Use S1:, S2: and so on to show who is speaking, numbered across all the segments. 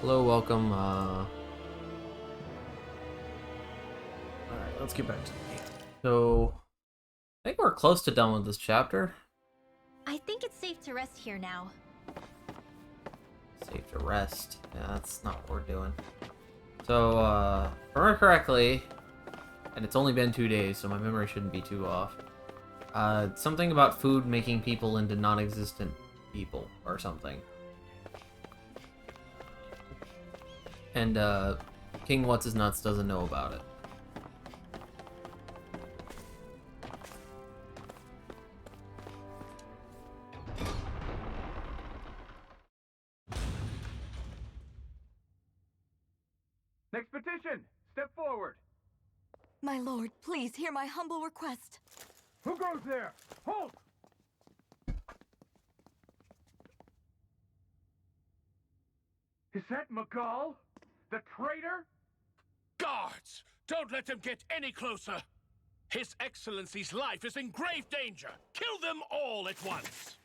S1: Hello, welcome. Alright, let's get back to the game. So, I think we're close to done with this chapter.
S2: I think it's safe to rest here now.
S1: Safe to rest. Yeah, that's not what we're doing. So, if I remember correctly, and it's only been 2 days, so my memory shouldn't be too off. Something about food making people into non-existent people, or something. And, King What's-His-Nuts doesn't know about it.
S3: Next petition! Step forward!
S4: My lord, please hear my humble request.
S3: Who goes there? Halt! Is that Magal? The traitor?
S5: Guards! Don't let them get any closer! His Excellency's life is in grave danger! Kill them all at once!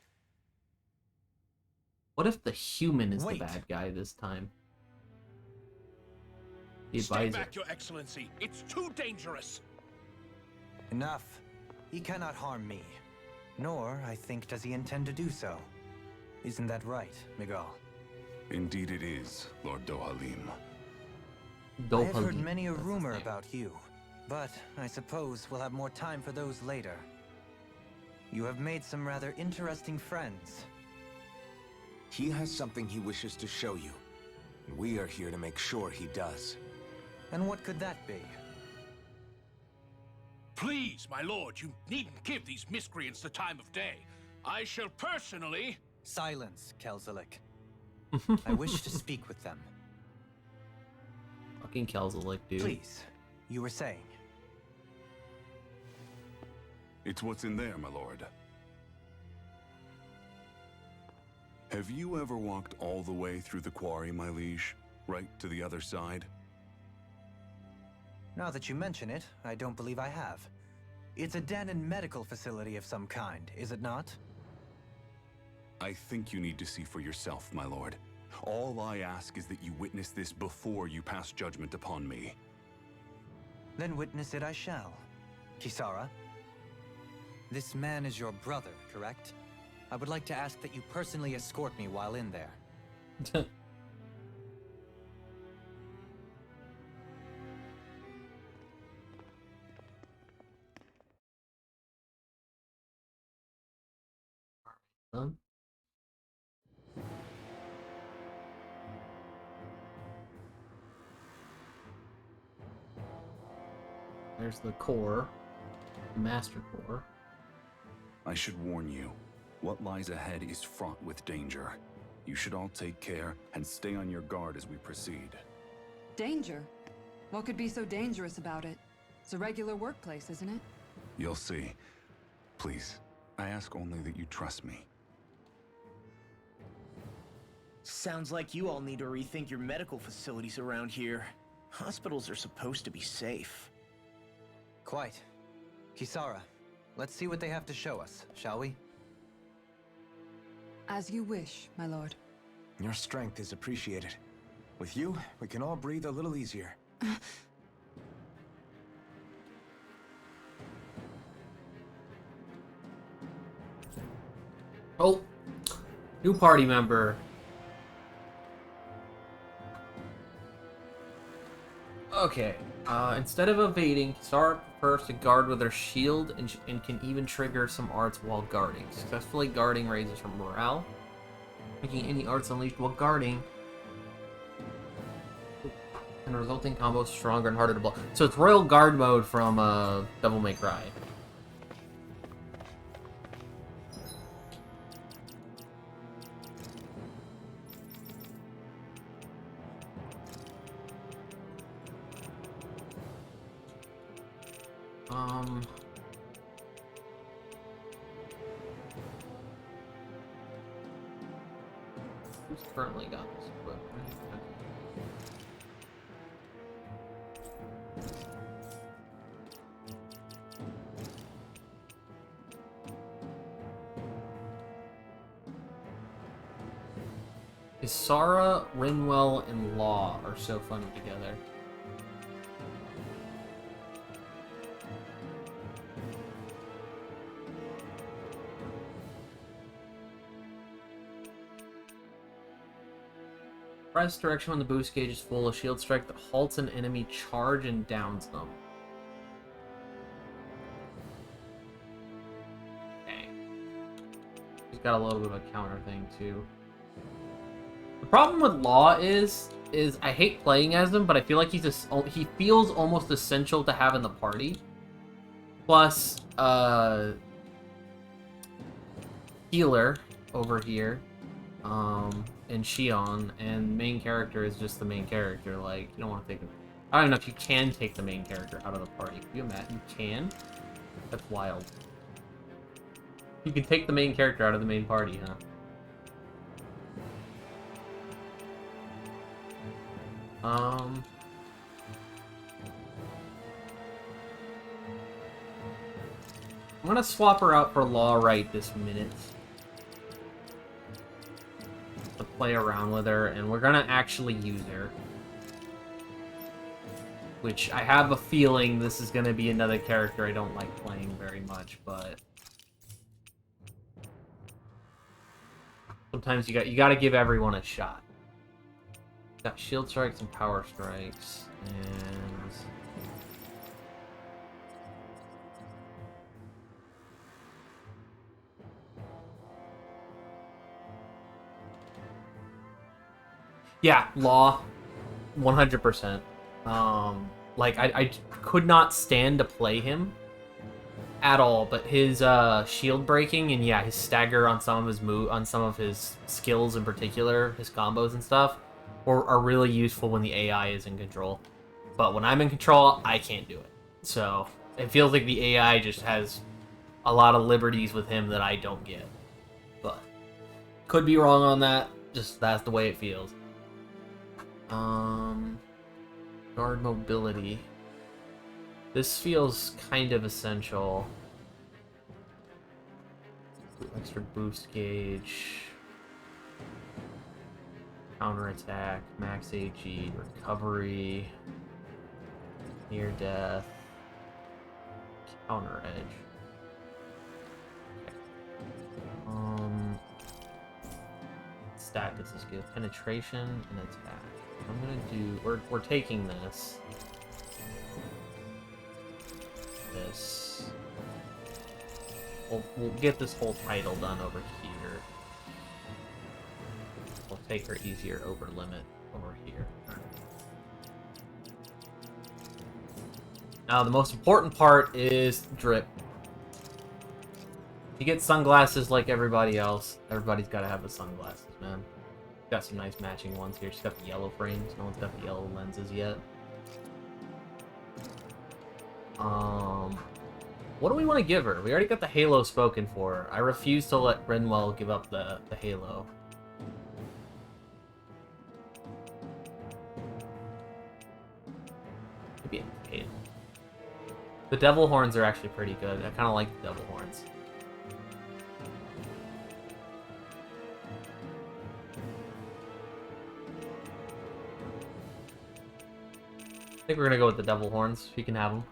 S1: What if the human is
S6: Wait.
S1: the bad guy this time? The
S5: Stay
S1: advisor.
S5: back, Your Excellency! It's too dangerous!
S6: Enough. He cannot harm me. Nor, I think, does he intend to do so. Isn't that right, Miguel?
S7: Indeed it is, Lord Dohalim.
S6: I have heard
S1: Dohalim,
S6: many a
S1: that's his
S6: rumor
S1: name.
S6: about you, but I suppose we'll have more time for those later. You have made some rather interesting friends.
S8: He has something he wishes to show you. And we are here to make sure he does.
S6: And what could that be?
S5: Please, my lord, you needn't give these miscreants the time of day. I shall personally...
S6: Silence, Kelzelik. I wish to speak with them.
S1: Fucking Kelzelik, dude.
S6: Please, you were saying.
S7: It's what's in there, my lord. Have you ever walked all the way through the quarry, my liege? Right to the other side?
S6: Now that you mention it, I don't believe I have. It's a den and medical facility of some kind, is it not?
S7: I think you need to see for yourself, my lord. All I ask is that you witness this before you pass judgment upon me.
S6: Then witness it I shall. Kisara? This man is your brother, correct? I would like to ask that you personally escort me while in there.
S1: Huh? There's the core, the master core.
S7: I should warn you, what lies ahead is fraught with danger. You should all take care and stay on your guard as we proceed.
S9: Danger? What could be so dangerous about it? It's a regular workplace, isn't it?
S7: You'll see. Please, I ask only that you trust me.
S10: Sounds like you all need to rethink your medical facilities around here. Hospitals are supposed to be safe.
S6: Quite. Kisara, let's see what they have to show us, shall we?
S9: As you wish, my lord.
S8: Your strength is appreciated. With you, we can all breathe a little easier.
S1: Oh! New party member. Okay. Instead of evading, Kisara prefers to guard with her shield and can even trigger some arts while guarding. Successfully guarding raises her morale, making any arts unleashed while guarding and resulting combos stronger and harder to block. So it's Royal Guard mode from Devil May Cry. Who's currently got this equipment? Kisara, Rinwell, and Law are so funny together. Press direction when the boost gauge is full. A shield strike that halts an enemy charge and downs them. Okay. He's got a little bit of a counter thing too. The problem with Law is I hate playing as him, but I feel like he feels almost essential to have in the party. Plus, healer over here. And Shion, and main character is just the main character. Like, you don't want to take I don't know if you can take the main character out of the party. Can you imagine? You can? That's wild. You can take the main character out of the main party, huh? I'm gonna swap her out for Law right this minute. To play around with her, and we're gonna actually use her. Which, I have a feeling this is gonna be another character I don't like playing very much, but... sometimes you gotta give everyone a shot. Got shield strikes and power strikes, and... yeah, Law. 100%. Like, I could not stand to play him at all, but his shield breaking and yeah, his stagger on some of his skills in particular, his combos and stuff, are really useful when the AI is in control. But when I'm in control, I can't do it. So, it feels like the AI just has a lot of liberties with him that I don't get. But, could be wrong on that, just that's the way it feels. Guard mobility. This feels kind of essential. Extra boost gauge. Counterattack. Max AG. Recovery. Near death. Counter edge. Okay. Stat this is good. Penetration and attack. I'm gonna do... We're taking this. This. We'll get this whole title done over here. We'll take her easier over limit over here. Now, the most important part is drip. You get sunglasses like everybody else. Everybody's got to have the sunglasses, man. Got some nice matching ones here. She's got the yellow frames. No one's got the yellow lenses yet. What do we want to give her? We already got the halo spoken for. I refuse to let Rinwell give up the halo. Maybe a halo. The devil horns are actually pretty good. I kind of like the devil horns. I think we're gonna go with the devil horns. You can have them.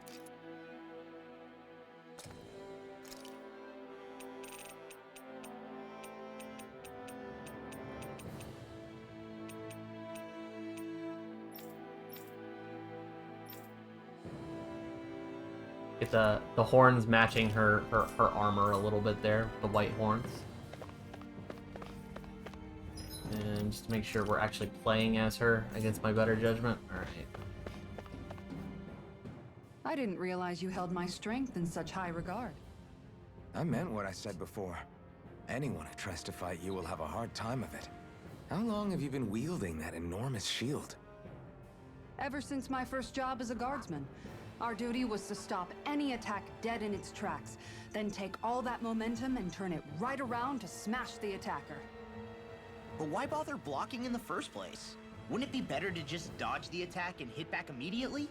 S1: Get the horns matching her armor a little bit there, the white horns. And just to make sure we're actually playing as her against my better judgment. Alright.
S9: I didn't realize you held my strength in such high regard.
S8: I meant what I said before. Anyone who tries to fight you will have a hard time of it. How long have you been wielding that enormous shield?
S9: Ever since my first job as a guardsman. Our duty was to stop any attack dead in its tracks, then take all that momentum and turn it right around to smash the attacker.
S11: But why bother blocking in the first place? Wouldn't it be better to just dodge the attack and hit back immediately?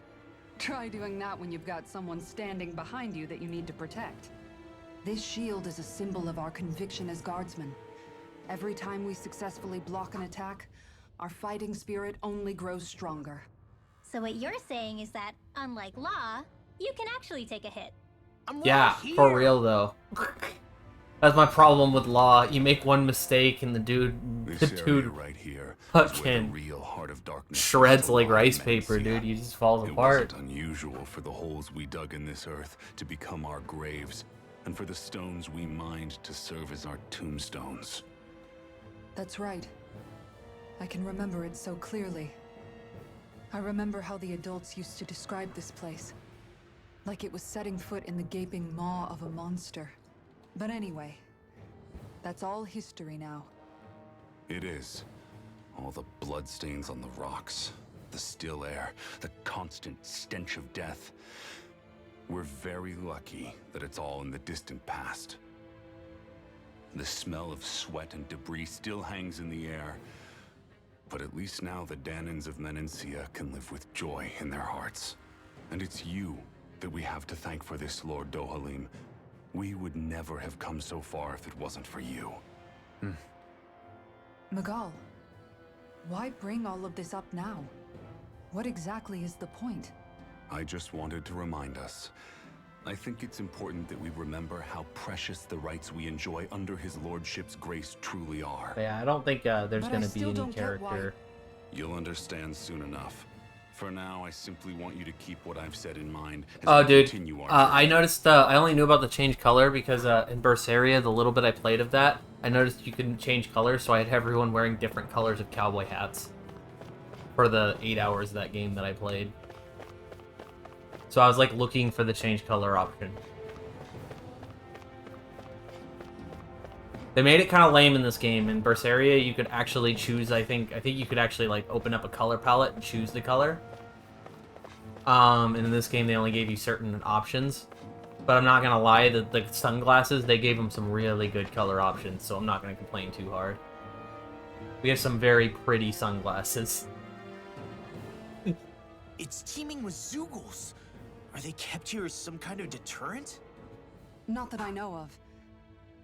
S9: Try doing that when you've got someone standing behind you that you need to protect. This shield is a symbol of our conviction as guardsmen. Every time we successfully block an attack, our fighting spirit only grows stronger.
S2: So what you're saying is that, unlike Law, you can actually take a hit.
S11: I'm
S1: Yeah,
S11: right here.
S1: for real though. That's my problem with Law. You make one mistake and the dude
S7: right here is where the
S1: fucking
S7: real heart of darkness
S1: shreds
S7: to
S1: like
S7: lie in
S1: rice paper,
S7: Mencia.
S1: dude. He just falls
S7: It
S1: apart.
S7: wasn't unusual for the holes we dug in this earth to become our graves, and for the stones we mined to serve as our tombstones.
S9: That's right. I can remember it so clearly. I remember how the adults used to describe this place. Like it was setting foot in the gaping maw of a monster. But anyway, that's all history now.
S7: It is. All the bloodstains on the rocks, the still air, the constant stench of death. We're very lucky that it's all in the distant past. The smell of sweat and debris still hangs in the air. But at least now the Danans of Menencia can live with joy in their hearts. And it's you that we have to thank for this, Lord Dohalim. We would never have come so far if it wasn't for you.
S9: Magal, why bring all of this up now? What exactly is the point?
S7: I just wanted to remind us. I think it's important that we remember how precious the rights we enjoy under his lordship's grace truly are.
S1: Yeah, I don't think there's
S9: But I
S1: gonna be
S9: still
S1: any
S9: don't get
S1: character.
S7: You'll understand soon enough. For now, I simply want you to keep what I've said in mind as
S1: Oh,
S7: we
S1: dude.
S7: continue our
S1: I
S7: journey.
S1: noticed. I only knew about the change color because in Berseria, the little bit I played of that, I noticed you couldn't change colors, so I had everyone wearing different colors of cowboy hats for the 8 hours of that game that I played. So I was like looking for the change color option. They made it kind of lame in this game. In Berseria, you could actually choose. I think you could actually like open up a color palette and choose the color. And in this game, they only gave you certain options. But I'm not gonna lie, the sunglasses, they gave them some really good color options, so I'm not gonna complain too hard. We have some very pretty sunglasses.
S11: It's teeming with Zeugles. Are they kept here as some kind of deterrent?
S9: Not that I know of.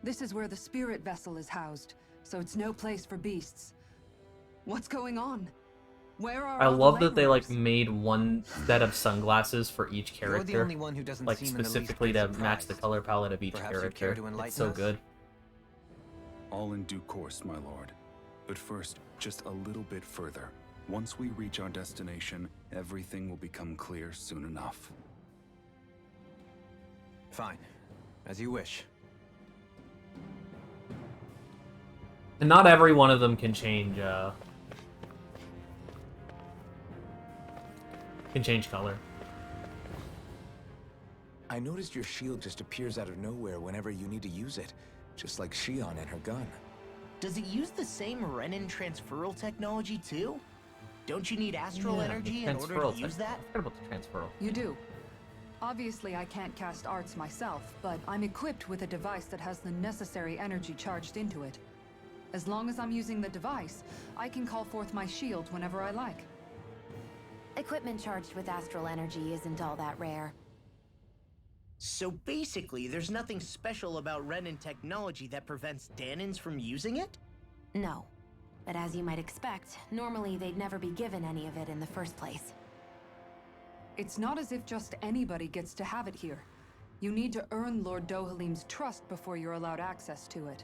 S9: This is where the spirit vessel is housed, so it's no place for beasts. What's going on? Where are
S1: I
S9: all the
S1: love that they like
S9: laborers?
S1: made one set of sunglasses for each
S6: You're
S1: character,
S6: the only one who doesn't
S1: like
S6: seem in the least
S1: specifically
S6: bit
S1: to match the
S6: surprised.
S1: color palette of each
S6: Perhaps you'd care
S1: character.
S6: to enlighten
S1: It's so
S6: us?
S1: good.
S7: All in due course, my lord. But first, just a little bit further. Once we reach our destination, everything will become clear soon enough.
S6: Fine. As you wish.
S1: And not every one of them can change color.
S8: I noticed your shield just appears out of nowhere whenever you need to use it, just like Shion and her gun.
S11: Does it use the same Renin transferal technology too? Don't you need astral
S1: Yeah,
S11: energy
S1: the
S11: in order
S1: transferal
S11: to use that?
S1: I forgot about the transferal.
S9: You do. Obviously, I can't cast arts myself, but I'm equipped with a device that has the necessary energy charged into it. As long as I'm using the device, I can call forth my shield whenever I like.
S12: Equipment charged with astral energy isn't all that rare.
S11: So basically, there's nothing special about Renin technology that prevents Danans from using it?
S12: No. But as you might expect, normally they'd never be given any of it in the first place.
S9: It's not as if just anybody gets to have it here. You need to earn Lord Dohalim's trust before you're allowed access to it.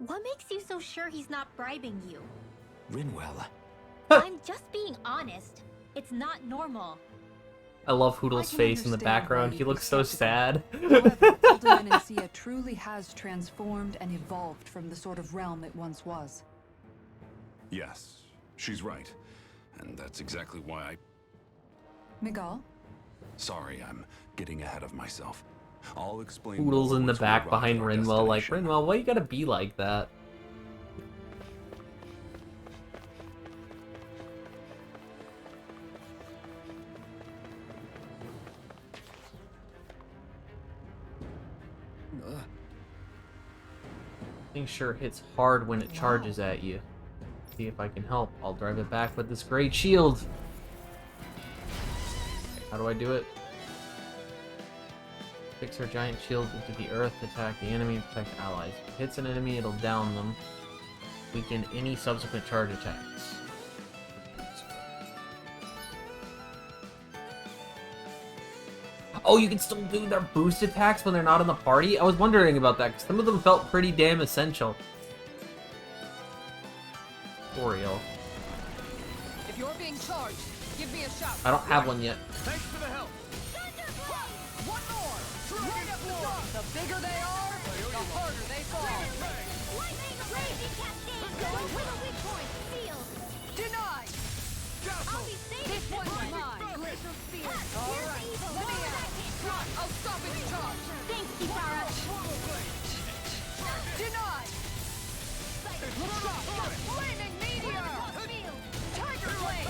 S2: What makes you so sure he's not bribing you?
S8: Rinwell.
S2: I'm just being honest. It's not normal.
S1: I love Hoodle's
S9: I can
S1: face in the
S9: understand
S1: background.
S9: why
S1: He
S9: you'd be
S1: looks so sad.
S9: However, Elder Menencia truly has transformed and evolved from the sort of realm it once was.
S7: Yes, she's right. And that's exactly why I...
S9: Miguel?
S7: Sorry, I'm getting ahead of myself. I'll explain
S1: Hoodle's
S7: more
S1: in the
S7: once we
S1: back
S7: arrive
S1: behind
S7: at our
S1: Rinwell, like,
S7: destination.
S1: Rinwell, why you gotta be like that? Thing sure hits hard when it charges at you. See if I can help. I'll drive it back with this great shield. How do I do it? Fix our giant shield into the earth, attack the enemy, protect allies. If it hits an enemy, it'll down them. Weaken any subsequent charge attacks. Oh, you can still do their boost attacks when they're not in the party? I was wondering about that, because some of them felt pretty damn essential. For real.
S9: If you're being charged, give me a shout.
S1: I don't have one yet.
S3: Thanks for the help.
S9: One more! Right up the top! The bigger they are, the harder they fall.
S2: Raging cascade. Going with a weak point. Sealed.
S9: Denied!
S2: I'll be safe.
S9: This one's mine.
S2: Glacial spear.
S9: All right, let me out. I'll stop its charge.
S2: Thanks, Kisara.
S9: Denied! Flaming meteor! Tiger blade!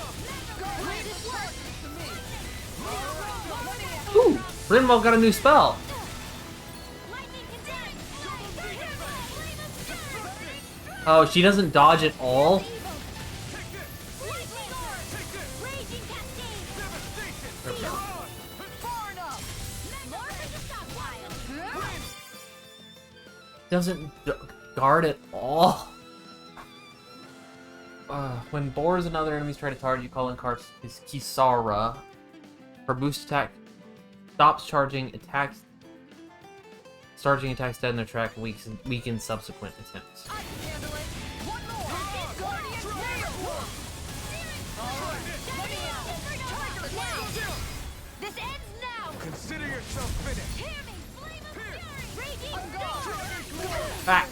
S9: Greatest work to me. Let me out.
S1: Ooh! Rinwell got a new spell! Oh, she doesn't dodge at all? Doesn't guard at all? When boars and other enemies try to target you, call in cards his Kisara. For boost attack, stops charging attacks. Charging attacks dead in their track and weakens subsequent attempts.
S9: I can handle it. One more. Guardian Warrior. All right, let me out. Tiger blade.
S2: This ends now.
S3: Consider yourself finished.
S2: Hear me. Flame of fury. Raging storm.
S1: Back!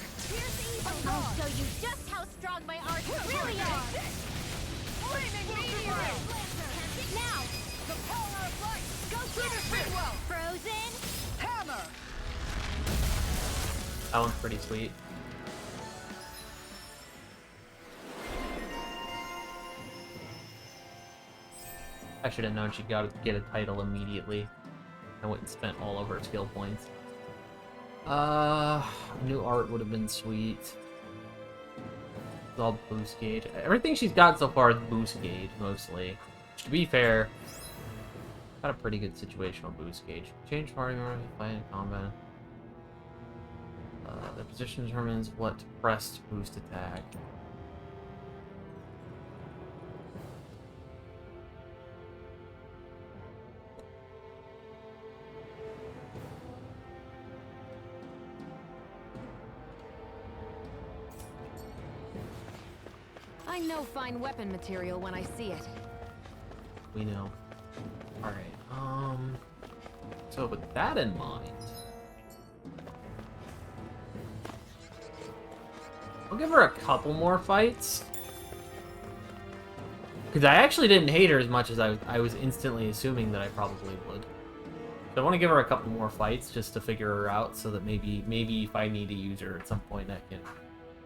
S2: I'll show you just how strong my arts really are.
S9: Flaming meteor.
S2: Now.
S9: The power of light. Go get it, Rinwell.
S2: Frozen.
S9: Hammer.
S1: That one's pretty sweet. I should have known she'd got to get a title immediately. I went and spent all of her skill points. New art would have been sweet. It's all boost gauge. Everything she's got so far is boost gauge, mostly. To be fair, got a pretty good situational boost gauge. Change party member, fight in combat. The position determines what to press to boost attack.
S12: I know fine weapon material when I see it.
S1: We know. Alright, so with that in mind, I'll give her a couple more fights. Because I actually didn't hate her as much as I was instantly assuming that I probably would. So I want to give her a couple more fights just to figure her out so that maybe if I need to use her at some point I can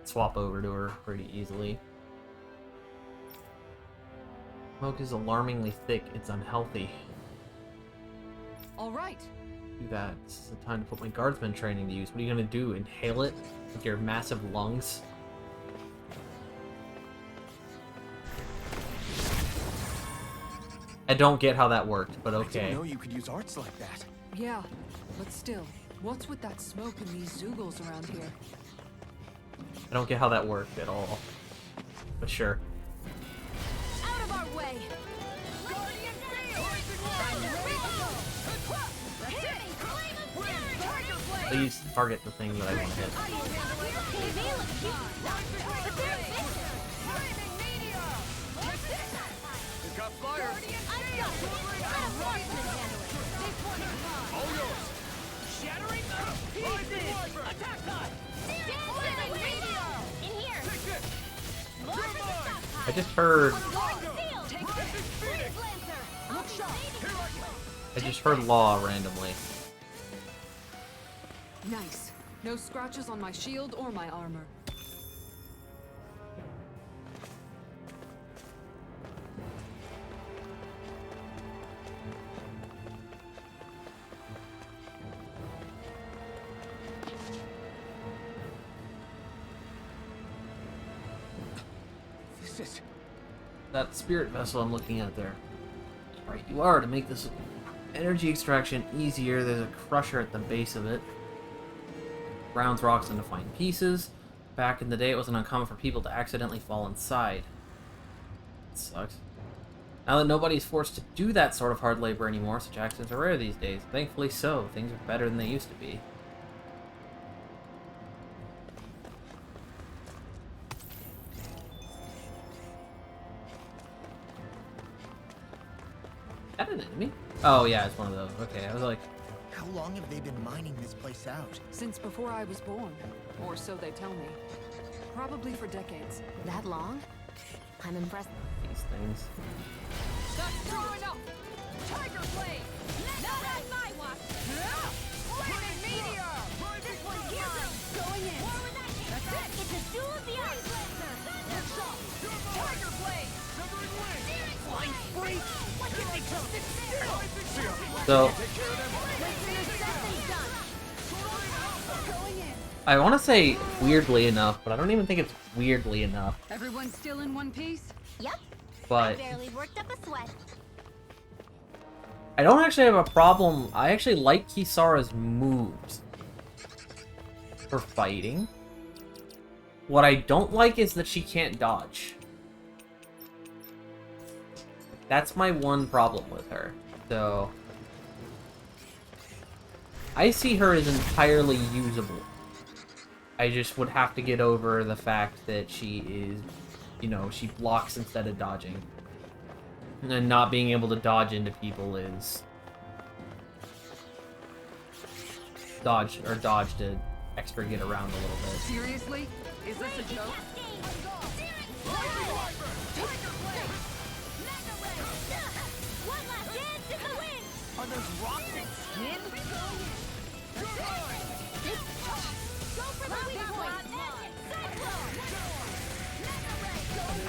S1: swap over to her pretty easily. Smoke is alarmingly thick. It's unhealthy.
S9: All right.
S1: Do that. This is the time to put my guardsman training to use. What are you gonna do? Inhale it with your massive lungs? I don't get how that worked, but
S8: I
S1: okay.
S8: didn't know you could use arts like that.
S9: Yeah, but still, what's with that smoke and these Zoogles around here?
S1: I don't get how that worked at all. But sure.
S2: Out of our way.
S9: Guardian
S1: Please target the thing that I want to hit.
S3: It got fired. All yours.
S2: Shattering attack time. In here.
S3: Take this.
S1: I just heard I just heard law randomly.
S9: Nice. No scratches on my shield or my armor.
S8: This is...
S1: That spirit vessel I'm looking at there. Right, you are. To make this energy extraction easier, there's a crusher at the base of it. Grounds rocks into fine pieces. Back in the day, it wasn't uncommon for people to accidentally fall inside. It sucks. Now that nobody's forced to do that sort of hard labor anymore, such accidents are rare these days. Thankfully so. Things are better than they used to be. Is that an enemy? Oh yeah, it's one of those. Okay, I was like...
S11: How long have they been mining this place out?
S9: Since before I was born. Or so they tell me. Probably for decades.
S12: That long? I'm impressed.
S1: These things.
S3: That's true enough! Tiger Blade! Not on my watch! Flaming Meteor! This one's mine! Going in! More with that shit! That's it!
S2: It's a duel of the ice!
S3: Tiger Blade! Severing Wing! Flying Freak! Why can't they just sit still?
S1: So... I want to say weirdly enough, but I don't even think it's weirdly enough.
S9: Everyone's still in one piece?
S2: Yep.
S1: But...
S2: Barely worked up a sweat.
S1: I don't actually have a problem. I actually like Kisara's moves for fighting. What I don't like is that she can't dodge. That's my one problem with her. So I see her as entirely usable. I just would have to get over the fact that she is, you know, she blocks instead of dodging. And not being able to dodge into people is... dodge to extra get around a little bit.
S9: Seriously? Is this a joke?
S3: Are those rocks and skin?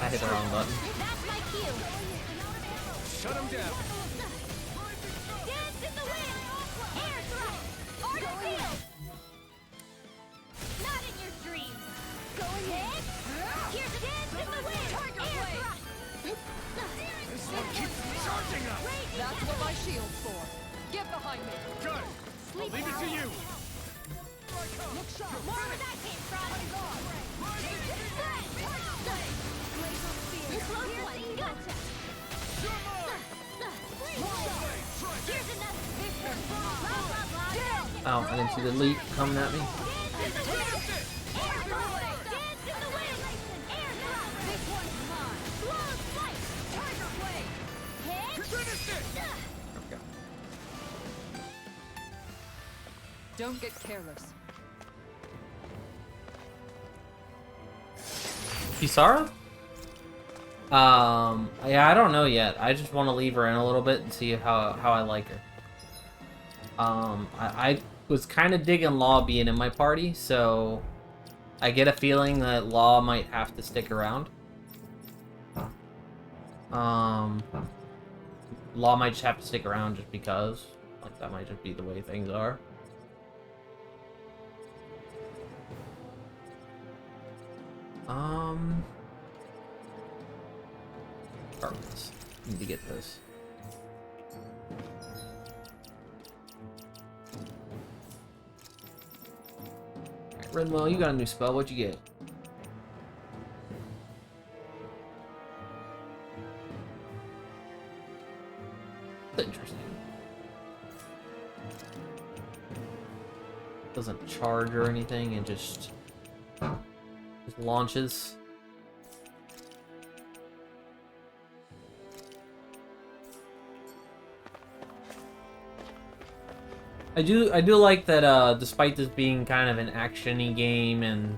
S1: I hit the wrong button.
S2: That's my cue.
S3: Shut him down.
S2: Dance in the wind. Air thrust. Art of field. Not in your dreams. Going in. Here's a dance in the wind. Air thrust.
S3: This one keeps charging us.
S9: That's what my shield's for. Get behind me.
S3: Good. I'll leave it to you.
S2: Look sharp. More where that came from. Close one. Gotcha. Here's another. Blah, blah, blah.
S1: Oh, I didn't see the leap coming at me.
S2: Dance in the wind. Air thrust. Dance in the wind. Air thrust. This one's mine. Blow fight. Tiger blade. Hit.
S3: Finish it.
S1: Okay.
S9: Don't get careless.
S1: Kisara? Yeah, I don't know yet. I just want to leave her in a little bit and see how I like her. I was kind of digging Law being in my party, so I get a feeling that Law might have to stick around. Law might just have to stick around just because. Like, that might just be the way things are. Apartments. Need to get this. Alright, Renwell, you got a new spell. What'd you get? That's interesting. Doesn't charge or anything, it just launches. I do like that despite this being kind of an action-y game and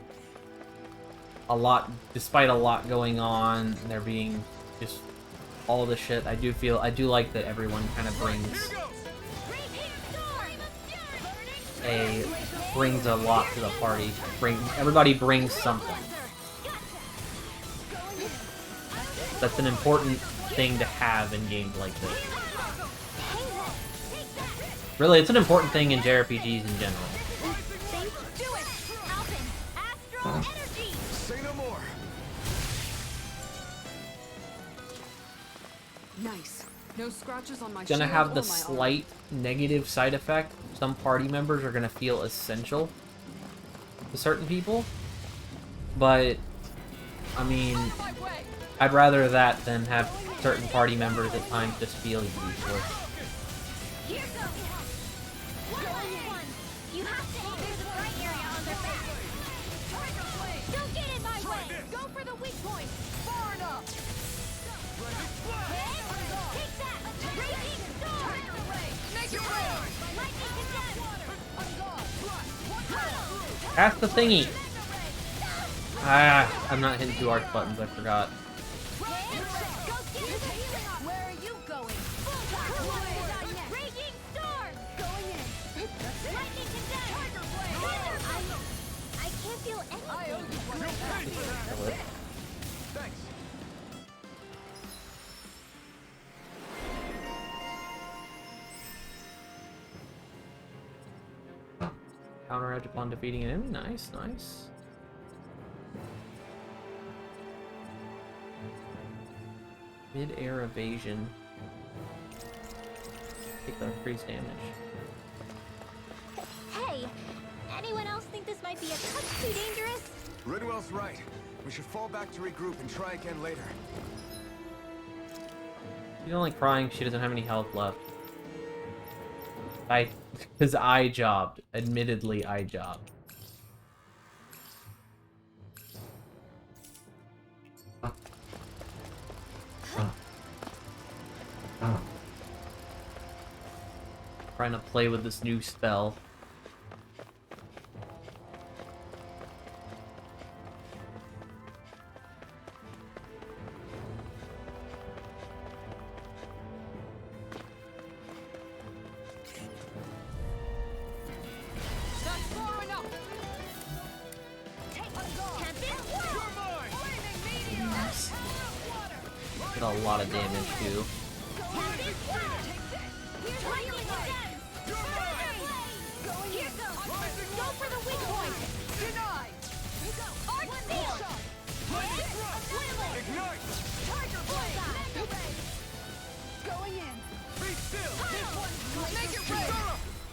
S1: despite a lot going on, there being just all the shit, I do like that everyone kind of brings a lot to the party. Everybody brings something. That's an important thing to have in games like this. Really, it's an important thing in JRPGs in general.
S3: Say no more.
S9: Nice. No scratches on my
S1: It's gonna
S9: shield
S1: have
S9: or
S1: the
S9: my
S1: slight negative side effect. Some party members are gonna feel essential to certain people. But, I mean, I'd rather that than have certain party members at times just feel useless.
S2: Here goes. One last one. You have to aim for the right area on their back. Don't get in my way. Go for the weak point. Far enough. Take that. Raging storm. Make it rain. Lightning condemned.
S1: That's the thingy. Ah, I'm not hitting 2 arch buttons. I forgot.
S2: Where are you going? Raging storm. Going in. Lightning condemned. I can't feel anything.
S8: Thanks.
S1: Counter edge upon defeating an enemy. Nice, nice. Mid-air evasion. Take the increased damage.
S2: Hey, anyone else think this might be a touch too dangerous?
S8: Ridwell's right. We should fall back to regroup and try again later.
S1: She's only crying she doesn't have any health left. Because I jobbed. Admittedly, I jobbed. Trying to play with this new spell. Did a lot of damage too.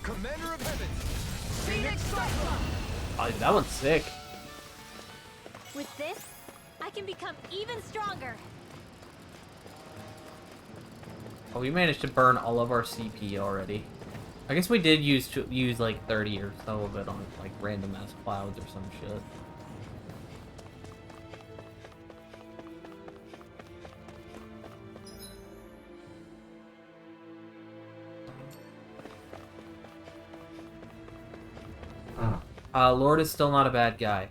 S8: Commander of Heaven.
S1: Oh, that one's sick.
S2: With this, I can become even stronger.
S1: Oh, we managed to burn all of our CP already. I guess we did use like 30 or so of it on like random ass clouds or some shit. Lord is still not a bad guy.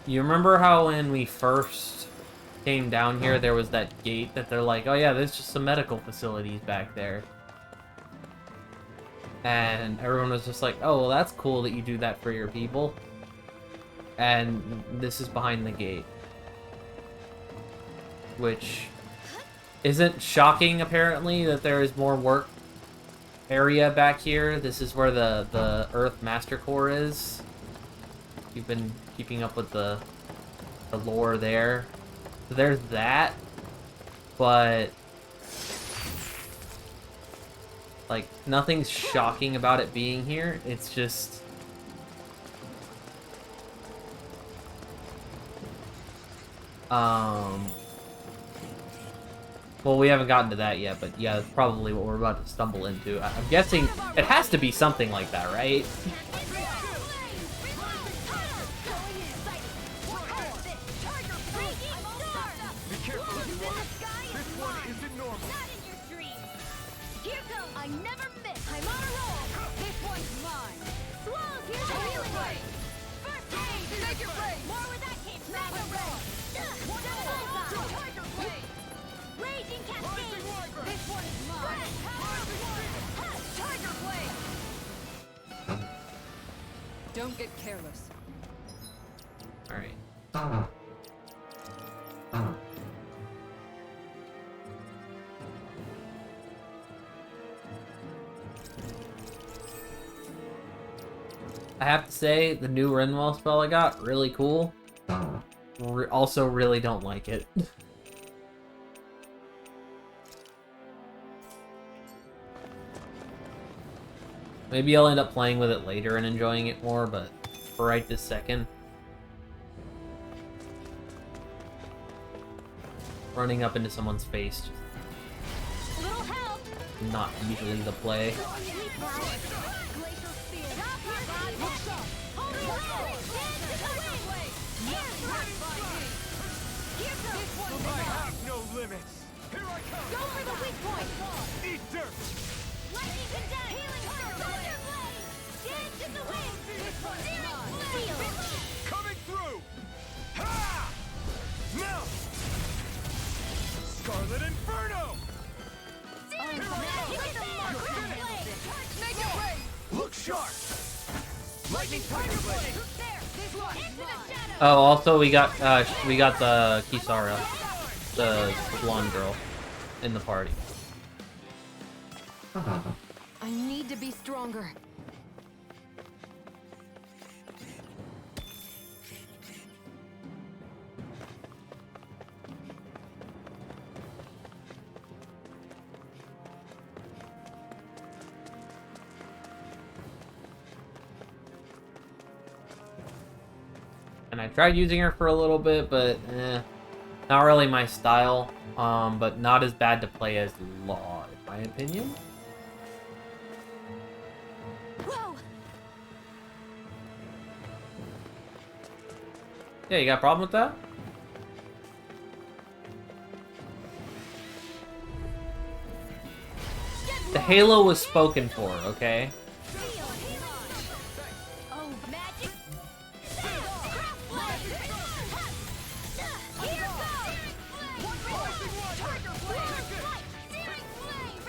S1: You remember how when we first came down here, there was that gate that they're like, oh yeah, there's just some medical facilities back there. And everyone was just like, oh, well, that's cool that you do that for your people. And this is behind the gate. Which isn't shocking, apparently, that there is more work area back here. This is where the Earth Master Core is. You've been keeping up with the lore there. So there's that. But like, nothing's shocking about it being here. It's just well, we haven't gotten to that yet, but yeah, that's probably what we're about to stumble into. I'm guessing it has to be something like that, right?
S2: I never miss. I'm on a roll. This one's mine. Swallow, here's the healing ray. First aid. Take it ray. More where that came from. Tiger blade. Raging cascade. This one's mine. Tiger blade.
S9: Don't get careless.
S1: All right. I have to say, the new Renwell spell I got, really cool. Also really don't like it. Maybe I'll end up playing with it later and enjoying it more, but for right this second, running up into someone's face,
S2: Little help.
S1: not usually the play.
S8: I have no limits. Here I come.
S2: Go for the weak point.
S8: Eat dirt.
S2: Lightning condense. Healing Thunderblade. Dance in the wind. Searing Blade.
S8: Coming through. Ha! Melt. Scarlet Inferno.
S2: Searing Blade.
S3: Make it rain!
S8: Look sharp. Lightning Tiger Blade.
S3: There! This one!
S2: Into the shadows.
S1: Oh, also we got the Kisara, the blonde girl, in the party.
S9: I need to be stronger.
S1: And I tried using her for a little bit, but not really my style. But not as bad to play as Law, in my opinion.
S2: Whoa.
S1: Yeah, you got a problem with that? The Halo was spoken for, okay?
S2: Oh, magic. Craft blade. Here goes. Tiger blade. Searing blade.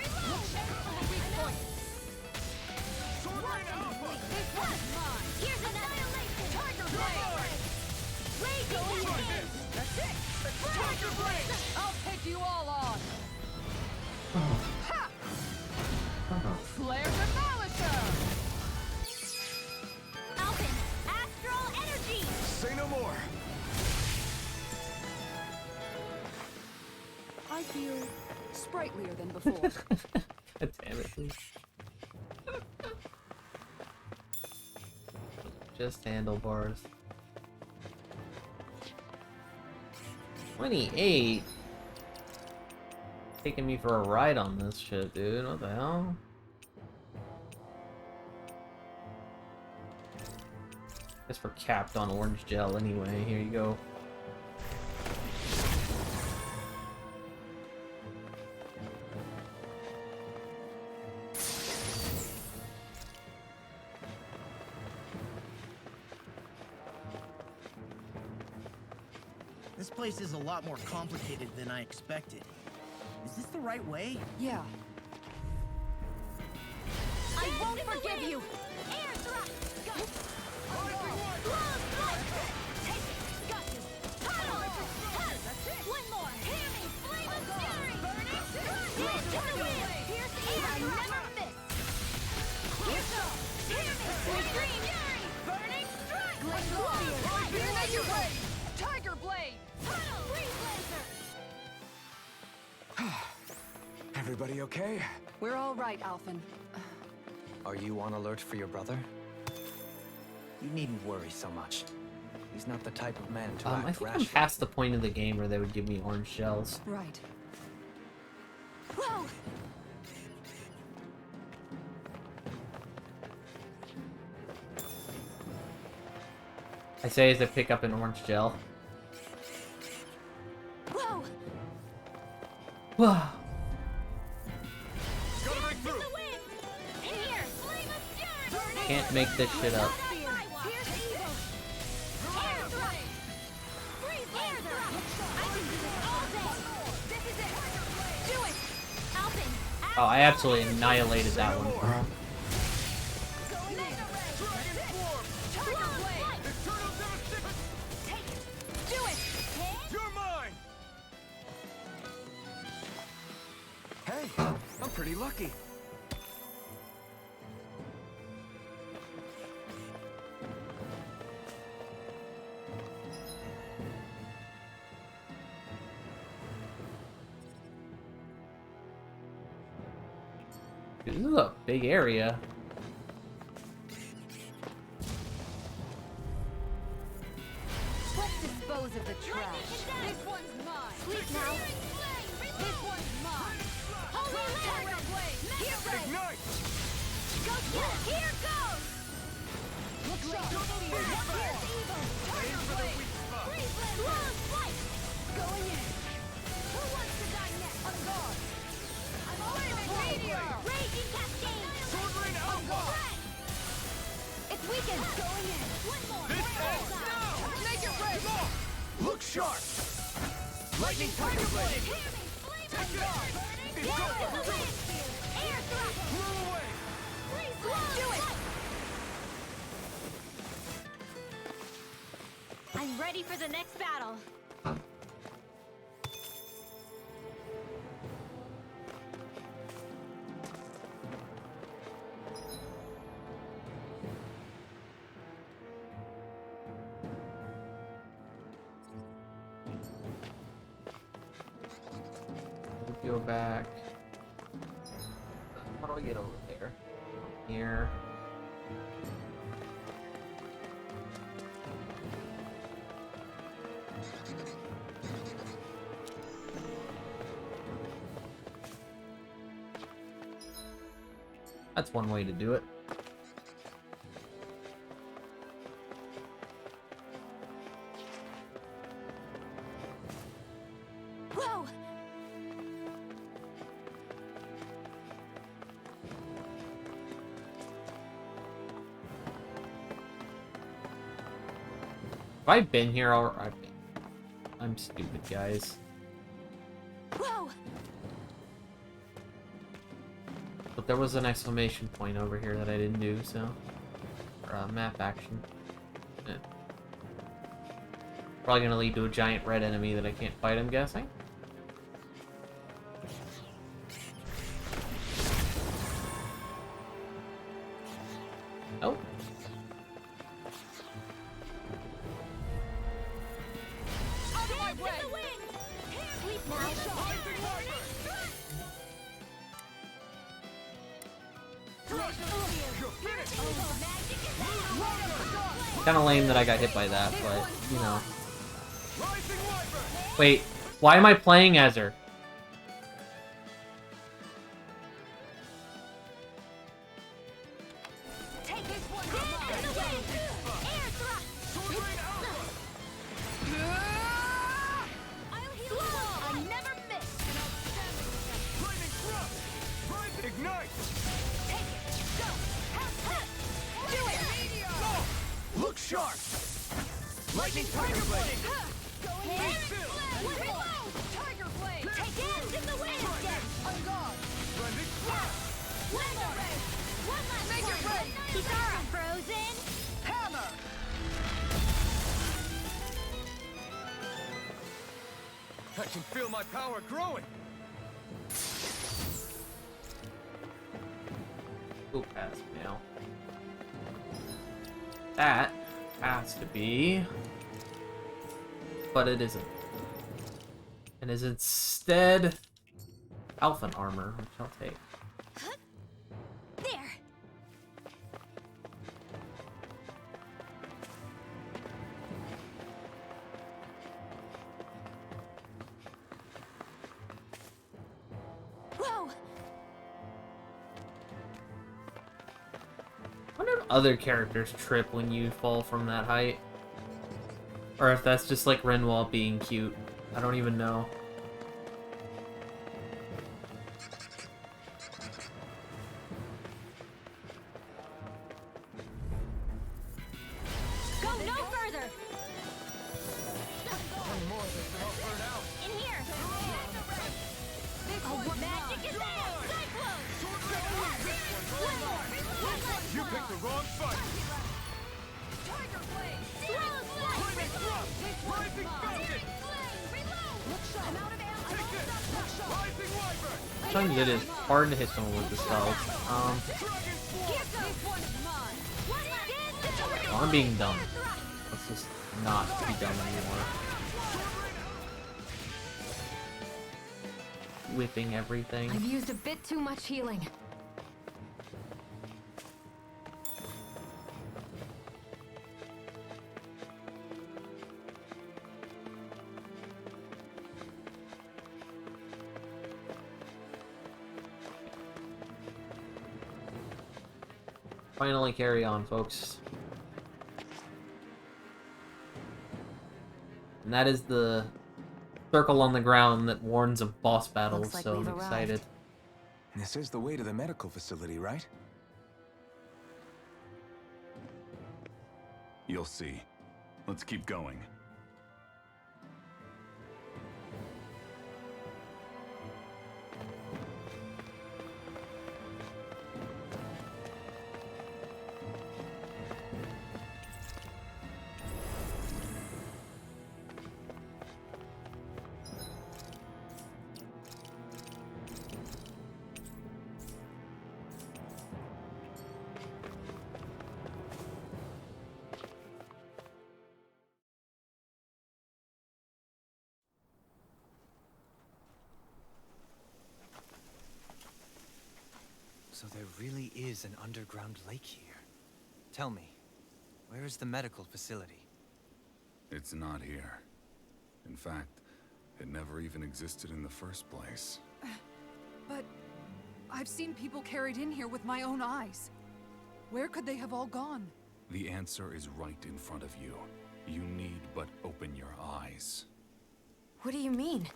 S2: Reload.
S8: Sword Rain Alpha.
S2: This one's mine. Here's annihilation. Tiger blade. Raging wind.
S3: That's it!
S8: Tiger Blade.
S3: I'll take you all on! Ha! Flare Demolisher!
S2: Alpin. Astral energy.
S8: Say no more.
S9: I feel sprightlier than before.
S1: God damn it, please. Just handlebars. 28? Taking me for a ride on this shit, dude. What the hell? Guess we're capped on orange gel anyway. Here you go.
S11: This place is a lot more complicated than I expected. Is this the right way?
S9: Yeah.
S2: I won't forgive you. Air thrust. Blows blood. Take it. Gushes. Tunnel. One more. Hammy. Flame of fury. Burning. Dance in the wind. Pierce the air. I never miss. Here goes. Hammy. Extreme fury. Burning strike.
S3: Here they you wait! Tiger Blade!
S2: Tunnel. Freeze laser.
S8: Everybody okay?
S9: We're all right, Alphen.
S6: Are you on alert for your brother? You needn't worry so much. He's not the type of man to
S1: I
S6: act
S1: think I'm
S6: rashly.
S1: past the point of the game where they would give me orange shells.
S9: Right.
S2: Whoa.
S1: I say as I pick up an orange gel.
S2: Whoa.
S1: Whoa.
S8: Gotta break through.
S2: The wind. Here. Flame of fury. Burning.
S1: Can't make this shit up.
S2: Pierce evil. Air thrust. Freeze laser. I can do this all day. This is it. Do it. Alpin.
S1: Oh, I absolutely annihilated that one.
S2: Laser ray.
S8: Dragon Form.
S2: Tiger blade.
S8: Eternal Devastation.
S2: Take it. Do it.
S8: You're mine. Hey, I'm pretty lucky.
S1: Dude, this is a big area.
S3: dispose of the trash. This one's mine.
S2: Sleep now.
S3: This one's mine.
S2: Holy
S3: Tiger
S2: Lord!
S3: blade.
S2: Here goes!
S8: Ignite!
S2: Go get it! Here goes!
S3: Look sharp.
S2: Here's evil!
S3: Tiger blade.
S2: Long flight!
S3: Going in.
S2: Who wants to die next?
S3: On guard. I'm flaming meteor.
S2: Raging cascade!
S8: Sword Rain Alpha!
S2: It's weakened!
S3: Going in.
S2: One more!
S8: This ends now!
S3: Make it rain.
S8: Come on! Look sharp! Lightning Tiger Blade!
S2: On guard!
S8: It's over!
S2: Air thrust!
S8: Blow away!
S2: Do it! I'm ready for the next battle.
S1: Go back. How do I get over there? Here. That's one way to do it.
S2: Whoa!
S1: Have I been here already? I'm stupid, guys.
S2: Whoa!
S1: But there was an exclamation point over here that I didn't do, so... Or map action. Yeah. Probably gonna lead to a giant red enemy that I can't fight, I'm guessing. Oh.
S3: Out of my way.
S2: Sleep now.
S1: Kinda lame that I got hit by that, but, you know. Wait, why am I playing as her?
S3: Take this one.
S2: Air thrust! I'll heal you all. I never miss.
S8: Lightning Thrust! Ignite!
S3: Take it. Go. Do it. Meteor.
S8: Look sharp! Lightning Tiger Blade!
S3: Going in.
S2: Reload!
S3: Tiger blade.
S2: Take ends in the wind!
S3: On guard.
S8: Blending Thrust!
S2: One more! One last
S3: Make it
S2: one!
S3: rain.
S2: Kisara frozen!
S3: Hammer.
S8: I can feel my power growing!
S1: Go past me now. That has to be... But it isn't. And is instead... Alpha armor, which I'll take.
S2: There! Whoa!
S1: I wonder if other characters trip when you fall from that height. Or if that's just like Renwall being cute. I don't even know.
S2: Go no further! In here! Oh, magic is there! Cyclone! One more! One last
S8: You
S2: one!
S8: picked the wrong fight!
S3: Tiger blade.
S2: Slow flight!
S8: Lightning Thrust! Rising Falcon!
S3: Look sharp. I'm out of ammo.
S8: Take this!
S3: Look sharp.
S8: Rising Wyvern!
S1: Sometimes it is hard to hit someone with the spells.
S8: Dragon
S3: Here
S8: Swarm!
S3: goes. This one's mine.
S2: One last
S1: Oh, I'm being dumb. Let's just not be dumb anymore. Whipping everything.
S12: I've used a bit too much healing.
S1: Finally carry on, folks. And that is the circle on the ground that warns of boss battles,
S12: Looks like
S1: so I'm
S12: we've
S1: excited.
S12: arrived.
S8: This is the way to the medical facility, right?
S7: You'll see. Let's keep going.
S6: So there really is an underground lake here. Tell me, where is the medical facility?
S7: It's not here. In fact, it never even existed in the first place.
S9: But I've seen people carried in here with my own eyes. Where could they have all gone?
S7: The answer is right in front of you. You need but open your eyes.
S12: What do you mean?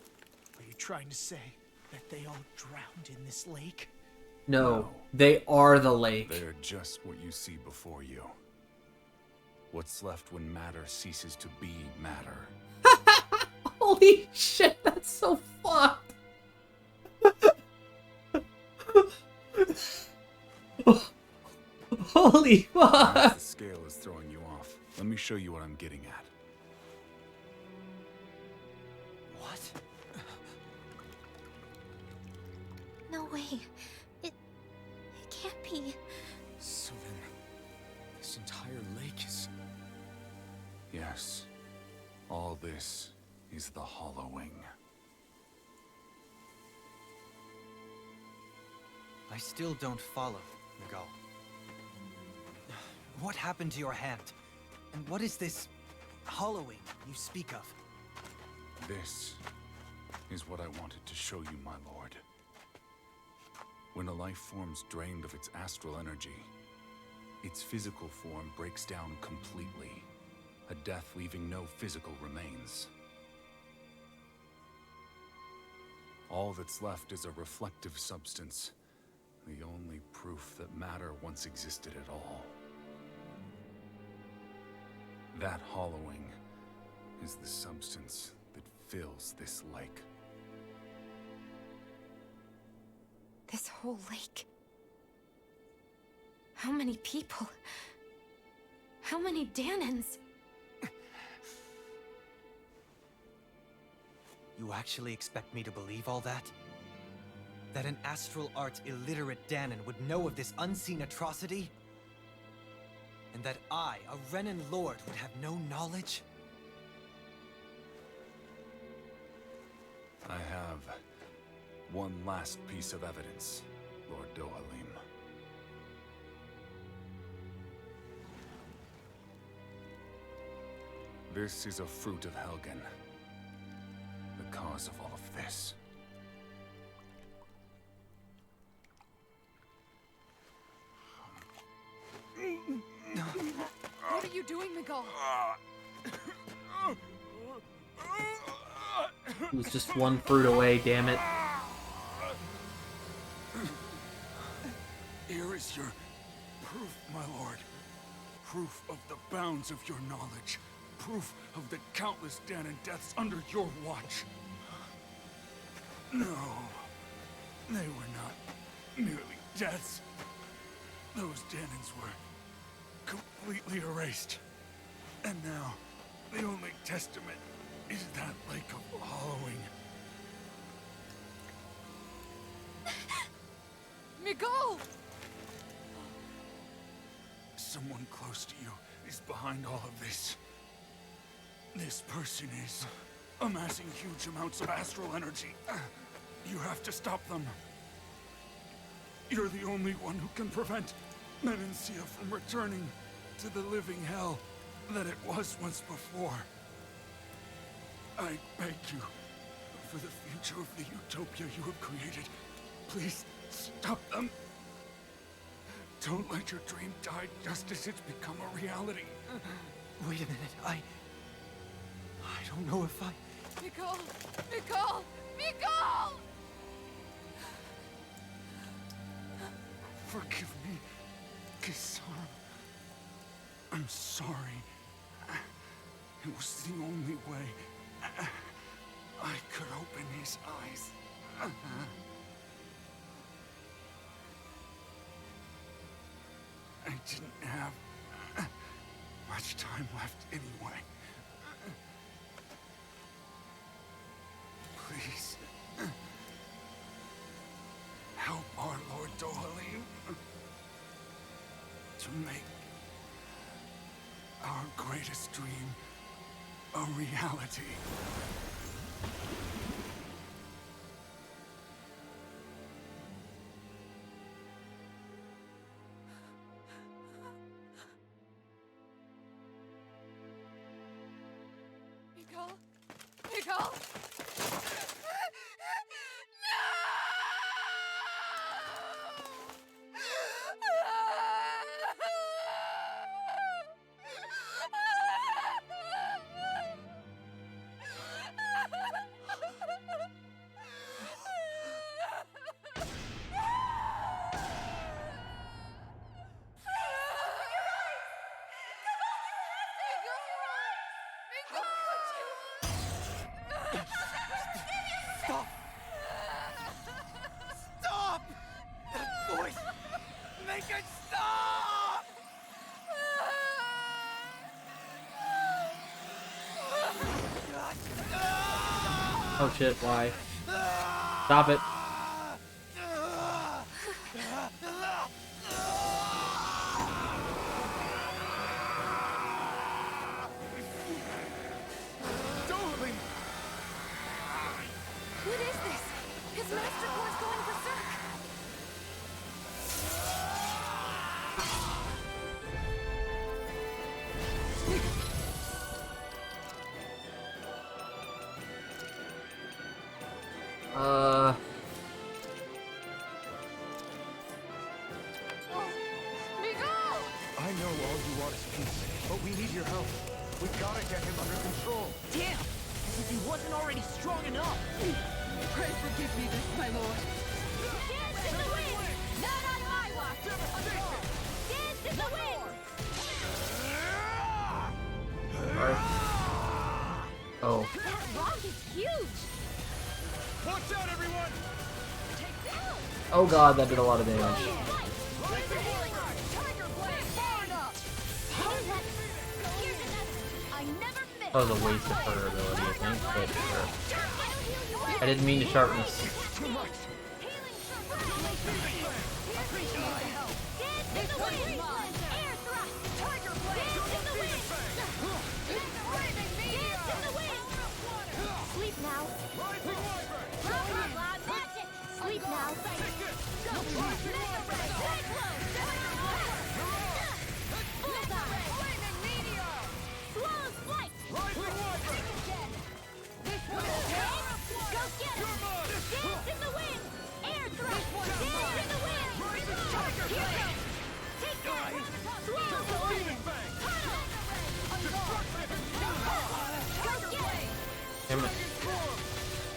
S10: Are you trying to say that they all drowned in this lake?
S1: No, they are the lake.
S7: They're just what you see before you. What's left when matter ceases to be matter.
S1: Holy shit, that's so fucked. Holy fuck.
S7: Perhaps the scale is throwing you off. Let me show you what I'm getting at.
S6: What?
S2: No way. It can't be.
S8: So then, this entire lake is...
S7: Yes. All this is the hollowing.
S6: I still don't follow, Miguel. What happened to your hand? And what is this hollowing you speak of?
S7: This is what I wanted to show you, my lord. When a life form's drained of its astral energy, its physical form breaks down completely, a death leaving no physical remains. All that's left is a reflective substance, the only proof that matter once existed at all. That hollowing is the substance that fills this lake.
S12: This whole lake. How many people? How many Danans?
S6: You actually expect me to believe all that? That an astral art illiterate Danan would know of this unseen atrocity? And that I, a Renan lord, would have no knowledge?
S7: I have one last piece of evidence, Lord Dohalim. This is a fruit of Helgen, the cause of all of this.
S9: What are you doing, Miguel?
S1: It was just one fruit away, damn it.
S5: Here is your proof, my lord. Proof of the bounds of your knowledge. Proof of the countless Danan deaths under your watch. No, they were not merely deaths. Those Danans were completely erased. And now, the only testament is that lake of hollowing.
S9: Miguel!
S5: Someone close to you is behind all of this. This person is amassing huge amounts of astral energy. You have to stop them. You're the only one who can prevent Menancia from returning to the living hell that it was once before. I beg you, for the future of the utopia you have created, please stop them. Don't let your dream die just as it's become a reality.
S6: Wait a minute, I don't know if I...
S3: Nicole! Nicole! Nicole!
S5: Forgive me, Kisara. I'm sorry. It was the only way I could open his eyes. I didn't have much time left anyway. Please, help our Lord Dohalim to make our greatest dream a reality.
S3: Nicole? Nicole?
S6: Stop! Stop! That voice! Make it stop!
S1: Oh shit, why? Stop it.
S9: What is this? His master core is going berserk!
S8: I know all you want is peace, but we need your help. We gotta get him under control.
S11: Damn! As if he wasn't already strong enough!
S3: Pray forgive me this, my lord.
S2: Dance in the wind! Not on my watch! Dance in the wind!
S1: Oh.
S2: That rock is huge!
S5: Watch out, everyone!
S1: Oh god, that did a lot of damage. That was a waste of her ability, I think, but sure. I didn't mean to sharpen this.
S2: Sleep now. Sleep now.
S1: Damn it.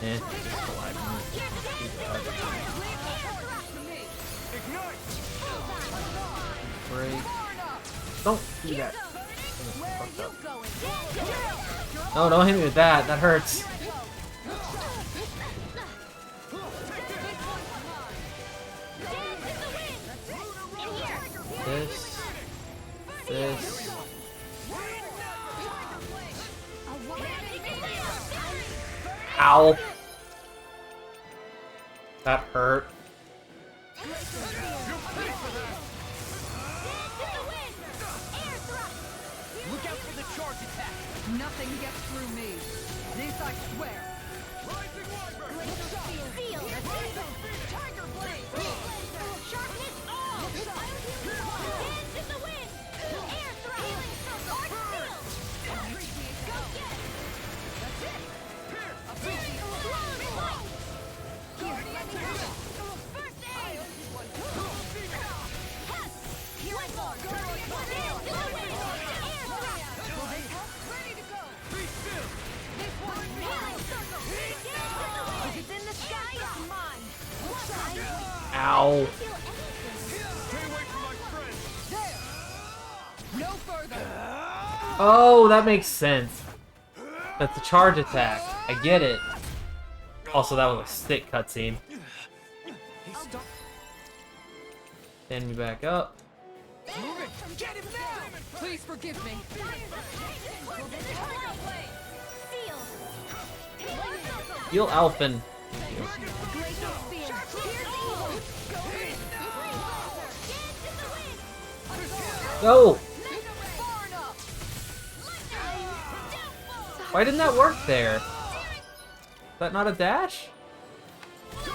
S1: Eh, just alive. Break. Don't do that. No, don't hit me with that. That hurts. This. Ow. That hurt.
S11: Look out for the charge attack!
S3: Nothing gets through me. This I swear.
S2: Feel. Tiger blade. Sharpness all. Dance in the wind. Air thrust. Arc field. Go get it. That's it. First aid.
S3: Ready to go. This one's mine. If it's in the sky, it's mine.
S1: Ow.
S3: No further.
S1: Oh, that makes sense. That's a charge attack. I get it. Also, that was a stick cutscene. Stand me back up.
S3: Move it. Get him now. Please forgive me.
S1: Heal Alphen. Go! Why didn't that work there? Is that not a dash? Is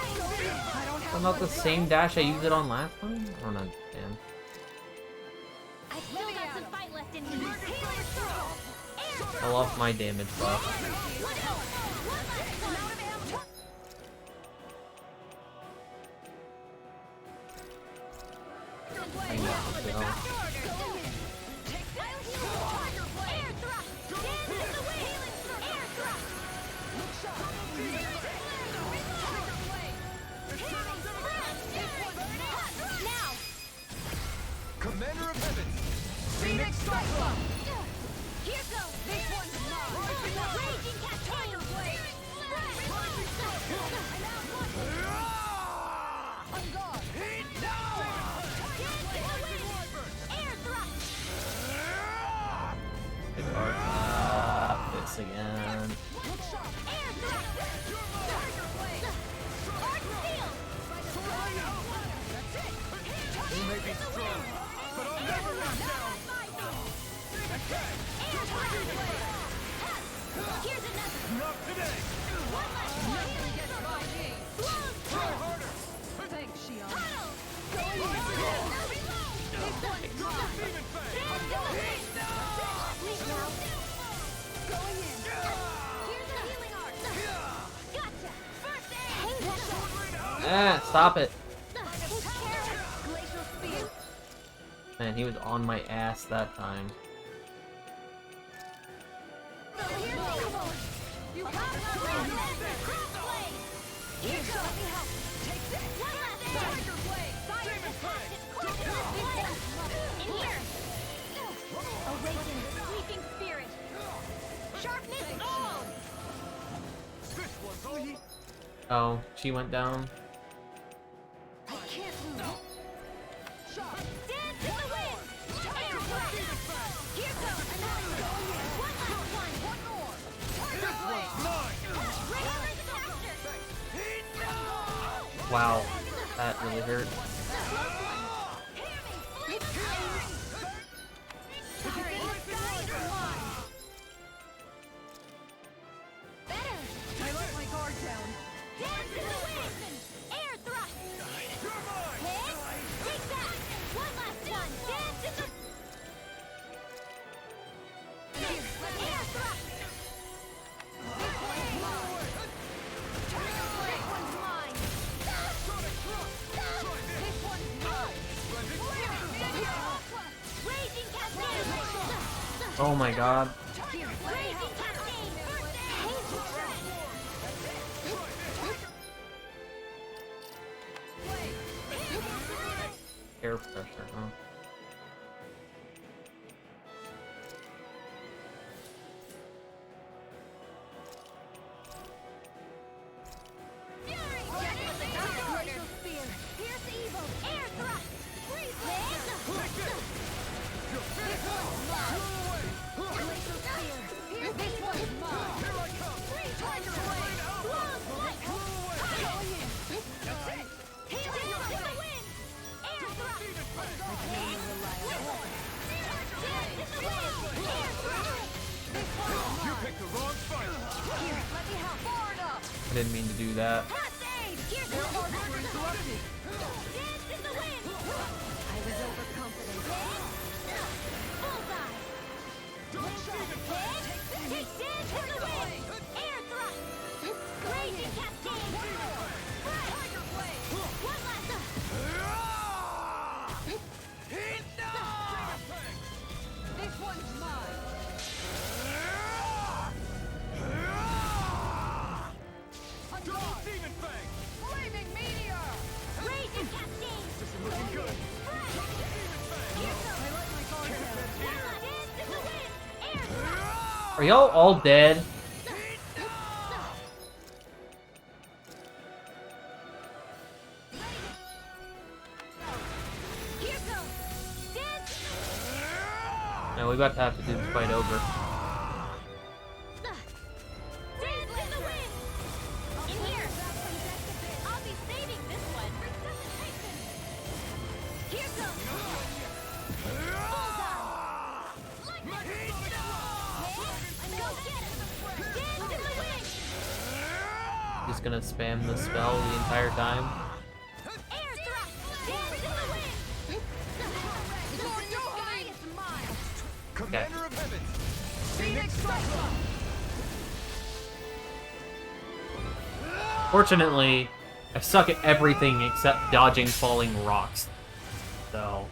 S1: that not the same dash I used it on last time? I don't understand.
S2: I still got some fight left in me.
S1: I lost my damage buff. I know, so.
S3: Commander of Heavens. Phoenix Strike. Here goes. This one's mine. Raging Cat Tiger Blade. On guard.
S2: Air thrust.
S1: This again.
S2: Air thrust. Tiger Blade. Arc Steel.
S3: You may be strong, but I'll never let down.
S2: Here's another.
S3: Not today.
S2: One last one.
S3: Nothing gets by me. Try harder. Thanks, Shion. Demon Fang.
S2: Going in. Here's the healing art. Gotcha. First aid.
S1: Ah, stop it.
S2: Glacial spear.
S1: Man, he was on my ass that time.
S2: You have crossblade. Here goes. Let me help. Take this. One last Tiger blade. Fire in here. Awaken sleeping spirit. Sharpness all.
S1: Oh, she went down.
S2: I can't lose. Dance in the wind. Air blast. Here goes. One last one. One more. Tiger blade. Regular disaster.
S1: Wow, that really hurt.
S3: I let my guard down.
S2: Dance in the wind. Air thrust. Hit. Take that. One last one. Dance in the. Air thrust. This one's mine. This one's mine. Raging cascade.
S1: Oh my god.
S2: Raging cascade. Hazel tread.
S1: Air pressure, huh?
S2: Glacial spear. Pierce evil. Air thrust. Freeze blade. This one's mine. Glacial spear. This one's mine. Tiger blade. Flawless flight. Going in. Healing in the wind. Air thrust. Dance in the wind. Air thrust. This one's mine.
S3: You picked the wrong fight.
S2: Here, let me help. Forward up.
S1: I didn't mean to do that.
S2: First aid. Here's the
S3: Their arms were interrupted.
S2: Dance in the wind. I was overconfident. Bullseye. Take dance in the wind. Air thrust. Raging cascade. Tiger blade. One last.
S1: Are y'all all dead? No, we about to have to do this fight over. Just gonna spam the spell the entire time. Okay. Fortunately, I suck at everything except dodging falling rocks. So,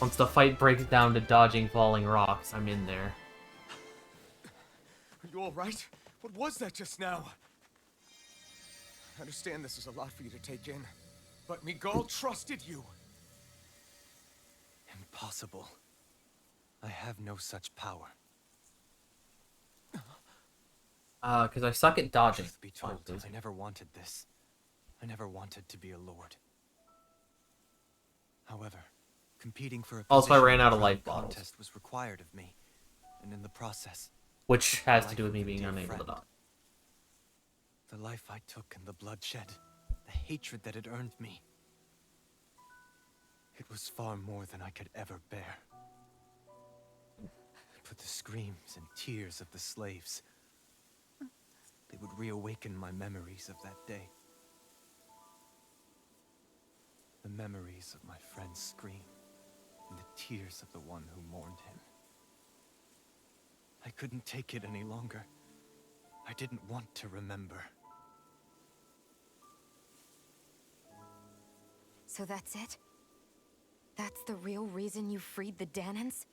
S1: once the fight breaks down to dodging falling rocks, I'm in there.
S13: Are you all right? What was that just now? I understand this is a lot for you to take in, but Miguel trusted you.
S6: Impossible. I have no such power.
S1: Because I suck at dodging.
S6: Truth be told, I never wanted this. I never wanted to be a lord. However, competing for a
S1: also, I
S6: position
S1: ran out of
S6: in the
S1: life bottles,
S6: contest was required of me, and in the process,
S1: which has to do with me being unable to dodge.
S6: The life I took and the bloodshed, the hatred that it earned me, it was far more than I could ever bear. But the screams and tears of the slaves, they would reawaken my memories of that day. The memories of my friend's scream, and the tears of the one who mourned him. I couldn't take it any longer. I didn't want to remember.
S12: So that's it? That's the real reason you freed the Danans?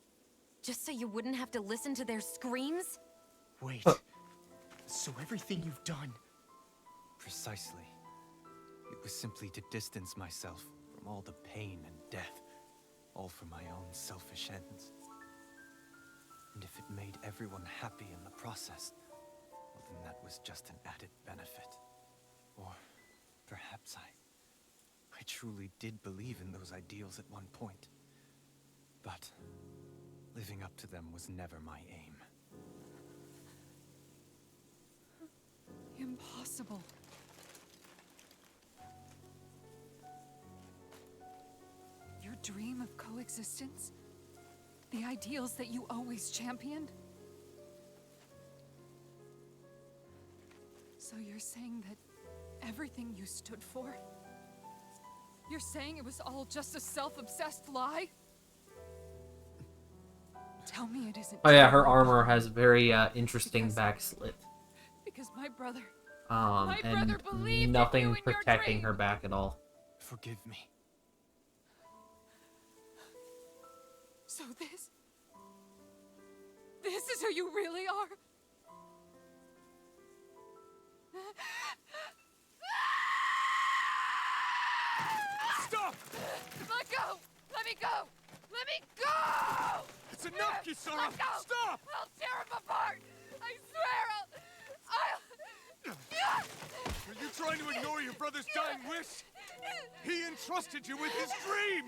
S12: Just so you wouldn't have to listen to their screams?
S10: Wait. So everything you've done...
S6: Precisely. It was simply to distance myself from all the pain and death, all for my own selfish ends. And if it made everyone happy in the process, well then that was just an added benefit. Or perhaps I truly did believe in those ideals at one point. But living up to them was never my aim.
S9: Impossible. Your dream of coexistence? The ideals that you always championed? So you're saying that everything you stood for? You're saying it was all just a self-obsessed lie? Tell me it isn't.
S1: Oh yeah, her armor has a very interesting back slit.
S9: Because my brother
S1: and nothing protecting her back at all.
S6: Forgive me.
S9: So this is who you really are?
S13: Stop!
S9: Let go! Let me go! Let me go!
S13: It's enough, Kisara!
S9: Let go!
S13: Stop!
S9: I'll tear him apart! I swear I'll...
S13: Are you trying to ignore your brother's dying wish? He entrusted you with his dream!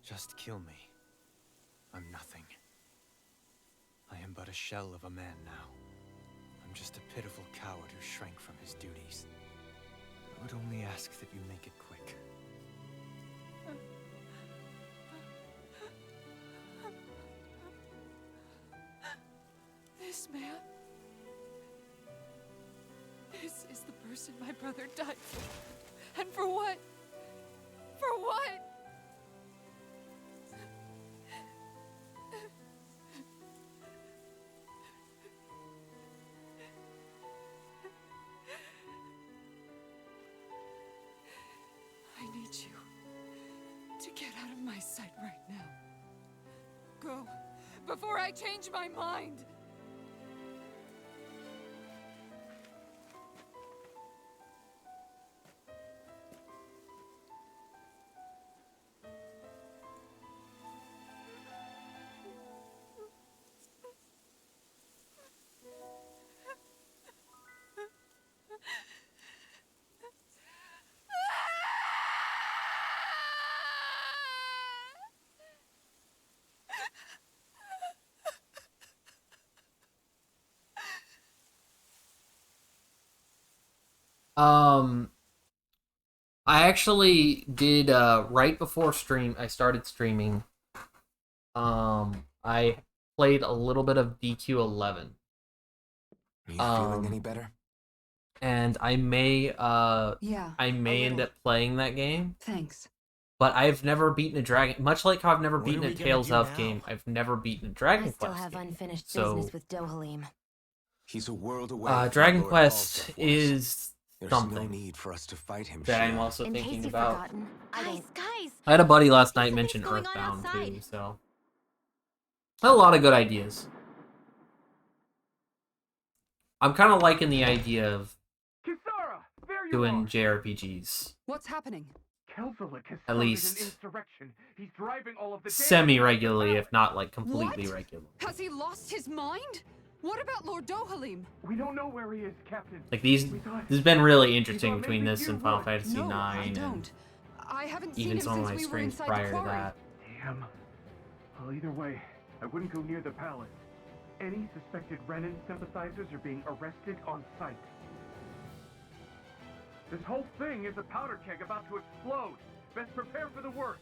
S6: Just kill me. I'm nothing. I am but a shell of a man now. I'm just a pitiful coward who shrank from his duties. I would only ask that you make it quick.
S9: This man... This is the person my brother died for. And for what? For what? I need you to get out of my sight right now. Go, before I change my mind!
S1: I actually did right before I started streaming. I played a little bit of DQ11.
S8: Are you feeling any better?
S1: And I may
S9: Yeah,
S1: end up playing that game.
S9: Thanks.
S1: But I've never beaten a Dragon, much like how I've never
S11: What
S1: beaten
S11: are
S1: a
S11: we gonna
S1: Tales
S11: do
S1: of
S11: now?
S1: game. I've never beaten a
S12: I
S1: Dragon
S12: still
S1: Quest
S12: have
S1: game.
S12: unfinished
S1: So,
S12: business with Dohalim.
S8: He's a world away. from
S1: Dragon
S8: Lord
S1: Quest
S8: Balsam for us.
S1: is
S8: There's
S1: something
S8: no need for us to fight him.
S1: that I'm
S8: Shia.
S1: also
S12: In case
S1: thinking
S12: you've
S1: about.
S12: forgotten,
S2: Guys,
S1: I had a buddy last night
S2: Something's
S1: mention
S2: going on
S1: Earthbound
S2: outside.
S1: too, so I had a lot of good ideas. I'm kind of liking the idea of
S14: Kisara, there you
S1: doing
S14: are.
S1: JRPGs.
S9: What's happening?
S14: Kelvilla Kisara
S1: At
S14: is
S1: least
S14: an insurrection. He's driving all of the
S1: semi-regularly, if not like completely
S9: What?
S1: regular.
S9: Has he lost his mind? What about Lord Dohalim?
S14: We don't know where he is, Captain.
S1: Like this has been really interesting between this and Final Fantasy IX.
S9: I
S1: and
S9: don't. I haven't seen
S1: even
S9: him
S1: some of
S9: since
S1: my
S9: we were
S1: streams
S9: inside
S1: prior
S9: the
S1: to
S9: quarry.
S1: that.
S14: Damn. Well, either way, I wouldn't go near the palace. Any suspected Renan sympathizers are being arrested on sight. This whole thing is a powder keg about to explode. Best prepare for the worst.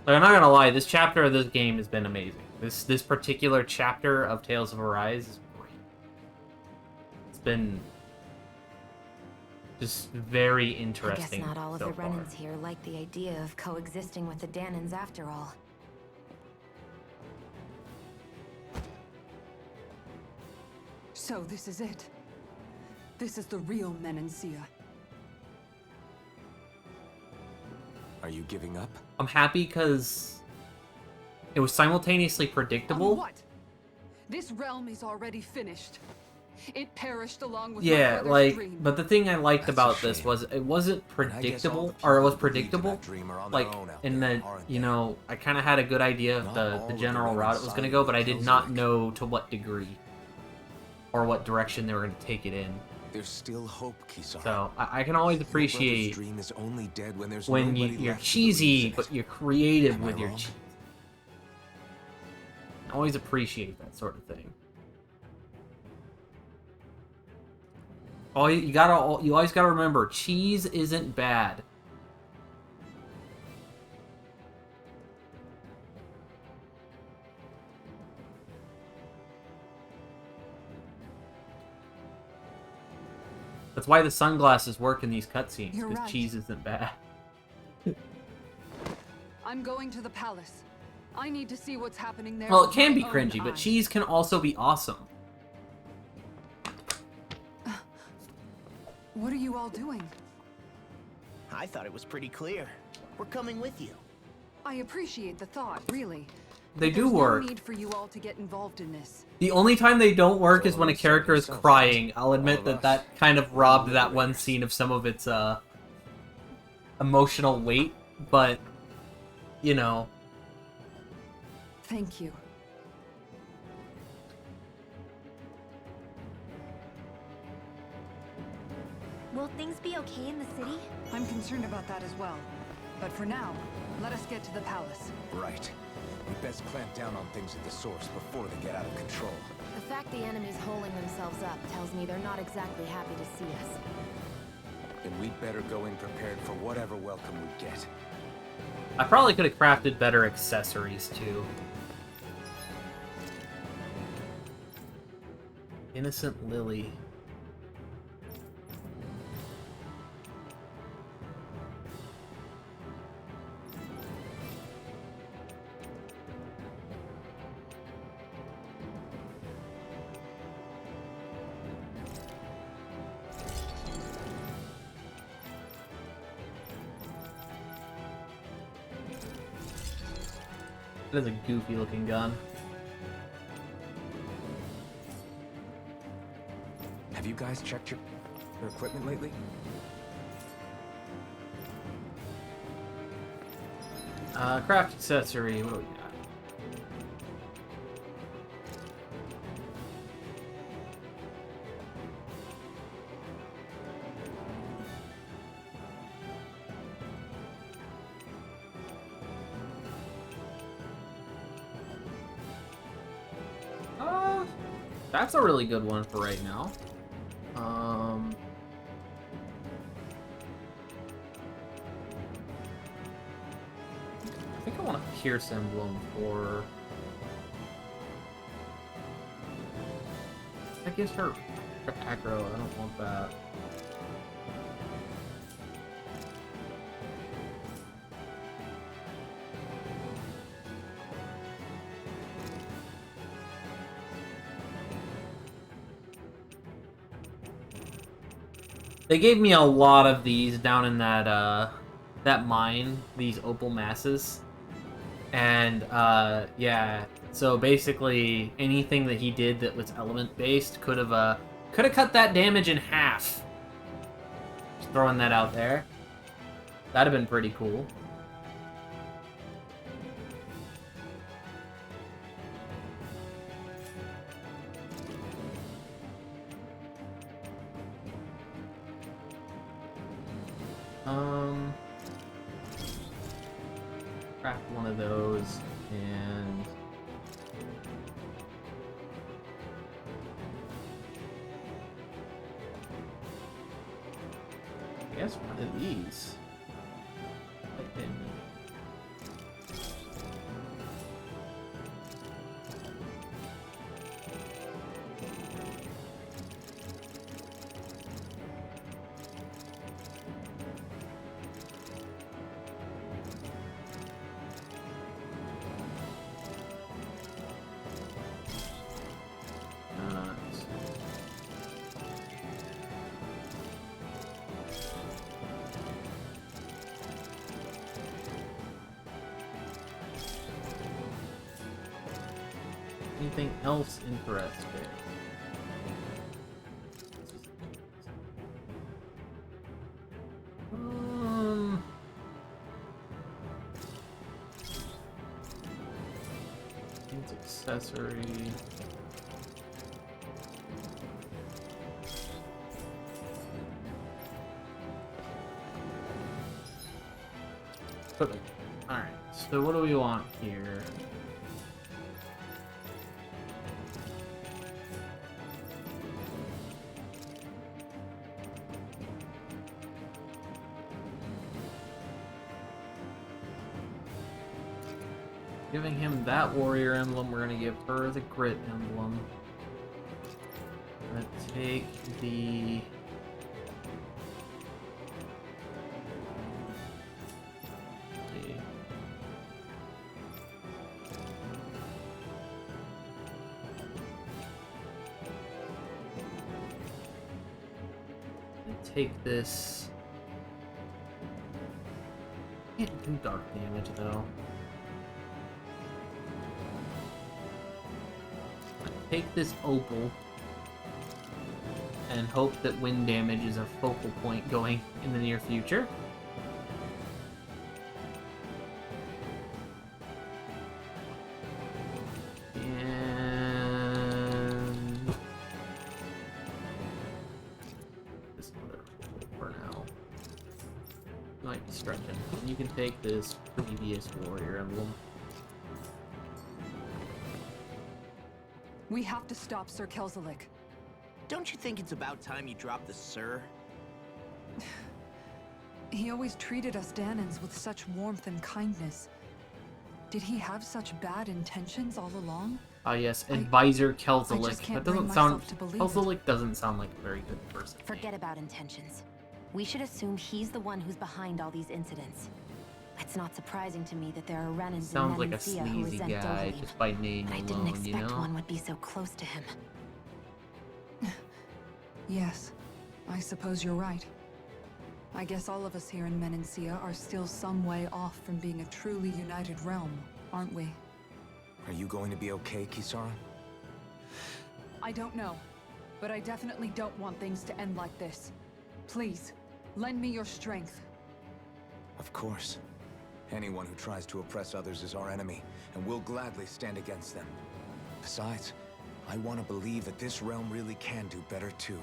S1: Like, I'm not gonna lie, this chapter of this game has been amazing. This particular chapter of Tales of Arise is great. It's been just very
S12: I
S1: interesting.
S12: guess not all of
S1: so
S12: the
S1: far.
S12: Renans here like the idea of coexisting with the Danans after all.
S9: So this is it. This is the real Menancia.
S8: Are you giving up?
S1: I'm happy because it was simultaneously predictable.
S9: What? This realm is already finished. It perished along with my
S1: Yeah,
S9: brother's
S1: like,
S9: dream.
S1: but the thing I liked
S8: That's a
S1: about this
S8: shame.
S1: was it wasn't
S8: And I guess all
S1: predictable,
S8: the
S1: or it was
S8: people who believed in
S1: predictable,
S8: that dream are on their
S1: like,
S8: own out
S1: in
S8: there,
S1: that,
S8: aren't
S1: you
S8: they?
S1: know, I kind of had a good idea of
S8: Not
S1: the
S8: all of the
S1: general
S8: Renan
S1: route it was going to
S8: sided
S1: go,
S8: with
S1: but I did not
S8: Kelzarek.
S1: know to what degree, or what direction they were going to take it in.
S8: There's still hope, Kisara.
S1: So, I can always
S8: Your brother's
S1: appreciate
S8: dream is only dead when there's
S1: when
S8: nobody
S1: you're
S8: left to
S1: cheesy,
S8: believe in
S1: but
S8: it.
S1: you're creative
S8: Am I
S1: with your
S8: wrong?
S1: cheese. I always appreciate that sort of thing. You always gotta remember, cheese isn't bad. That's why the sunglasses work in these cutscenes,
S9: You're
S1: because
S9: right.
S1: cheese isn't bad.
S9: I'm going to the palace. I need to see what's happening there.
S1: Well, it
S9: with
S1: can
S9: my
S1: be
S9: own
S1: cringy, but
S9: eyes.
S1: cheese can also be awesome.
S9: What are you all doing?
S11: I thought it was pretty clear. We're coming with you.
S9: I appreciate the thought, really.
S1: They
S9: But
S1: do
S9: there's
S1: work.
S9: No need for you all to get involved in this.
S1: The only time they don't work is when a
S8: Totally
S1: character is
S8: yourself,
S1: crying. I'll
S8: All
S1: admit
S8: of
S1: that
S8: us.
S1: that kind of robbed that one
S8: liberators.
S1: scene of some of its emotional weight, but you know,
S9: Thank you.
S2: Will things be okay in the city?
S9: I'm concerned about that as well. But for now, let us get to the palace.
S8: Right. We best clamp down on things at the source before they get out of control.
S12: The fact the enemy's holding themselves up tells me they're not exactly happy to see us.
S8: Then we'd better go in prepared for whatever welcome we get.
S1: I probably could have crafted better accessories too. Innocent Lily. That is a goofy looking gun.
S8: Have you guys checked your equipment lately?
S1: Craft accessory, what do we got? That's a really good one for right now. I think I want a Pierce Emblem for... That gives her aggro. I don't want that. They gave me a lot of these down in that that mine, these opal masses. And yeah, so basically anything that he did that was element based could have cut that damage in half. Just throwing that out there. That'd have been pretty cool. Craft one of those, and I guess one of these. Anything else interesting? It's accessory. Perfect. Alright, so what do we want here? Giving him that warrior emblem, we're gonna give her the grit emblem. I'm gonna take the... Take this. Can't do dark damage though. Take this opal and hope that wind damage is a focal point going in the near future. You can take this previous warrior emblem.
S9: We have to stop Sir Kelzelik.
S11: Don't you think it's about time you dropped the sir?
S9: He always treated us Danans with such warmth and kindness. Did he have such bad intentions all along?
S1: Ah yes, Advisor
S9: I
S1: Kelzelik.
S9: just can't
S1: That doesn't
S9: bring
S1: sound...
S9: myself to believe
S1: Kelzelik doesn't sound like a very good person.
S12: Forget about intentions. We should assume he's the one who's behind all these incidents. It's not surprising to me that there are Renans
S1: Sounds
S12: in
S1: like a
S12: Nemesia who
S1: sleazy
S12: resent
S1: guy
S12: Dovaline.
S1: just by name
S12: But I
S1: alone,
S12: didn't expect
S1: you know?
S12: one would be so close to him.
S9: Yes, I suppose you're right. I guess all of us here in Menancia are still some way off from being a truly united realm, aren't we?
S8: Are you going to be okay, Kisara?
S9: I don't know, but I definitely don't want things to end like this. Please, lend me your strength.
S8: Of course. Anyone who tries to oppress others is our enemy, and we'll gladly stand against them. Besides, I want to believe that this realm really can do better too.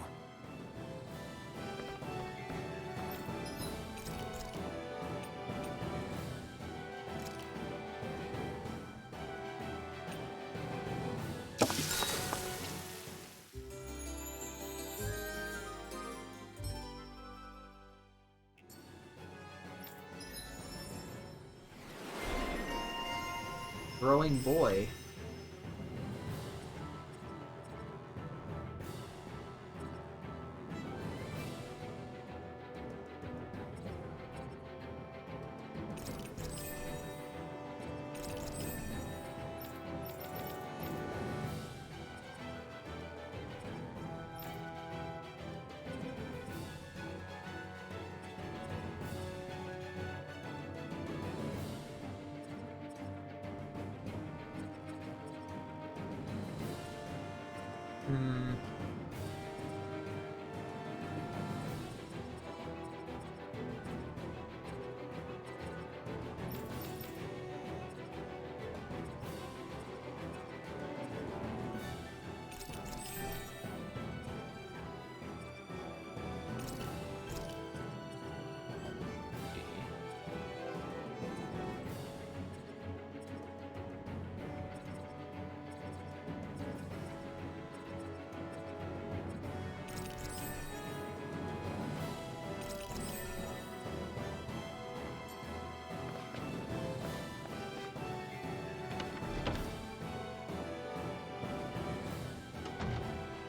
S1: growing boy.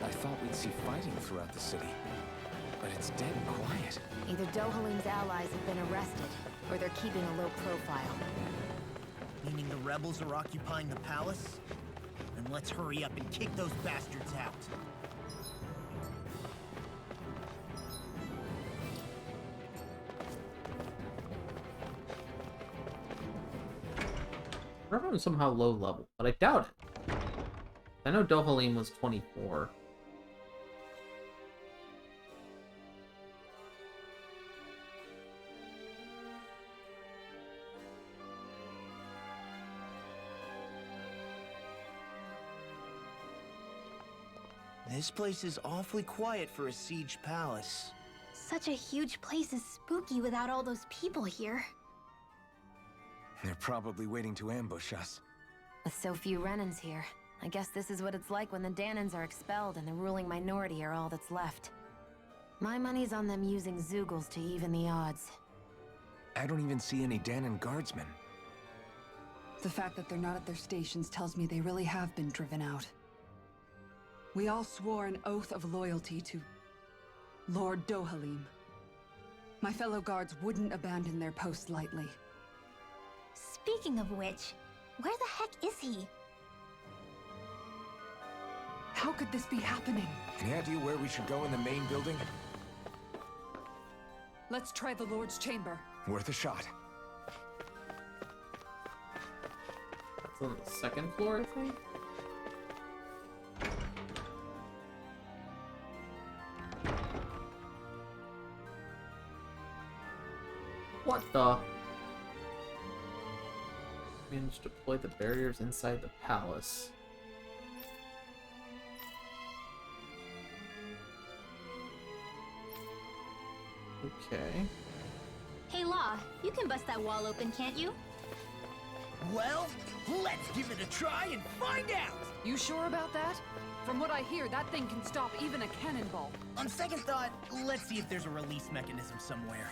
S8: I thought we'd see fighting throughout the city, but it's dead and quiet.
S12: Either Dohalim's allies have been arrested, or they're keeping a low profile.
S11: Meaning the rebels are occupying the palace? Then let's hurry up and kick those bastards out.
S1: Everyone's somehow low level, but I doubt it. I know Dohalim was 24.
S10: This place is awfully quiet for a siege palace.
S2: Such a huge place is spooky without all those people here.
S8: They're probably waiting to ambush us.
S12: With so few Renans here, I guess this is what it's like when the Danans are expelled and the ruling minority are all that's left. My money's on them using Zeugles to even the odds.
S8: I don't even see any Danan guardsmen.
S9: The fact that they're not at their stations tells me they really have been driven out. We all swore an oath of loyalty to Lord Dohalim. My fellow guards wouldn't abandon their post lightly.
S2: Speaking of which, where the heck is he?
S9: How could this be happening?
S8: Any idea where we should go in the main building?
S9: Let's try the Lord's chamber.
S8: Worth a shot.
S1: That's on the second floor, I think? What the? Managed to deploy the barriers inside the palace. Okay.
S2: Hey Law, you can bust that wall open, can't you?
S10: Well, let's give it a try and find out!
S9: You sure about that? From what I hear, that thing can stop even a cannonball.
S11: On second thought, let's see if there's a release mechanism somewhere.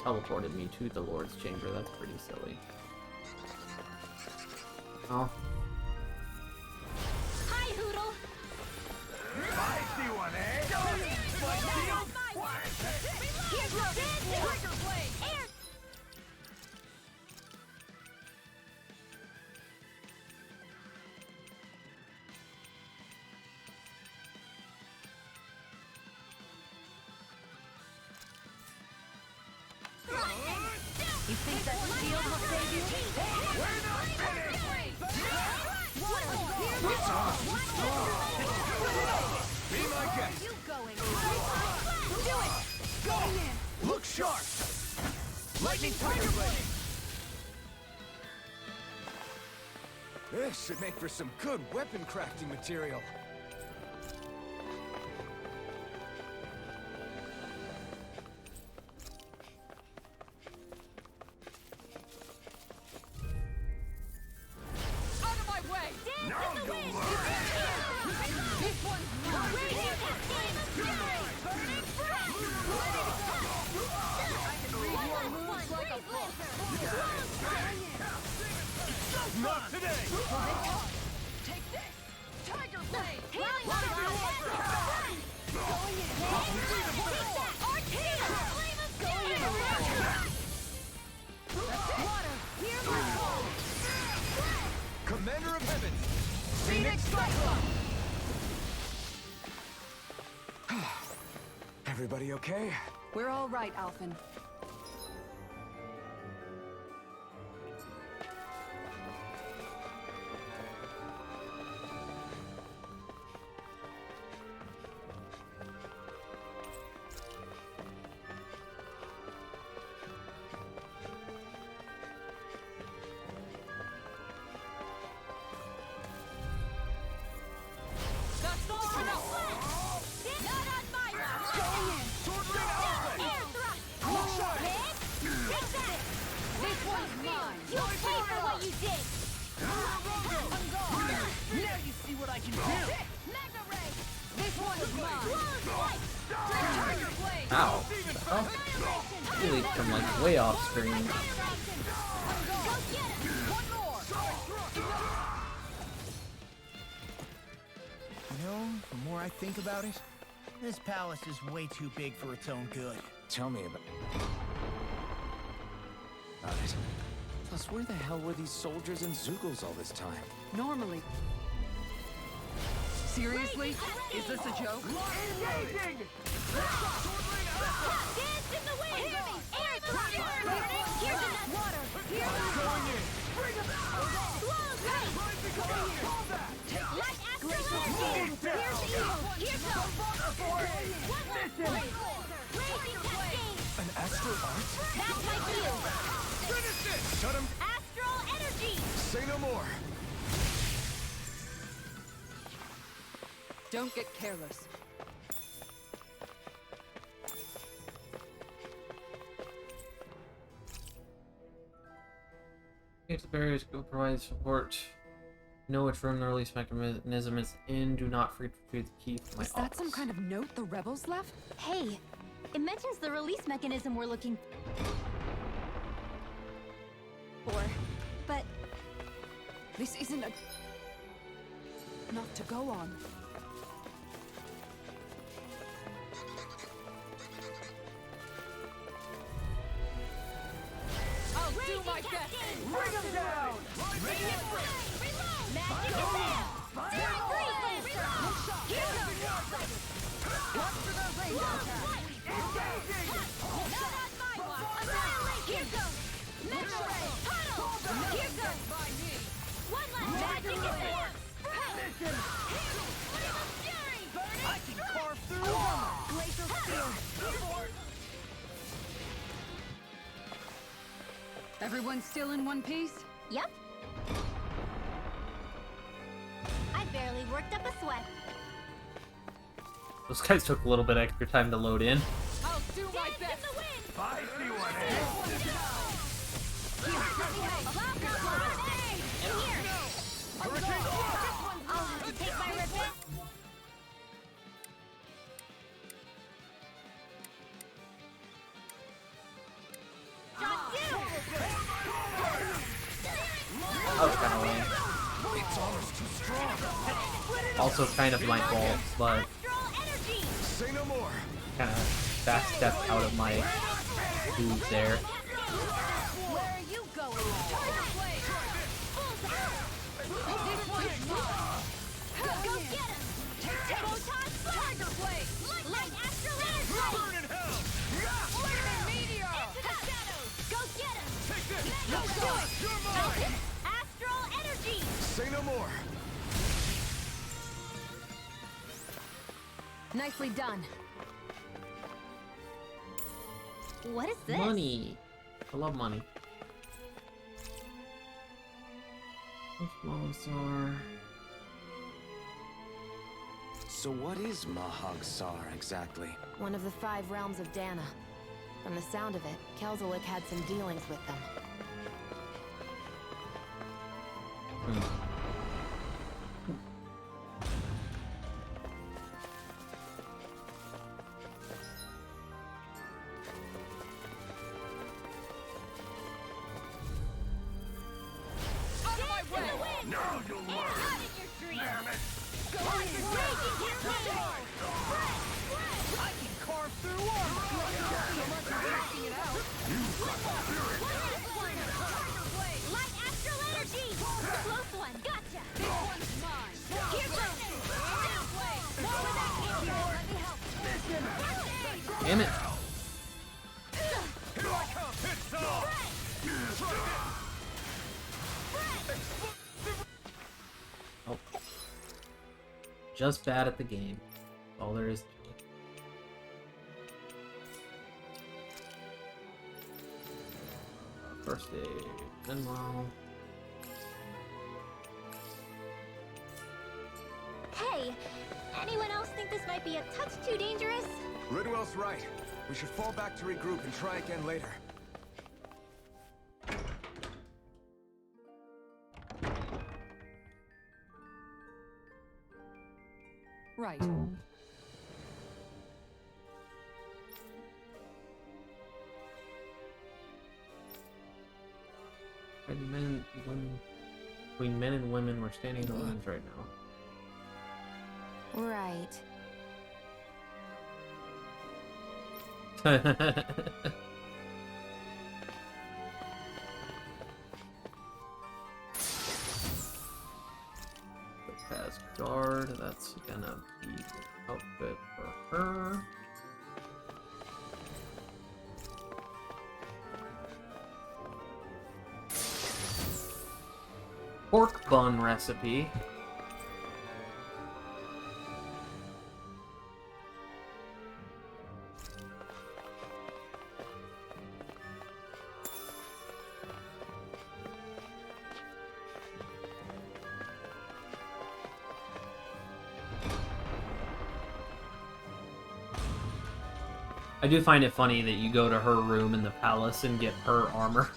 S1: Teleported me to the Lord's chamber. That's pretty silly. Oh.
S2: Hi, Hoodle!
S13: I see one, eh?
S2: Here's your trigger blade! Air!
S12: You think that shield will save you?
S13: We're not finished! Be my guest!
S2: You going?
S13: Do it! Go! Look sharp! Lightning Tiger Blade! This should make for some good weapon crafting material.
S9: Out of my way!
S13: Now you learn!
S9: This one's mine!
S2: Radiant Burning Breath!
S13: Not today!
S3: Take this! Tiger Blade!
S2: Healing on the
S3: Going in!
S2: Take that! Arcana! Flame of Fury!
S3: Water! Hear my call!
S13: Commander of Heaven!
S3: Phoenix Cyclone!
S8: Everybody okay?
S9: We're all right, Alphen.
S3: That's far enough!
S2: Not on my watch!
S3: Going in!
S2: Air thrust! Hit! Take that!
S3: This one's mine!
S2: You'll pay for what you did!
S3: I'm gone!
S10: Now you see what I can do!
S3: Mega Ray! This one is mine!
S2: Close light!
S3: Tiger Blade!
S1: Ow. Oh, really from like way off screen.
S2: Go get him!
S3: One more!
S10: You know, the more I think about it, this palace is way too big for its own good.
S8: Tell me about it. Plus, where the hell were these soldiers and Zeugles all this time?
S9: Normally. Seriously? Is this a joke?
S14: Engaging!
S2: Dance in the wind! Air thrust! Here's enough water! Here's
S13: Going in!
S2: Slow light! Light astral energy! Here's the evil! Here's the one last blade! Raging cascade!
S8: An astral art?
S2: That's my cue!
S13: Finish it! Shut him!
S2: Astral energy!
S13: Say no more!
S9: Don't get careless.
S1: If the barriers will provide support, know which room the release mechanism is in. Do not retrieve the key from my
S9: Is that
S1: office.
S9: some kind of note the rebels left?
S2: Hey, it mentions the release mechanism we're looking for. But
S9: This isn't a... Not to go on.
S3: I'll do my best!
S14: Bring him down!
S2: Magic Kazam!
S3: Watch for the range attack!
S2: Not on my watch! Annihilate! Here goes! Mega Ray! Tunnel! Here goes!
S3: By me!
S2: One last Magic Kazam!
S10: I can carve through armor!
S3: Glacial Spear!
S9: Everyone still in one piece?
S2: Yep. I barely worked up a sweat.
S1: Those guys took a little bit extra time to load in.
S3: I'll do my
S2: Dance
S3: best!
S2: in the wind!
S14: I see what it
S2: In here! I'll have to take my revenge. Shot two!
S1: That was kind of lame.
S13: Its armor's too strong!
S1: Also kind of my fault, but
S2: Astral energy!
S13: Say no more!
S1: kind of fast stepped out of my moves there.
S2: Where are you going? Tiger Blade! This one's mine! Go get him! Photon Tiger Blade! Light astral energy!
S13: Burn in hell!
S3: Flaming Meteor!
S2: Into the shadows! Go get him!
S13: Take this!
S2: Go do it!
S13: You're mine!
S2: Astral energy!
S13: Say no more!
S12: Nicely done.
S2: What is this?
S1: Money. I love money. Star.
S8: So what is Mahag-Sar exactly?
S12: One of the 5 realms of Dana. From the sound of it, Kelzelik had some dealings with them.
S3: Out of my way!
S2: Now you'll learn. Not in your dreams. Damn it. Go on, raging campaign.
S3: I can carve through armor. So much for acting it out.
S2: Light astral energy. Close one. Gotcha.
S3: This one's mine.
S2: Here goes. More where that came from. Let me help.
S1: Damn it.
S13: Here I come! It's on!
S1: Oh. Just bad at the game. All there is to it. First aid. Meanwhile.
S2: Hey, anyone else think this might be a touch too dangerous?
S8: Ridwell's right. We should fall back to regroup and try again later.
S9: Right.
S1: Between men and women, we're standing in the lines right now.
S12: Right.
S1: The past guard, that's gonna be the outfit for her. Pork bun recipe. I do find it funny that you go to her room in the palace and get her armor.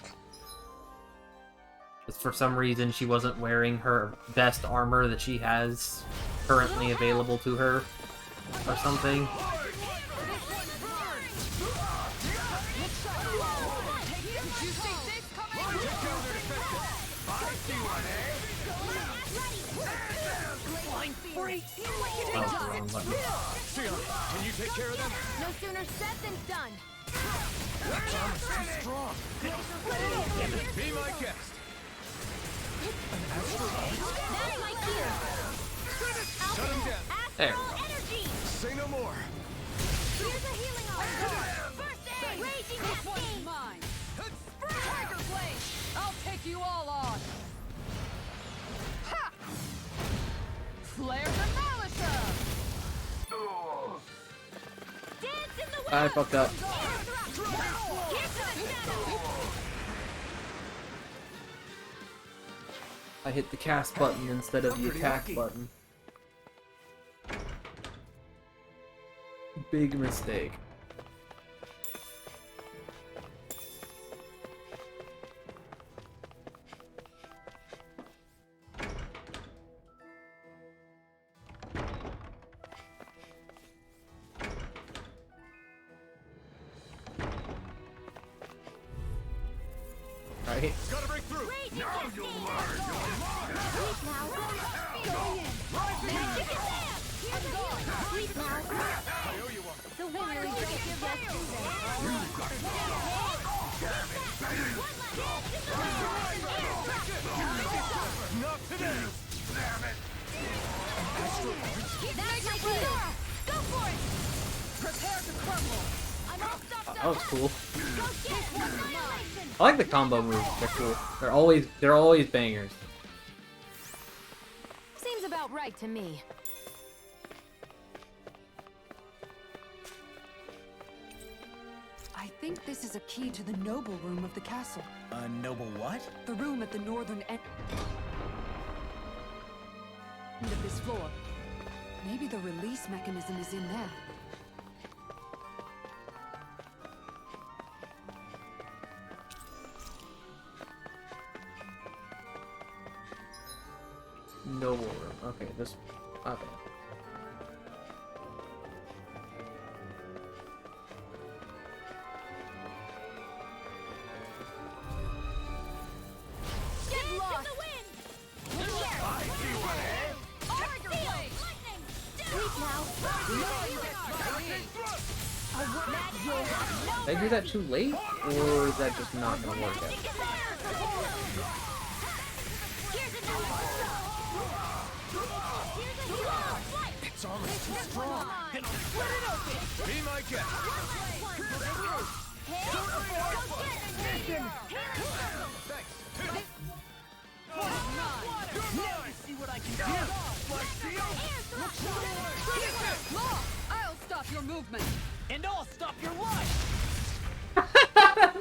S1: Just for some reason she wasn't wearing her best armor that she has currently available to her or something. Oh, the wrong button.
S13: Can you take care of them?
S2: No sooner said than done.
S13: That armor's too strong. Be my guest.
S2: That's my cue.
S13: Shut him down.
S1: There.
S2: Astral energy.
S13: Say no more.
S2: Here's a healing arm. First aid. Raging
S3: This one's
S2: cascade.
S3: mine. Tiger Blade. I'll take you all on. Ha! Flare the Malisher.
S2: Dance in the wind.
S1: I fucked up.
S2: Here's the shadow.
S1: I hit the cast button instead of the attack button. Big mistake. Right?
S13: Gotta break through.
S2: Now you'll learn. Sleep now. Going in. Magic is there. Here's a healing arm. Sleep now.
S13: I owe you one.
S2: The winners don't give us
S13: Not today. Damn it.
S2: That's my cue. Go for it.
S3: Prepare to crumble.
S2: I'm all stocked up.
S1: That was cool.
S2: Go get it. Annihilation.
S1: I like the combo moves. They're cool. They're always bangers.
S12: Seems about right to me.
S9: I think this is a key to the noble room of the castle.
S10: A noble what?
S9: The room at the northern end of this floor. Maybe the release mechanism is in there.
S1: Noble room. Okay, this. Okay.
S2: Get lost. In the wind.
S1: Did I do that too late, or is that just not gonna work out?
S13: Its armor's too strong. Be my guest. See what I can do.
S3: I'll stop your movement.
S10: And I'll stop your life!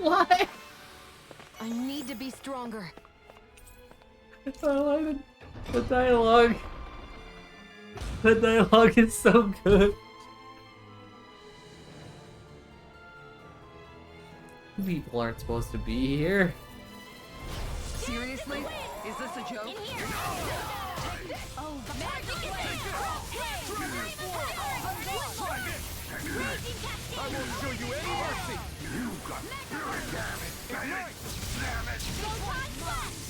S1: Why?
S12: I need to be stronger.
S1: I like it. The dialogue. The dialogue is so good. People aren't supposed to be here.
S3: Seriously? Is this a joke?
S2: Oh, the magic is
S13: I won't show you any mercy.
S5: You got spirit damage,
S13: Ignite! Damn it!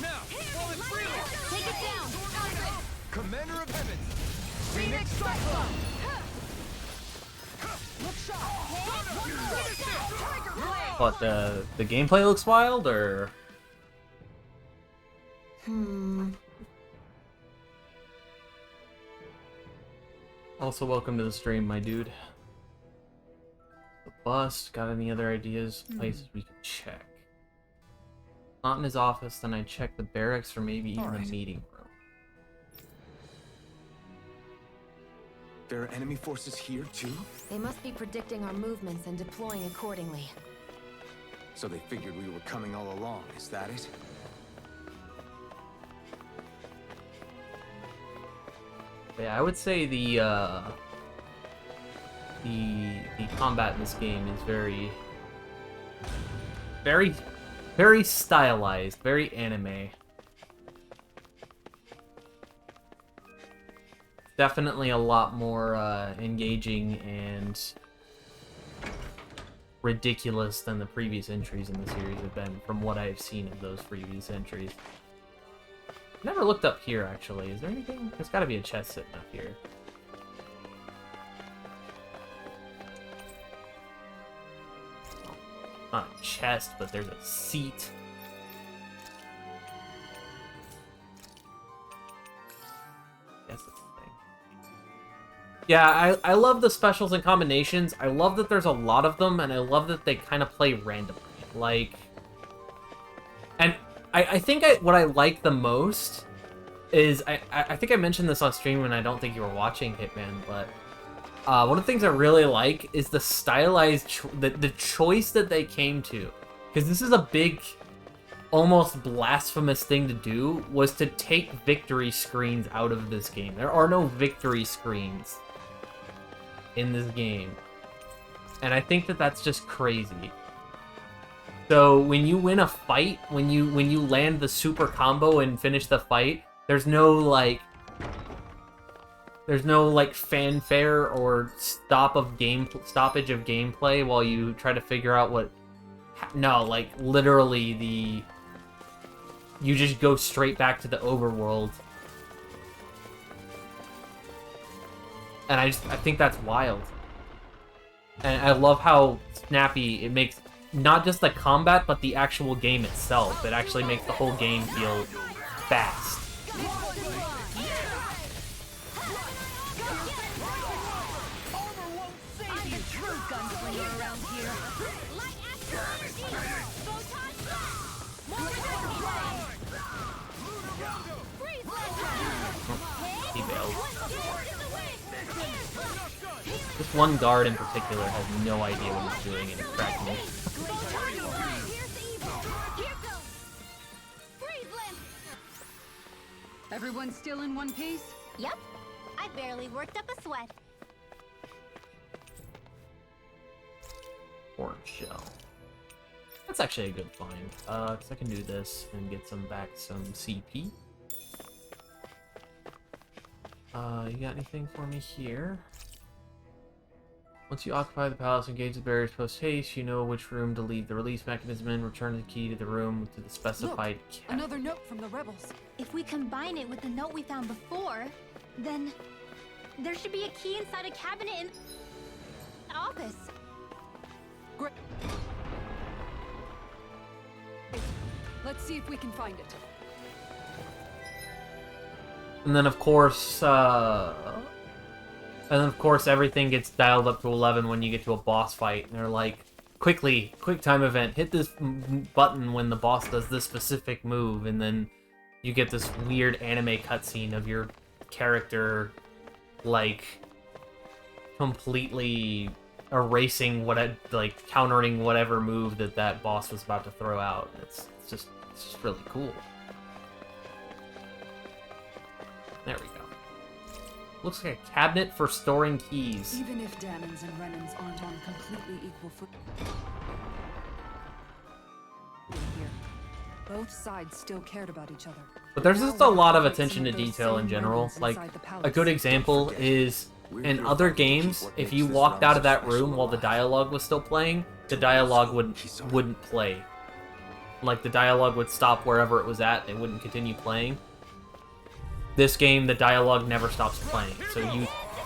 S13: Now, while it's freezing!
S2: Take it down!
S13: Commander of Heavens!
S3: Phoenix Cyclone!
S13: Look sharp!
S1: What, the gameplay looks wild, or? Also, welcome to the stream, my dude. The bust. Got any other ideas? Places we could check. Not in his office, then I'd check the barracks or maybe even the meeting room.
S8: There are enemy forces here too?
S12: They must be predicting our movements and deploying accordingly.
S8: So they figured we were coming all along, is that it?
S1: Yeah, I would say the combat in this game is very stylized, very anime. Definitely a lot more engaging and ridiculous than the previous entries in the series have been, from what I've seen of those previous entries. Never looked up here, actually. Is there anything? There's got to be a chest sitting up here. Well, not a chest, but there's a seat. That's the thing. Yeah, I love the specials and combinations. I love that there's a lot of them, and I love that they kind of play randomly. Like... And I think what I like the most is... I think I mentioned this on stream when I don't think you were watching, Hitman, but... one of the things I really like is the stylized... the choice that they came to. Because this is a big, almost blasphemous thing to do, was to take victory screens out of this game. There are no victory screens in this game. And I think that that's just crazy. So when you win a fight, when you land the super combo and finish the fight, there's no like fanfare or stoppage of gameplay while you try to figure out what. No, like literally you just go straight back to the overworld. And I think that's wild. And I love how snappy it makes not just the combat, but the actual game itself. It actually makes the whole game feel fast. He bailed. This one guard in particular has no idea what he's doing and it's cracking me.
S3: Everyone still in one piece?
S2: Yep. I barely worked up a sweat.
S1: Orange shell. That's actually a good find. Because I can do this and get some CP. You got anything for me here? Once you occupy the palace, engage the barriers post-haste, you know which room to leave the release mechanism in, return the key to the room to the specified cabinet.
S4: Another note from the rebels.
S2: If we combine it with the note we found before, then there should be a key inside a cabinet in the office.
S4: Great.
S9: Let's see if we can find it.
S1: And then of course, everything gets dialed up to 11 when you get to a boss fight. And they're like, quickly, quick time event, hit this button when the boss does this specific move, and then you get this weird anime cutscene of your character, like, completely erasing countering whatever move that boss was about to throw out. It's just really cool. There we go. Looks like a cabinet for storing keys.
S9: Even if Danans and Renans aren't on completely equal footing here, both sides still cared about each other.
S1: But there's just a lot of attention to detail in general. Like, a good example is in other games, if you walked out of that room while the dialogue was still playing, the dialogue wouldn't play. Like, the dialogue would stop wherever it was at, it wouldn't continue playing. This game, the dialogue never stops playing, so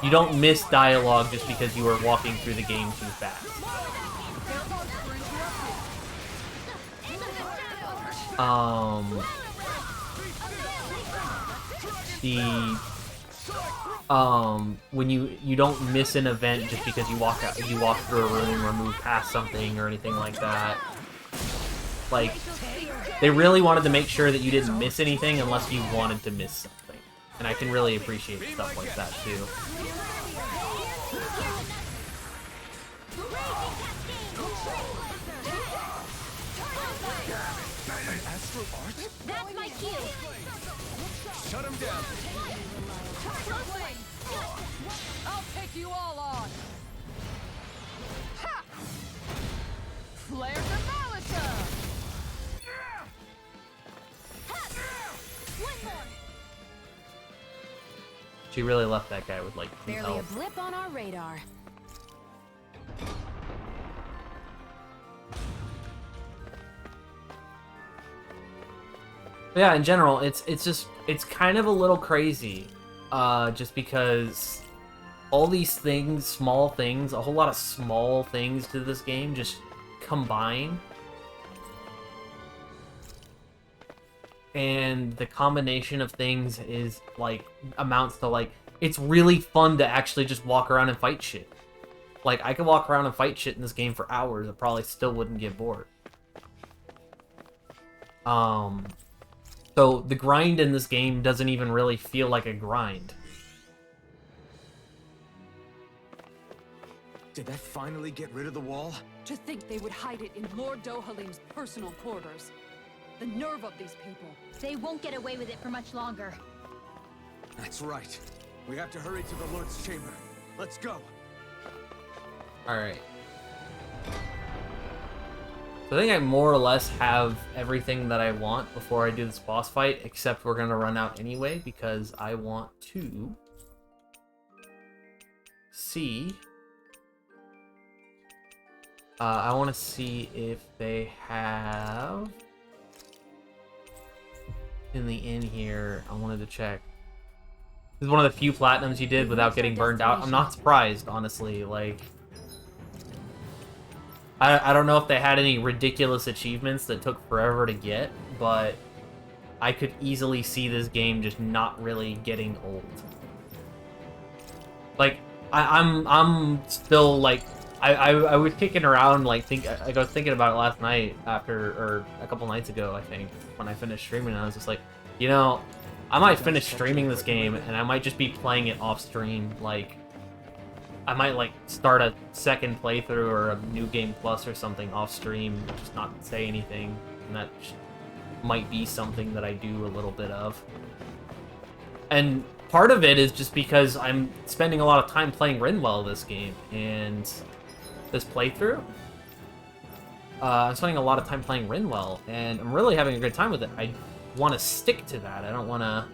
S1: you don't miss dialogue just because you are walking through the game too fast. When you don't miss an event just because you walk through a room or move past something or anything like that. Like, they really wanted to make sure that you didn't miss anything unless you wanted to miss something. And I can really appreciate stuff like that too.
S2: That's my cue.
S13: Shut him down. I'll take you all on. Ha! Flare the Malisa.
S2: One more.
S1: She really left that guy with like 2
S12: Barely a
S1: health.
S12: blip on our radar.
S1: But yeah, in general, it's kind of a little crazy, just because all these things, small things, a whole lot of small things to this game just combine. And the combination of things is, like, amounts to, like, it's really fun to actually just walk around and fight shit. Like, I could walk around and fight shit in this game for hours, I probably still wouldn't get bored. So the grind in this game doesn't even really feel like a grind.
S8: Did that finally get rid of the wall?
S9: To think they would hide it in Lord Dohalim's personal quarters. The nerve of these people.
S2: They won't get away with it for much longer.
S8: That's right. We have to hurry to the Lord's chamber. Let's go.
S1: Alright. So I think I more or less have everything that I want before I do this boss fight, except we're going to run out anyway, because I want to see... I want to see if they have... in the inn here, I wanted to check. This is one of the few platinums you did without getting burned out. I'm not surprised, honestly. Like, I don't know if they had any ridiculous achievements that took forever to get, but I could easily see this game just not really getting old. Like, I'm still like, I was kicking around, like, I was thinking about it last night or a couple nights ago, I think, when I finished streaming, and I was just like, you know, I might finish streaming this game, and I might just be playing it off stream. Like, I might, like, start a second playthrough or a New Game Plus or something off stream, just not say anything, and that might be something that I do a little bit of. And part of it is just because I'm spending a lot of time playing Rinwell this game, and this playthrough, I'm spending a lot of time playing Rinwell, and I'm really having a good time with it. I want to stick to that. I don't want to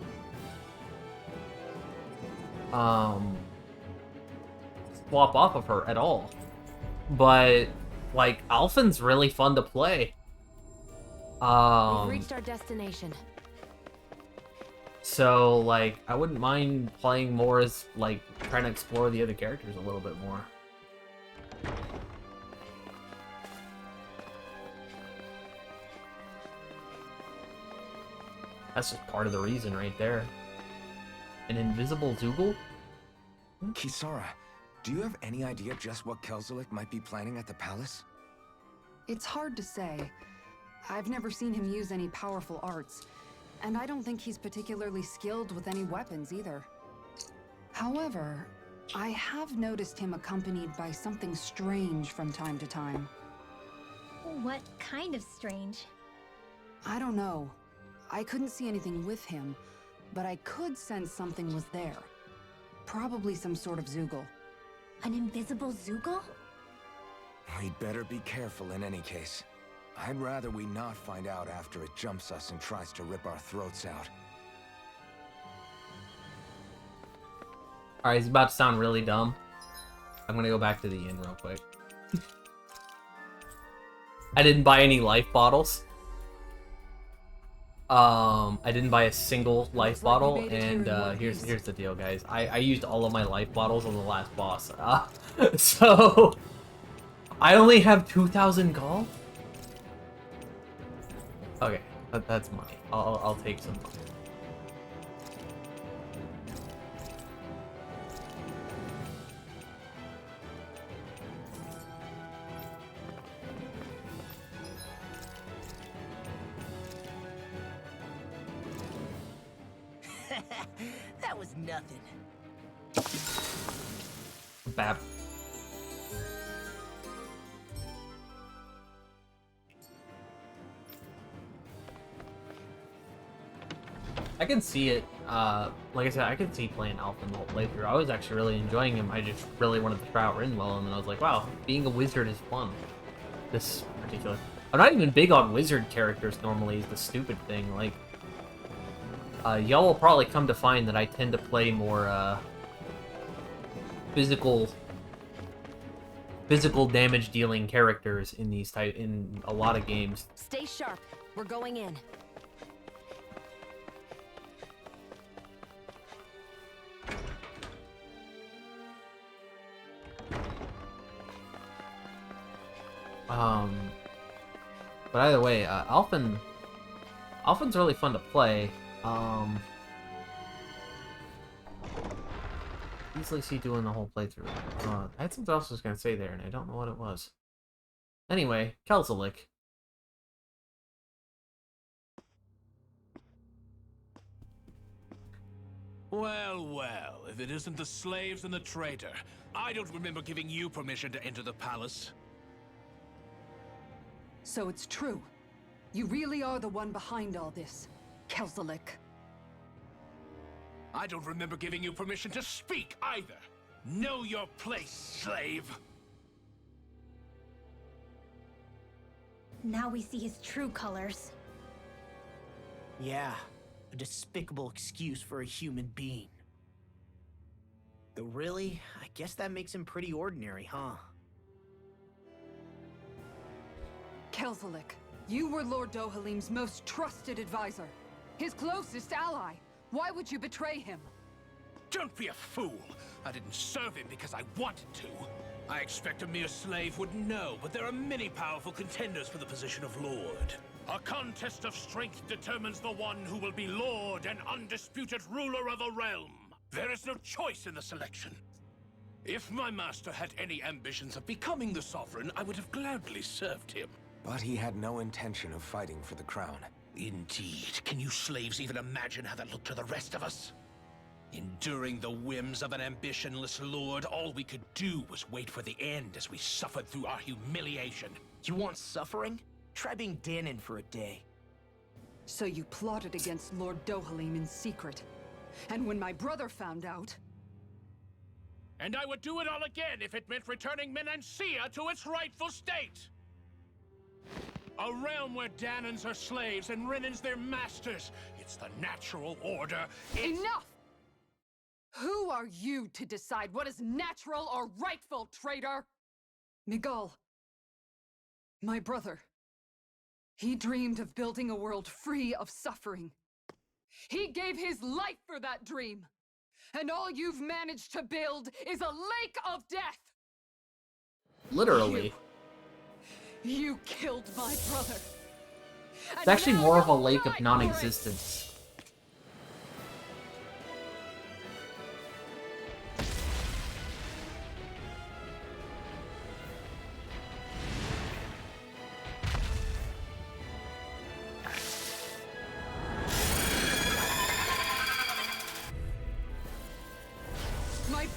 S1: swap off of her at all. But, like, Alphen's really fun to play.
S12: We've reached our destination.
S1: So, like, I wouldn't mind playing more as, like, trying to explore the other characters a little bit more. That's just part of the reason right there. An invisible Zoogle?
S8: Kisara, do you have any idea just what Kelzelik might be planning at the palace?
S9: It's hard to say. I've never seen him use any powerful arts, and I don't think he's particularly skilled with any weapons either. However, I have noticed him accompanied by something strange from time to time.
S2: What kind of strange?
S9: I don't know. I couldn't see anything with him, but I could sense something was there. Probably some sort of Zoogle.
S2: An invisible Zoogle?
S8: We'd better be careful in any case. I'd rather we not find out after it jumps us and tries to rip our throats out.
S1: Alright, he's about to sound really dumb. I'm gonna go back to the inn real quick. I didn't buy any life bottles. I didn't buy a single life bottle, and here's the deal, guys. I used all of my life bottles on the last boss. So I only have 2,000 gall. Okay, that's money. I'll take some money.
S11: That was nothing.
S1: Bap. I can see it. Like I said, I can see playing Alpha in the whole playthrough. I was actually really enjoying him. I just really wanted to try out Rinwell, and then I was like, wow, being a wizard is fun. This particular... I'm not even big on wizard characters normally, is the stupid thing. Like, y'all will probably come to find that I tend to play more, physical damage dealing characters in these in a lot of games.
S12: Stay sharp. We're going in.
S1: But either way, Alphen's really fun to play. Easily see doing the whole playthrough. I had something else I was gonna say there, and I don't know what it was. Anyway, Kelzelik.
S15: Well, well, if it isn't the slaves and the traitor. I don't remember giving you permission to enter the palace.
S9: So it's true. You really are the one behind all this, Kelzelik.
S15: I don't remember giving you permission to speak either. Know your place, slave.
S2: Now we see his true colors.
S11: Yeah, a despicable excuse for a human being. Though really, I guess that makes him pretty ordinary, huh?
S9: Kelzelik, you were Lord Dohalim's most trusted advisor. His closest ally. Why would you betray him?
S15: Don't be a fool. I didn't serve him because I wanted to. I expect a mere slave would know, but there are many powerful contenders for the position of Lord. A contest of strength determines the one who will be Lord and undisputed ruler of a realm. There is no choice in the selection. If my master had any ambitions of becoming the sovereign, I would have gladly served him.
S8: But he had no intention of fighting for the crown.
S15: Indeed. Can you slaves even imagine how that looked to the rest of us? Enduring the whims of an ambitionless lord, all we could do was wait for the end as we suffered through our humiliation.
S11: You want suffering? Try being Danon for a day.
S9: So you plotted against Lord Dohalim in secret. And when my brother found out...
S15: And I would do it all again if it meant returning Menancia to its rightful state! A realm where Danons are slaves and Renans their masters. It's the natural order.
S9: Enough! Who are you to decide what is natural or rightful, traitor? Miguel. My brother. He dreamed of building a world free of suffering. He gave his life for that dream. And all you've managed to build is a lake of death!
S1: Literally.
S9: You killed my brother.
S1: It's actually more of a lake of non-existence.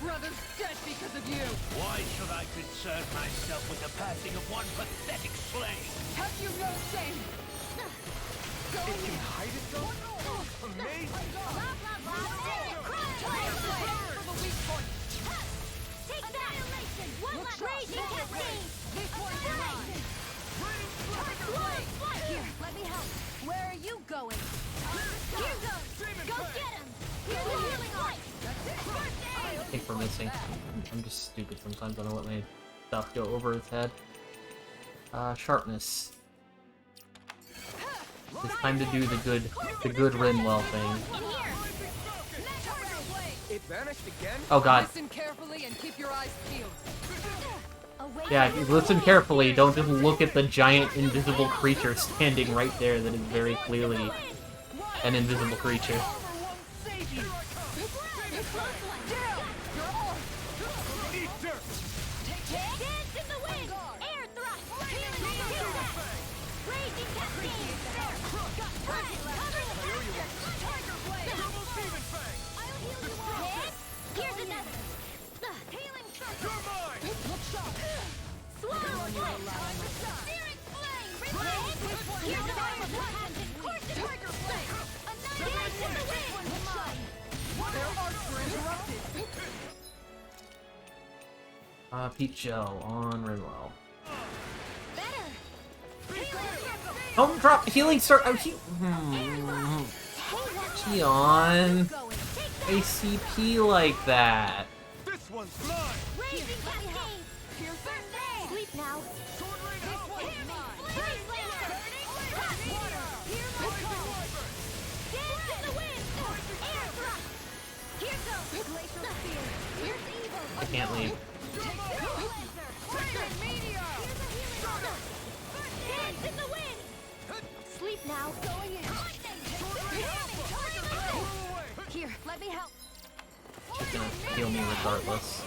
S3: brother's dead because of you!
S15: Why should I concern myself with the passing of one pathetic slave?
S3: Have you no shame?
S13: It can hide itself? Amazing!
S3: For the weak point!
S2: Take that! One left! Raging cascade!
S3: This one's mine!
S2: Here, let me help. Where are you going? Here goes! Go get him! Here's the healing light!
S1: I think we're missing. I'm just stupid sometimes. I don't let my stuff go over his head. Sharpness. It's time to do the good Rinwell thing.
S13: It vanished again?
S1: Oh god.
S3: Listen carefully and keep your eyes peeled.
S1: Yeah, listen carefully. Don't just look at the giant invisible creature standing right there that is very clearly an invisible creature. Peach Gel on Rinwell. Don't drop healing start. Oh, Gion. ACP like that.
S13: This one's mine.
S2: Raging cascade. Sleep now. This one's mine. Dance in the wind. Air thrust. Here goes. Glacial spear. Here's evil.
S1: I can't leave.
S2: Dance in the wind. Sleep now. Going in. Here, let me help.
S1: She's gonna heal me regardless.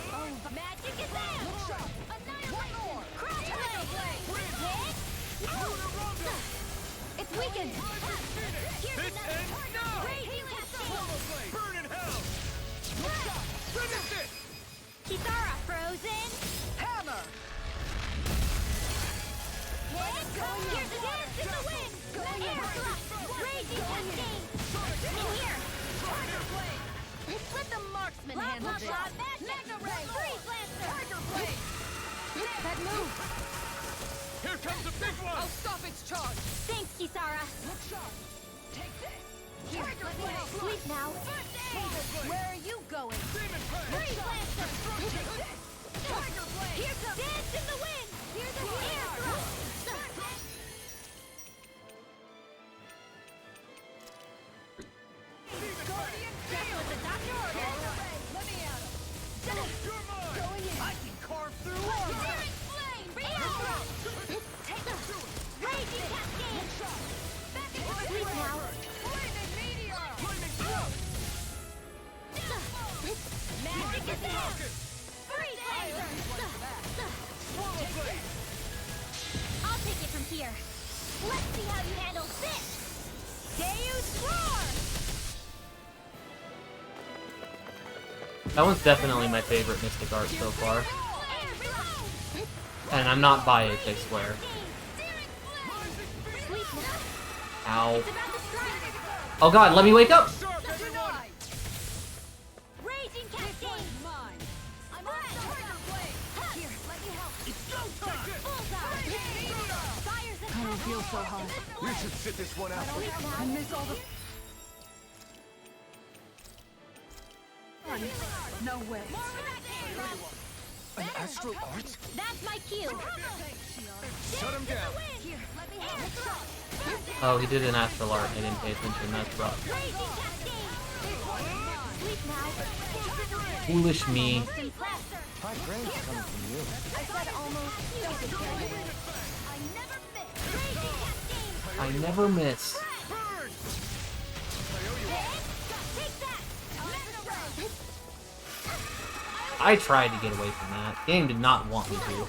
S2: MAGICAZAM! Annihilation! Crash It's weakened! Here's another! Raging cascade!
S13: Burn in hell! Finish it!
S2: Kisara frozen!
S3: Hammer!
S2: Here's a dance in the wind! Air thrust! Raging cascade! In here!
S3: Tiger blade! Let the marksman handle this!
S2: Mega ray! Freeze lancer!
S3: Tiger blade! That move!
S13: Here comes the big one!
S3: I'll stop its charge!
S2: Thanks, Kisara!
S3: Look sharp! Take this!
S2: Here, let me help. Sleep now.
S3: Where are you going?
S2: Freeze lancer!
S3: Tiger blade!
S2: Here comes dance in the wind! Here's the air thrust!
S3: Guardian
S2: That's what the doctor ordered!
S3: Let me at him!
S13: You're mine!
S3: Going in!
S13: I can carve through armor!
S2: Searing flame! Air thrust! Take the raging cascade! Back into sleep now!
S3: Flaming meteor!
S2: MAGICAZAM! Freeze laser! I'll take it from here. Let's see how you handle this! Deus Roar!
S1: That one's definitely my favorite Mystic Art so far. And I'm not biased, I swear. Ow. Oh god, let me wake up!
S2: Raging cascade!
S3: Mine!
S2: I'm on Tiger blade! Here, let me help.
S13: It's go time!
S2: Bullseye! Fires and
S3: I don't feel so hot.
S13: You should sit this one out.
S3: I miss all the... No way.
S13: An astral art?
S2: That's my cue.
S13: Shut him down.
S2: Here, let me help.
S1: Oh, he did an astral art. I didn't pay attention. That's rough.
S2: Raging cascade! Sleep now.
S1: Foolish me.
S6: High praise coming from you.
S2: I said almost. Don't get carried away. I never miss. Raging cascade!
S1: I never miss.
S2: Take that!
S1: I tried to get away from that. Game did not want me to.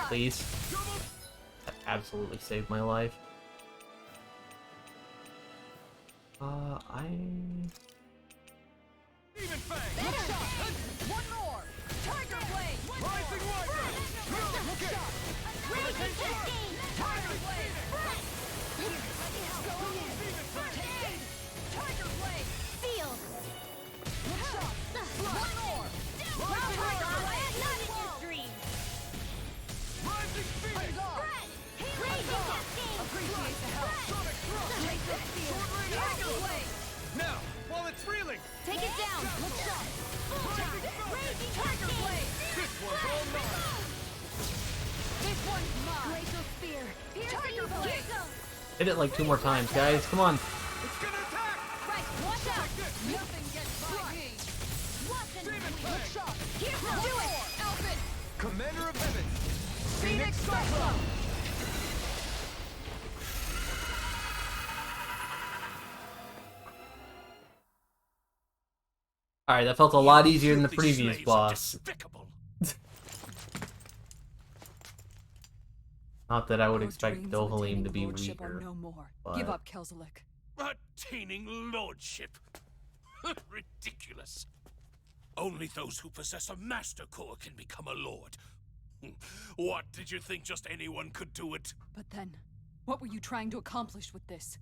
S1: Please. That absolutely saved my life. I...
S3: This one's mine.
S2: Glacial spear.
S3: Tiger
S2: Piercing
S3: blade.
S2: Here goes.
S1: Hit it like 2 more times, guys. Come on.
S13: It's gonna attack!
S3: Right, watch out. Nothing gets by me.
S2: Watch and
S13: Demon
S2: bleed.
S13: plague.
S3: Look sharp.
S2: Here
S3: Do
S2: goes.
S3: it, Elfin.
S13: Commander of Heaven!
S3: Phoenix Cyclone.
S1: Alright, that felt a lot easier than the
S15: Filthy
S1: previous
S15: slaves are
S1: boss.
S15: despicable.
S1: Not that I would
S9: Your
S1: expect
S9: dreams of
S1: Dohalim
S9: attaining
S1: to be
S9: lordship are
S1: weaker.
S9: no more.
S1: but-
S9: Give up, Kelzelik.
S15: Attaining lordship. Ridiculous. Only those who possess a master core can become a lord. What, did you think just anyone could do it?
S9: But then, what were you trying to accomplish with this?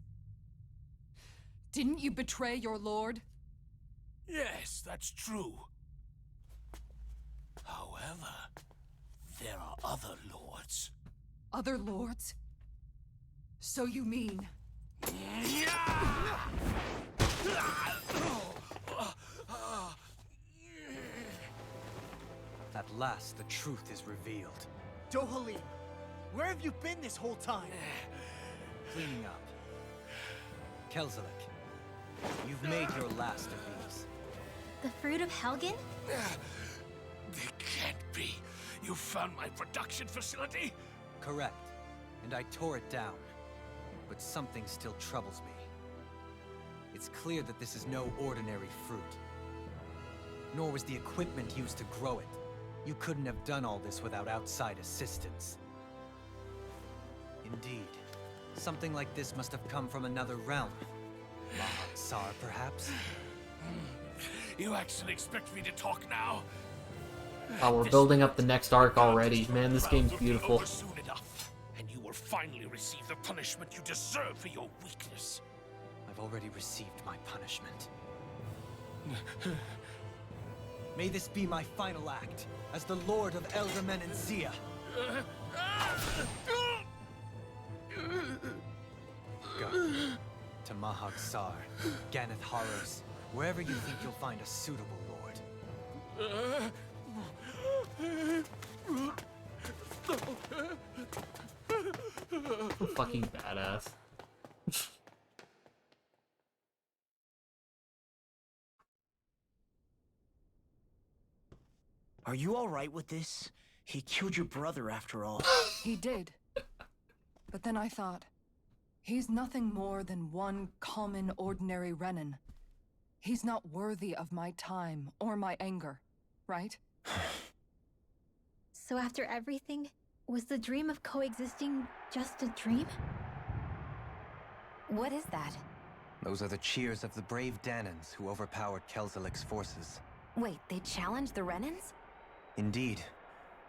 S9: Didn't you betray your lord?
S15: Yes, that's true. However, there are other lords.
S9: Other lords? So you mean...
S6: At last, the truth is revealed.
S11: Dohalim, where have you been this whole time?
S6: Cleaning up. Kelzelik, you've made your last of these.
S2: The fruit of Helgen?
S15: They can't be. You found my production facility?
S6: Correct. And I tore it down. But something still troubles me. It's clear that this is no ordinary fruit. Nor was the equipment used to grow it. You couldn't have done all this without outside assistance. Indeed. Something like this must have come from another realm. Mahag-Sar, perhaps?
S15: You actually expect me to talk now?
S1: Oh, we're building up the next arc already. Man, this game's beautiful.
S15: Over soon enough, and you will finally receive the punishment you deserve for your weakness.
S6: I've already received my punishment. May this be my final act as the Lord of Elder Menencia. Go to Mahag-Sar, Ganeth Horrors, wherever you think you'll find a suitable lord.
S1: Fucking badass.
S11: Are you alright with this? He killed your brother after all.
S9: He did. But then I thought, he's nothing more than one common, ordinary Renan. He's not worthy of my time or my anger, right?
S2: So after everything, was the dream of coexisting just a dream?
S12: What is that?
S6: Those are the cheers of the brave Danans who overpowered Kelzelik's forces.
S12: Wait, they challenged the Renans?
S6: Indeed.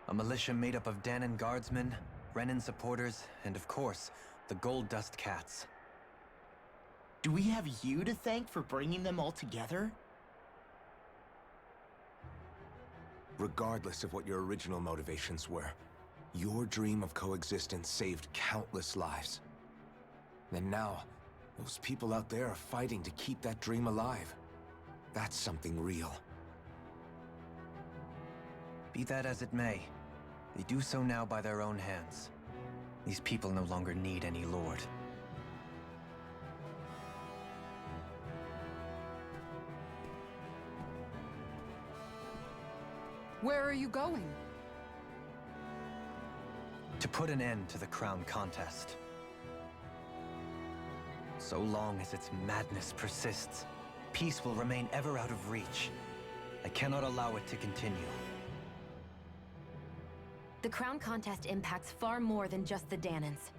S6: A militia made up of Danan guardsmen, Renan supporters, and of course, the Gold Dust Cats.
S11: Do we have you to thank for bringing them all together?
S8: Regardless of what your original motivations were, your dream of coexistence saved countless lives. And now, those people out there are fighting to keep that dream alive. That's something real.
S6: Be that as it may, they do so now by their own hands. These people no longer need any lord.
S9: Where are you going?
S6: To put an end to the crown contest. So long as its madness persists, peace will remain ever out of reach. I cannot allow it to continue.
S12: The crown contest impacts far more than just the Danans.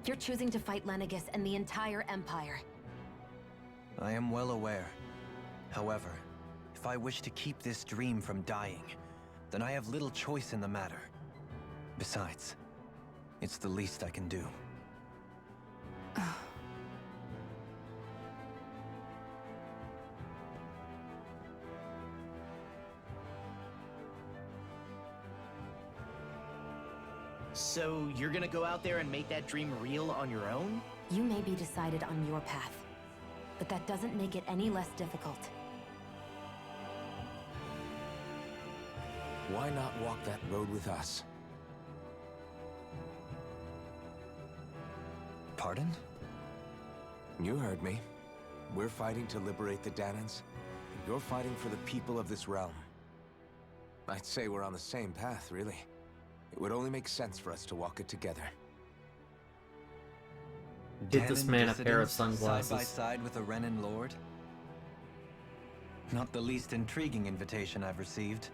S12: You're choosing to fight Lenegus and the entire Empire.
S6: I am well aware. However, if I wish to keep this dream from dying, then I have little choice in the matter. Besides, it's the least I can do.
S11: So you're gonna go out there and make that dream real on your own?
S12: You may be decided on your path, but that doesn't make it any less difficult.
S8: Why not walk that road with us?
S6: Pardon?
S8: You heard me. We're fighting to liberate the Danans, and you're fighting for the people of this realm. I'd say we're on the same path, really. It would only make sense for us to walk it together.
S1: Get this man a pair of
S6: Dissidents
S1: sunglasses.
S6: Side by side with a Renan Lord? Not the least intriguing invitation I've received.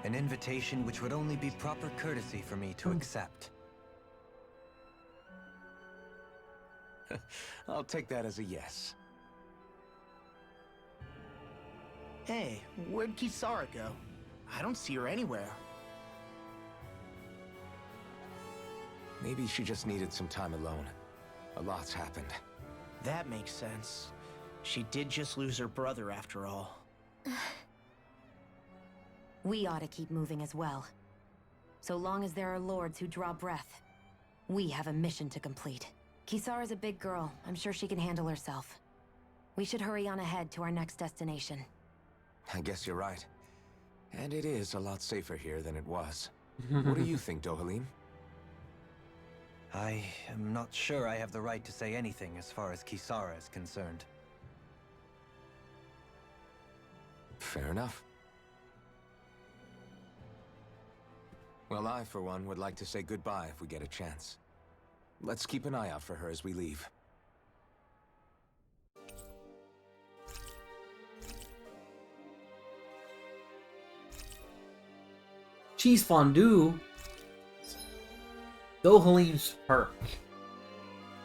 S6: An invitation which would only be proper courtesy for me to accept.
S8: I'll take that as a yes.
S11: Hey, where'd Kisara go? I don't see her anywhere.
S8: Maybe she just needed some time alone. A lot's happened.
S11: That makes sense. She did just lose her brother after all.
S12: We ought to keep moving as well. So long as there are lords who draw breath, we have a mission to complete. Kisara's a big girl. I'm sure she can handle herself. We should hurry on ahead to our next destination.
S8: I guess you're right. And it is a lot safer here than it was. What do you think, Dohalim?
S6: I am not sure I have the right to say anything as far as Kisara is concerned.
S8: Fair enough. Well, I, for one, would like to say goodbye if we get a chance. Let's keep an eye out for her as we leave.
S1: Cheese fondue. Dohalim's perk.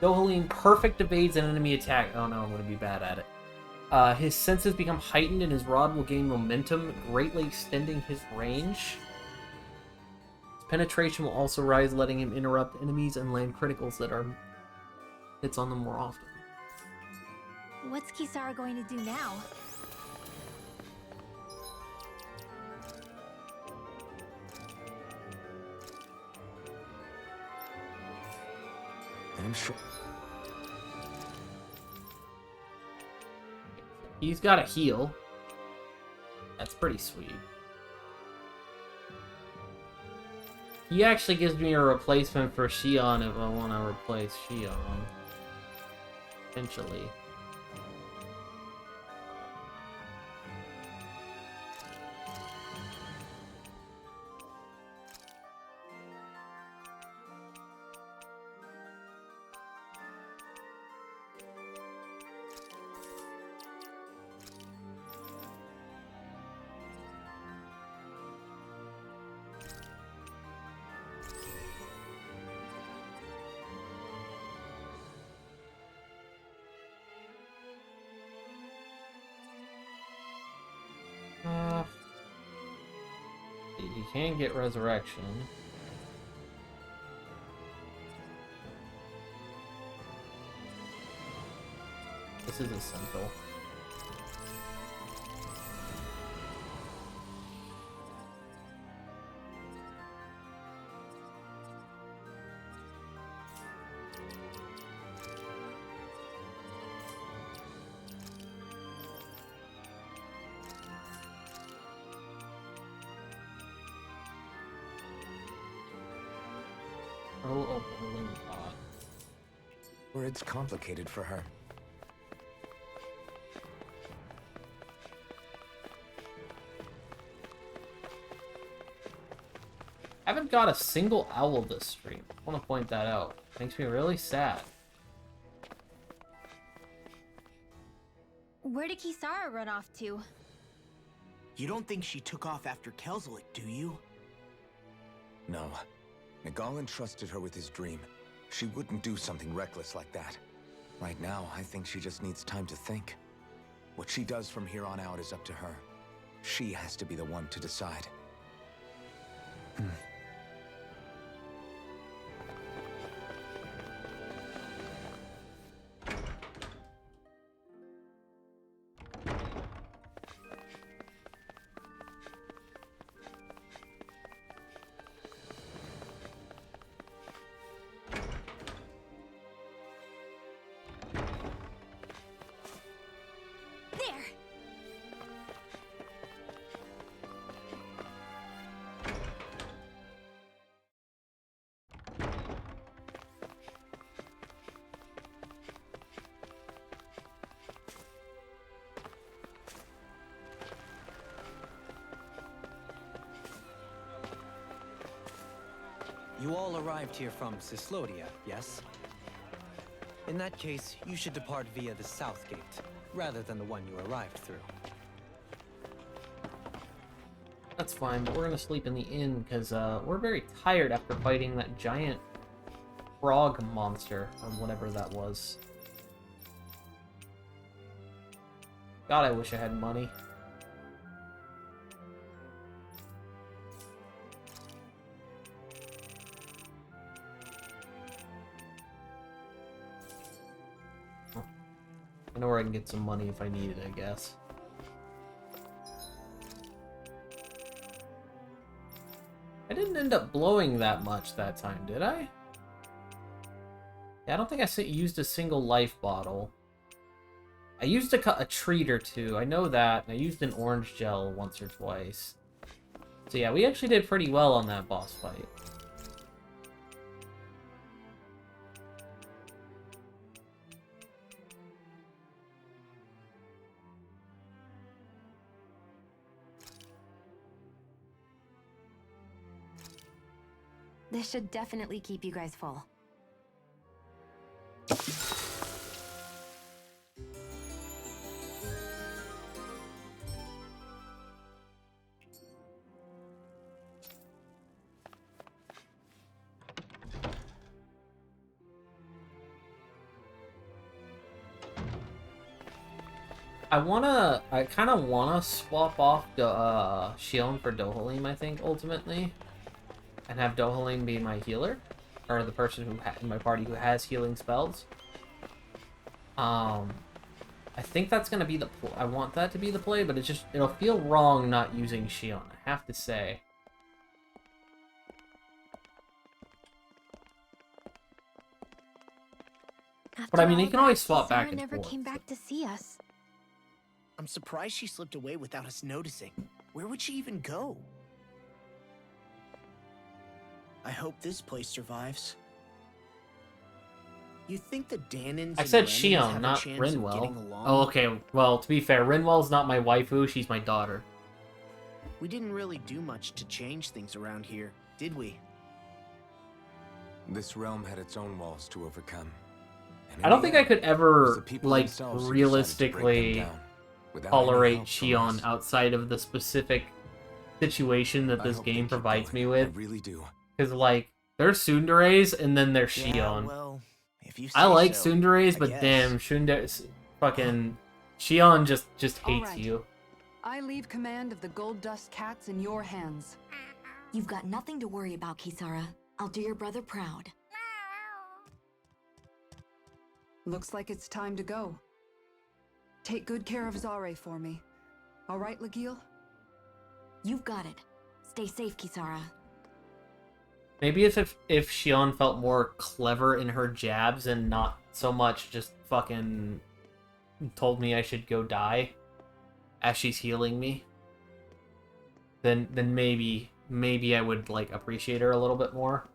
S1: Dohalim perfect evades an enemy attack. Oh no, I'm going to be bad at it. His senses become heightened and his rod will gain momentum, greatly extending his range. His penetration will also rise, letting him interrupt enemies and land criticals that are hits on them more often.
S2: What's Kisara going to do now?
S8: I'm sure.
S1: He's got a heal. That's pretty sweet. He actually gives me a replacement for Shion if I want to replace Shion. Potentially. You can get resurrection. This is essential. Oh, boiling pot.
S8: Or it's complicated for her.
S1: I haven't got a single owl this stream. I want to point that out. Makes me really sad.
S2: Where did Kisara run off to?
S11: You don't think she took off after Kelzelik, do you?
S8: No. Nagal entrusted her with his dream. She wouldn't do something reckless like that. Right now, I think she just needs time to think. What she does from here on out is up to her. She has to be the one to decide.
S2: There!
S6: You all arrived here from Cislodia, yes? In that case, you should depart via the south gate, rather than the one you arrived through.
S1: That's fine, but we're gonna sleep in the inn, because we're very tired after fighting that giant frog monster, or whatever that was. God, I wish I had money. I know where I can get some money if I need it, I guess. I didn't end up blowing that much that time, did I? Yeah, I don't think I used a single life bottle. I used a treat or two, I know that, and I used an orange gel once or twice. So yeah, we actually did pretty well on that boss fight.
S12: This should definitely keep you guys full.
S1: I kind of wanna swap off the Shion for Dohalim, I think, ultimately. And have Dohalim be my healer. Or the person who in my party who has healing spells. I think that's gonna be the I want that to be the play, but it'll feel wrong not using Shion, I have to say. But I mean, you can always swap back and
S2: never
S1: forth.
S2: came back to see us.
S11: I'm surprised she slipped away without us noticing. Where would she even go? I hope this place survives. You think the Danons
S1: I said
S11: and Renans have
S1: Shion,
S11: a
S1: not
S11: chance of getting
S1: Rinwell.
S11: along?
S1: Oh, okay. Well, to be fair, Rinwell's not my waifu, she's my daughter.
S11: We didn't really do much to change things around here, did we?
S8: This realm had its own walls to overcome.
S1: I don't think I could ever, like, realistically tolerate Shion outside of the specific situation that this game provides me with.
S8: I really do.
S1: Because, like, there's tsunderes and then there's
S11: Yeah,
S1: Shion.
S11: well, if you
S1: I
S11: say
S1: like
S11: so,
S1: tsunderes,
S11: I
S1: but
S11: guess.
S1: damn, fucking Shion just hates
S9: Alright.
S1: you.
S9: I leave command of the Gold Dust Cats in your hands.
S4: You've got nothing to worry about, Kisara. I'll do your brother proud.
S9: Looks like it's time to go. Take good care of Zare for me. All right, Legil?
S4: You've got it. Stay safe, Kisara.
S1: Maybe if Shion felt more clever in her jabs and not so much just fucking told me I should go die as she's healing me, then maybe I would, like, appreciate her a little bit more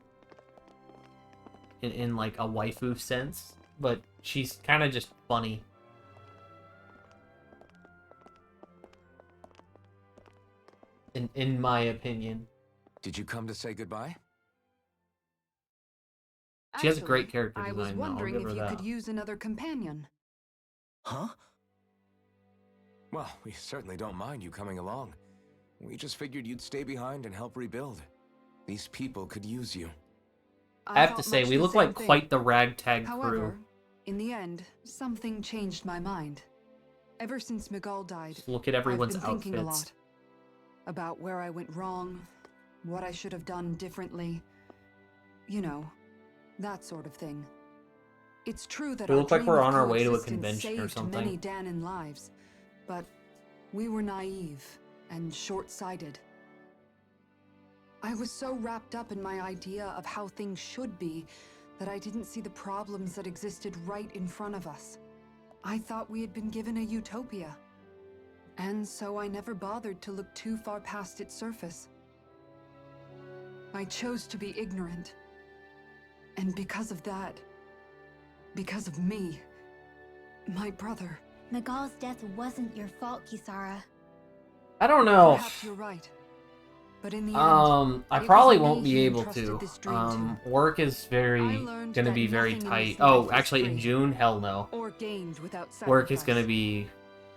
S1: in like a waifu sense. But she's kind of just funny. In my opinion.
S8: Did you come to say goodbye?
S1: She has a great character
S9: I
S1: design,
S9: was
S1: though, I'll
S9: wondering
S1: give
S9: if
S1: her
S9: you
S1: that.
S9: could use another companion.
S11: Huh?
S8: Well, we certainly don't mind you coming along. We just figured you'd stay behind and help rebuild. These people could use you.
S1: I have to
S9: thought
S1: say,
S9: much
S1: we
S9: the
S1: look
S9: same
S1: like
S9: thing.
S1: quite the ragtag
S9: However,
S1: crew.
S9: in the end, something changed my mind. Ever since Miguel died,
S1: Just look at everyone's
S9: I've been thinking a
S1: outfits.
S9: lot about where I went wrong, what I should have done differently. You know, that sort of thing. It's true that
S1: We
S9: our
S1: look like
S9: dream
S1: we're
S9: of
S1: on our way to a
S9: coexistence
S1: convention or
S9: saved many
S1: something.
S9: Danon lives, but we were naive and short-sighted. I was so wrapped up in my idea of how things should be that I didn't see the problems that existed right in front of us. I thought we had been given a utopia. And so I never bothered to look too far past its surface. I chose to be ignorant. And because of that, because of me, my brother...
S2: Miguel's death wasn't your fault, Kisara.
S1: I don't know.
S9: Perhaps you're right. But in the end,
S1: I
S9: it
S1: probably
S9: was me
S1: won't be
S9: he
S1: able
S9: entrusted
S1: to.
S9: this dream to.
S1: Work is
S9: learned
S1: gonna
S9: that
S1: be very
S9: nothing in
S1: tight.
S9: this
S1: Oh,
S9: life is
S1: actually, in
S9: free
S1: June, hell no.
S9: or gained without sacrifice.
S1: Work is gonna be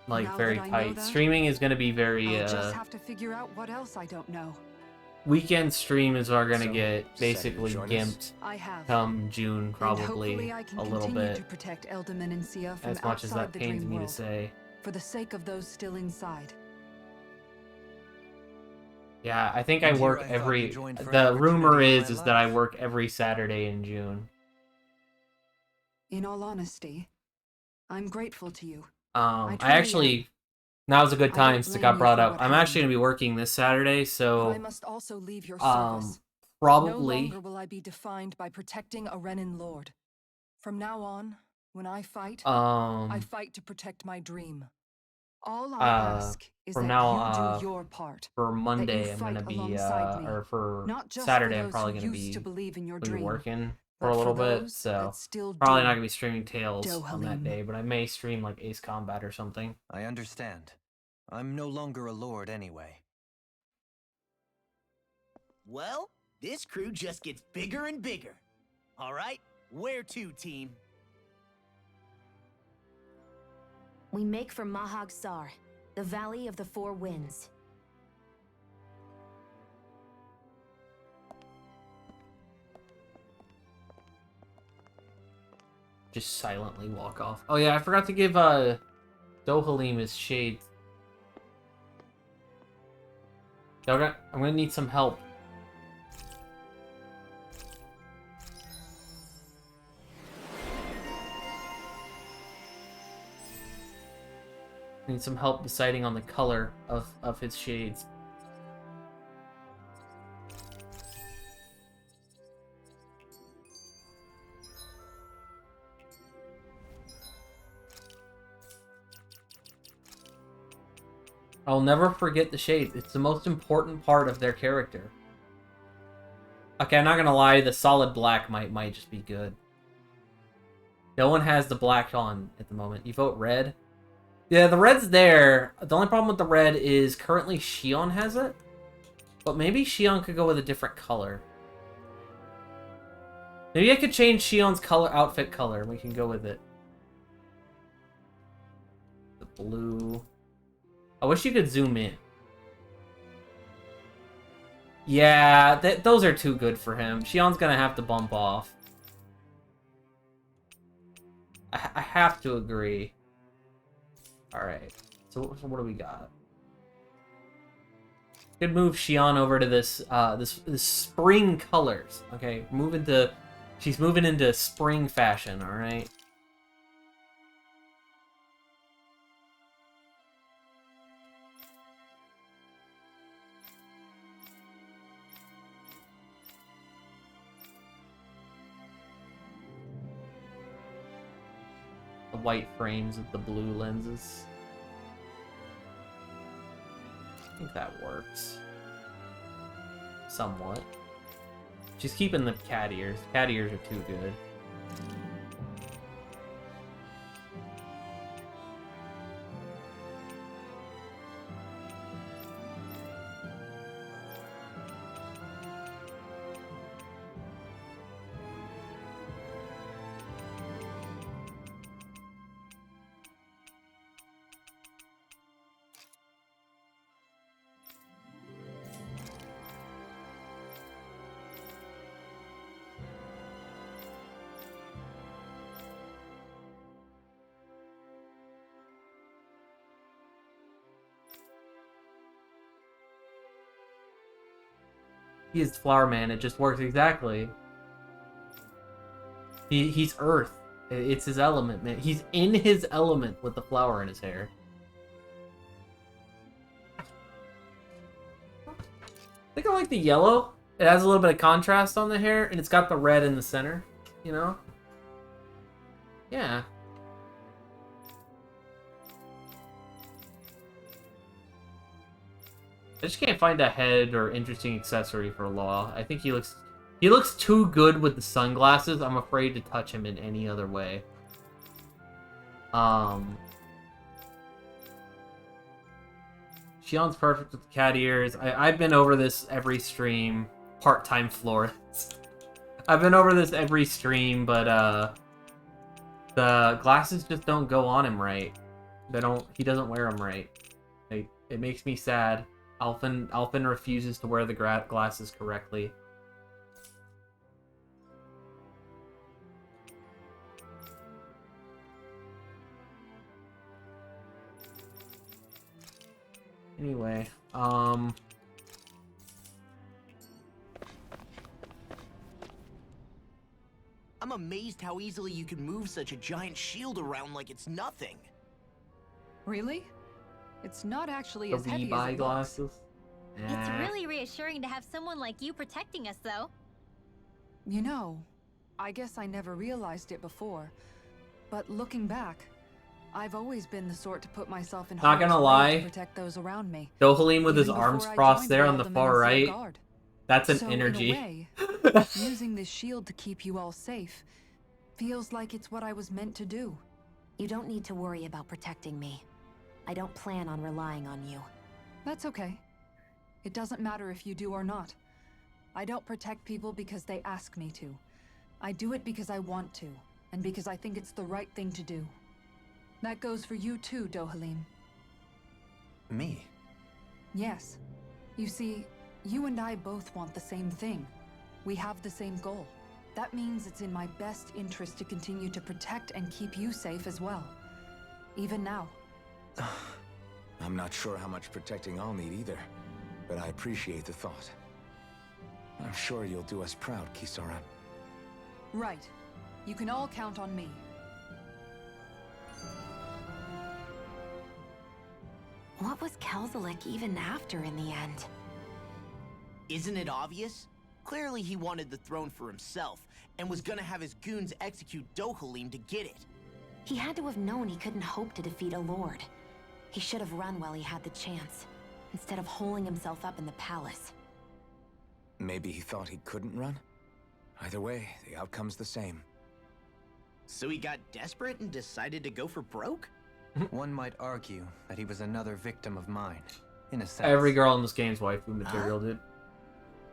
S1: like
S9: Now
S1: very
S9: that I know
S1: tight.
S9: that,
S1: Streaming is gonna be very
S9: I'll just have to figure out what else I don't know.
S1: weekend streams are gonna
S8: So,
S1: get
S8: decided to
S1: basically
S8: join us?
S1: gimped
S9: I have.
S1: come June,
S9: And
S1: probably
S9: hopefully I can
S1: a little
S9: continue
S1: bit.
S9: to protect Elderman and Sia from
S1: As much as
S9: outside
S1: that
S9: the
S1: pains
S9: dream
S1: me to
S9: world,
S1: say.
S9: for the sake of those still inside.
S1: Yeah, I think I
S6: And here
S1: work
S6: I thought
S1: every.
S6: you joined for an
S1: The rumor
S6: opportunity of
S1: is
S6: my
S1: that I
S6: life.
S1: work every Saturday in June.
S9: In all honesty, I'm grateful to you.
S1: I
S9: truly
S1: actually. Now's a good
S9: I
S1: time
S9: don't
S1: since it
S9: blame
S1: got
S9: you
S1: brought
S9: for
S1: up.
S9: what
S1: I'm actually
S9: happened.
S1: gonna be working this Saturday,
S9: But
S1: so
S9: I must also leave your service. No
S1: probably
S9: longer will I be defined by protecting a Renin Lord. From now on, when I fight to protect my dream. All I ask is
S1: from
S9: that
S1: now
S9: you do your part.
S1: for
S9: That you
S1: Monday I'm
S9: fight
S1: gonna be
S9: alongside me.
S1: or for
S9: Not just
S1: Saturday
S9: for
S1: I'm
S9: those
S1: probably
S9: who
S1: gonna
S9: used to
S1: be
S9: believe in your
S1: gonna be
S9: dream,
S1: working
S9: but
S1: for a little
S9: for
S1: bit,
S9: those
S1: so
S9: that still
S1: probably
S9: do.
S1: not gonna be streaming Tales on that
S9: Dohalim.
S1: day, but I may stream like Ace Combat or something.
S6: I understand. I'm no longer a lord anyway.
S11: Well, this crew just gets bigger and bigger. All right, where to, team?
S12: We make for Mahag Sar, the Valley of the Four Winds.
S1: Just silently walk off. Oh yeah, I forgot to give Dohalim his shades. I'm gonna need some help. I need some help deciding on the color of his shades. I'll never forget the shade. It's the most important part of their character. Okay, I'm not gonna lie, the solid black might just be good. No one has the black on at the moment. You vote red? Yeah, the red's there. The only problem with the red is currently Shion has it. But maybe Shion could go with a different color. Maybe I could change Shion's outfit color. We can go with it. The blue. I wish you could zoom in. Yeah, those are too good for him. Shion's gonna have to bump off. I have to agree. Alright, so what do we got? Could move Shion over to this this spring colors. Okay, she's moving into spring fashion, alright? The white frames with the blue lenses. I think that works. Somewhat. She's keeping the cat ears. Cat ears are too good. He is Flower Man. It just works exactly. He's Earth. It's his element, man. He's in his element with the flower in his hair. I think I like the yellow. It has a little bit of contrast on the hair, and it's got the red in the center. You know? Yeah. I just can't find a head or interesting accessory for Law. I think he looks too good with the sunglasses. I'm afraid to touch him in any other way. Shion's perfect with the cat ears. I've been over this every stream. Part-time florist. I've been over this every stream, but the glasses just don't go on him right. He doesn't wear them right. It makes me sad. Alphen refuses to wear the glasses correctly. Anyway,
S11: I'm amazed how easily you can move such a giant shield around like it's nothing.
S9: Really? It's not actually
S1: the
S9: as heavy as
S1: Levi
S9: it looks.
S1: glasses.
S2: It's really reassuring to have someone like you protecting us, though.
S9: You know, I guess I never realized it before, but looking back, I've always been the sort to put myself in
S1: Not
S9: harm's
S1: gonna
S9: way
S1: lie.
S9: to protect those around me.
S1: Dohalim with his
S9: Even
S1: arms
S9: before I
S1: crossed
S9: joined
S1: there
S9: the
S1: on the
S9: Alderman
S1: far
S9: Ancient
S1: right.
S9: Guard.
S1: That's an
S9: So,
S1: energy.
S9: in a way, using this shield to keep you all safe feels like it's what I was meant to do.
S12: You don't need to worry about protecting me. I don't plan on relying on you.
S9: That's okay. It doesn't matter if you do or not. I don't protect people because they ask me to. I do it because I want to, and because I think it's the right thing to do. That goes for you too, Dohalim.
S6: Me?
S9: Yes. You see, you and I both want the same thing. We have the same goal. That means it's in my best interest to continue to protect and keep you safe as well. Even now.
S8: I'm not sure how much protecting I'll need either, but I appreciate the thought. I'm sure you'll do us proud, Kisara.
S9: Right. You can all count on me.
S12: What was Kelzelik even after in the end?
S11: Isn't it obvious? Clearly he wanted the throne for himself, and was gonna have his goons execute Dohalim to get it.
S12: He had to have known he couldn't hope to defeat a lord. He should have run while he had the chance, instead of holding himself up in the palace.
S8: Maybe he thought he couldn't run? Either way, the outcome's the same.
S11: So he got desperate and decided to go for broke?
S6: One might argue that he was another victim of mine, in a sense.
S1: Every girl in this game's waifu material, dude.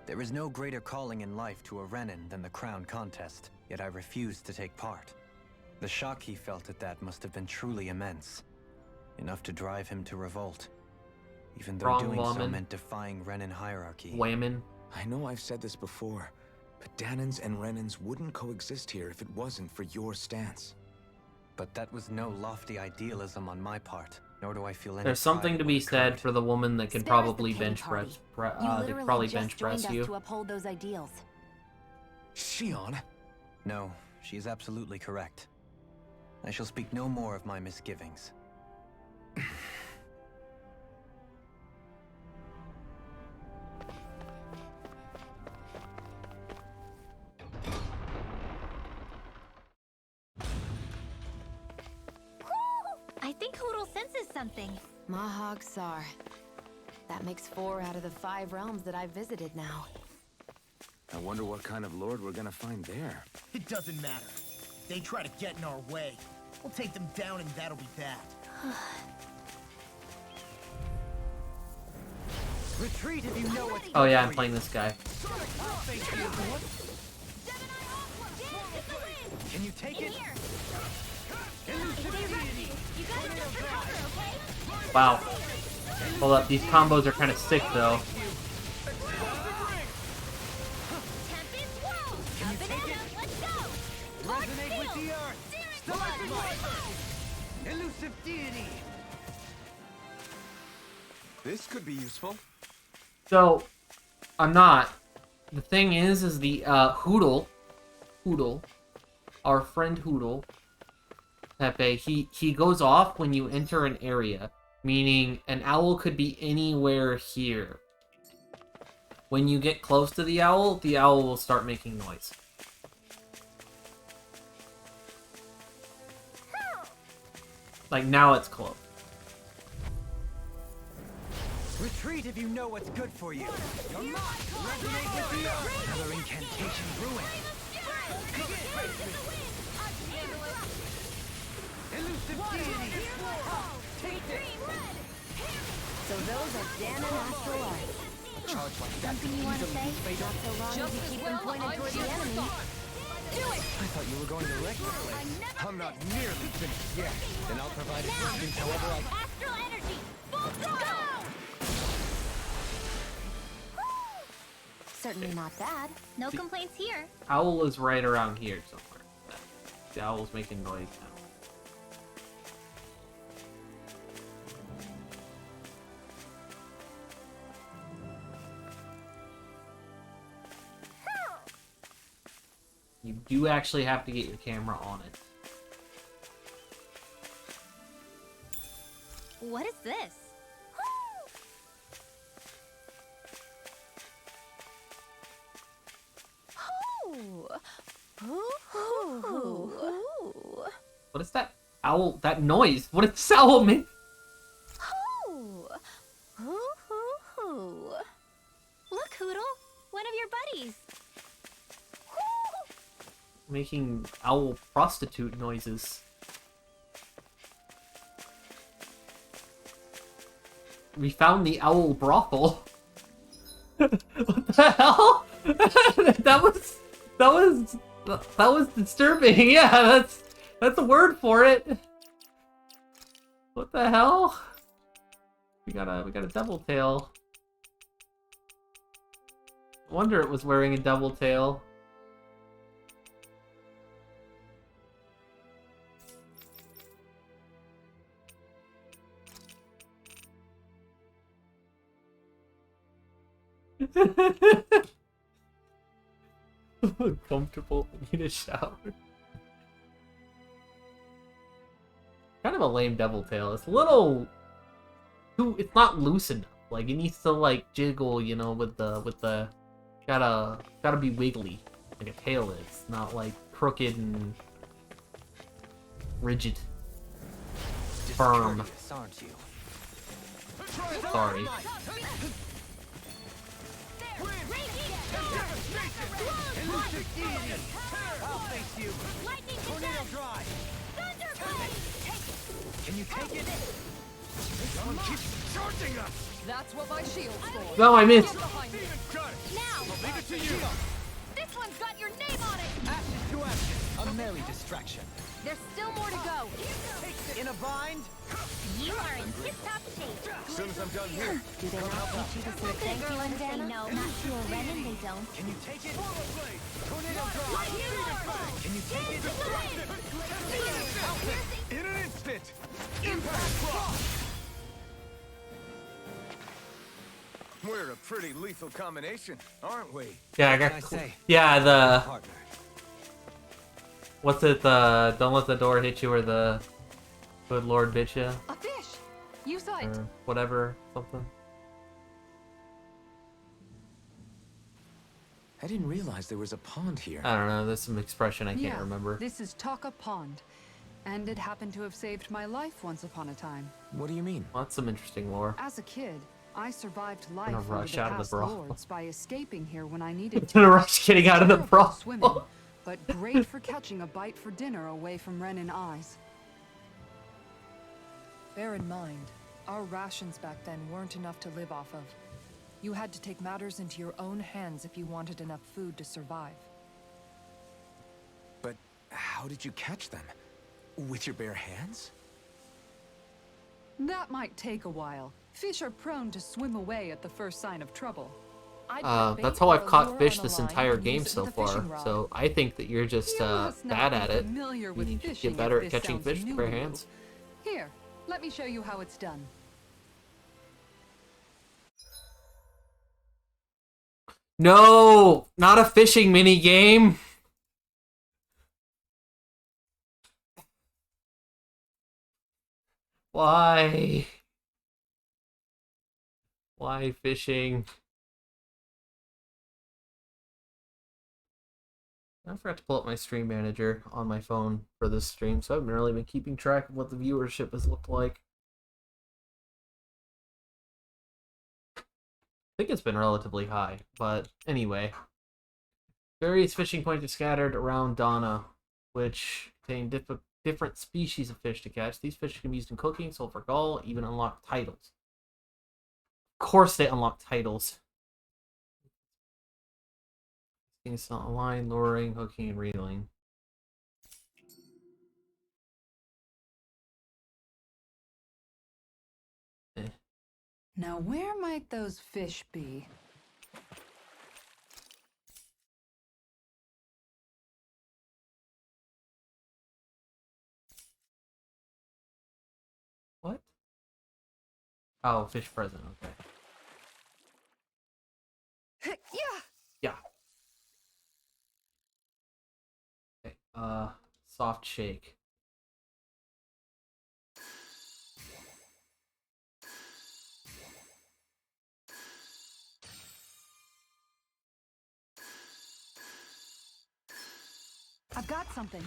S6: There is no greater calling in life to a Renin than the crown contest, yet I refused to take part. The shock he felt at that must have been truly immense. Enough to drive him to revolt. Even though doing so meant defying Renin hierarchy.
S1: Wayman.
S8: I know I've said this before, but Danans and Renins wouldn't coexist here if it wasn't for your stance.
S6: But that was no lofty idealism on my part, nor do I feel any
S1: There's something
S6: pride
S1: to
S6: in
S1: be
S6: what
S1: said
S6: occurred.
S1: for the woman that can
S12: Spare us the
S1: probably
S12: pity
S1: bench
S12: party.
S1: press.
S12: You
S1: They
S12: literally
S1: could probably
S12: just
S1: bench
S12: joined
S1: press
S12: us
S1: you.
S12: to uphold those ideals.
S8: Shion?
S6: No, she is absolutely correct. I shall speak no more of my misgivings.
S2: I think Hoodle senses something.
S12: Mahag Sar. That makes 4 out of the 5 realms that I've visited now.
S8: I wonder what kind of lord we're gonna find there.
S11: It doesn't matter. They try to get in our way. We'll take them down and that'll be that.
S6: Retreat if you know what's
S1: Oh yeah, I'm playing this guy.
S6: Can you take it?
S1: Wow. Hold up, these combos are kind of sick though.
S6: Resonate with the earth! Elusive deity!
S13: This could be useful.
S1: So, I'm not. The thing is the Hoodle, our friend Hoodle, Pepe, he goes off when you enter an area, meaning an owl could be anywhere here. When you get close to the owl will start making noise. Like now it's close.
S6: Retreat if you know what's good for you. Your mark! Resonate with the earth! Another incantation ruined. Elusive deity! Take this!
S12: So those are Dan and Astral Arts.
S10: A charge like that
S12: Something
S10: could
S12: you want to
S10: easily
S12: say?
S10: be fatal.
S12: Not so long as
S3: Just
S12: you
S3: as
S12: keep
S3: well
S12: them pointed
S3: I'm
S12: toward the
S3: here to
S12: enemy.
S3: start. Do it!
S10: I thought you were going to wreck the place.
S13: I'm not nearly finished yet.
S10: Then I'll provide
S2: Now,
S10: assistance however I...
S2: Astral energy! Full throttle!
S12: Certainly not bad.
S2: No complaints here.
S1: Owl is right around here somewhere. The owl's making noise now. You do actually have to get your camera on it.
S2: What is this?
S1: What is that owl? That noise? What is this owl make?
S2: Look, Hoodle, one of your buddies.
S1: Making owl prostitute noises. We found the owl brothel. What the hell? that was disturbing. Yeah, that's a word for it. What the hell? We got a double tail. I wonder it was wearing a double tail. Uncomfortable. Need a shower. Kind of a lame double tail. It's a little too. It's not loose enough. Like it needs to like jiggle, you know, with the. Gotta be wiggly, like a tail is, not like crooked and rigid. Firm.
S6: Aren't you?
S1: Sorry.
S10: I'll face you. Tornado drive. Can you take it?
S13: This one keeps charging us!
S3: That's what my shield's for.
S1: No, I missed.
S3: Get behind me.
S2: Now!
S13: I'll leave it to you!
S3: This one's got your name on it!
S10: Ashes to ashes. A merry distraction.
S3: There's still more to go.
S10: In a bind?
S2: You are in tip-top shape.
S13: As soon as I'm done here.
S12: Do they not teach you to say
S2: Look
S12: thank
S2: good,
S12: you,
S2: girl, and say
S12: Indiana?
S2: no. Not to a Renin, they don't.
S10: Can you take it? Tornado drive. Can you take it?
S13: In an instant! Impact cross! We're a pretty lethal combination, aren't we?
S1: Yeah, I got. Yeah, the. What's it? The don't let the door hit you, or the good Lord bit you,
S9: A fish! You saw it.
S1: or whatever, something.
S8: I didn't realize there was a pond here.
S1: I don't know. There's some expression I can't
S9: Yeah,
S1: remember.
S9: This is Taka Pond. And it happened to have saved my life once upon a time.
S8: What do you mean?
S1: Well, that's some interesting lore.
S9: As a kid, I survived life
S1: In a
S9: under
S1: rush
S9: the
S1: out of the
S9: past
S1: brothel.
S9: lords by escaping here when I needed
S1: In a
S9: to.
S1: rush getting out of the
S9: Terrible
S1: brothel.
S9: swimming, but great for catching a bite for dinner away from Renin eyes. Bear in mind, our rations back then weren't enough to live off of. You had to take matters into your own hands if you wanted enough food to survive.
S8: But how did you catch them? With your bare hands?
S9: That might take a while. Fish are prone to swim away at the first sign of trouble.
S1: That's how I've caught fish this entire game so far. So I think that you're just bad at it. You need to get better at catching fish with bare hands.
S9: Here, let me show you how it's done.
S1: No, not a fishing mini game. Why? Why fishing? I forgot to pull up my stream manager on my phone for this stream, so I haven't really been keeping track of what the viewership has looked like. I think it's been relatively high, but anyway. Various fishing points are scattered around Donna, which contain different species of fish to catch. These fish can be used in cooking, sold for gall, even unlock titles. course they unlock titles. It's not line, luring, hooking, and reeling.
S9: Now where might those fish be?
S1: What? Oh, fish present, okay.
S9: Yeah.
S1: Yeah. Okay, soft shake.
S9: I've got something.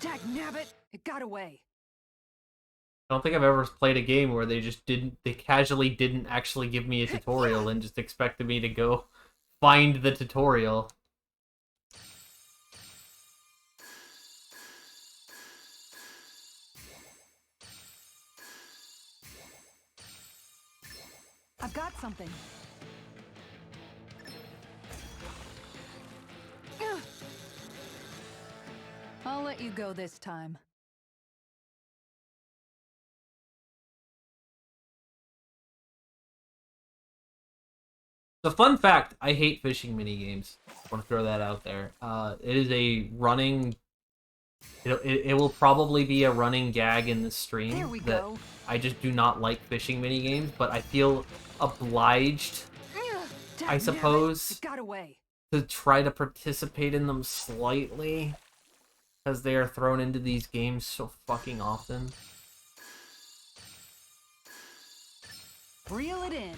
S9: Dagnabbit! It got away.
S1: I don't think I've ever played a game where they casually didn't actually give me a tutorial and just expected me to go find the tutorial.
S9: I've got something. I'll let you go this time.
S1: The fun fact, I hate fishing minigames. I want to throw that out there. It is a running... It will probably be a running gag in the stream.
S9: There we
S1: that
S9: go.
S1: I just do not like fishing minigames, but I feel obliged, I suppose,
S9: It got away.
S1: to try to participate in them slightly. Because they are thrown into these games so fucking often.
S9: Reel it in.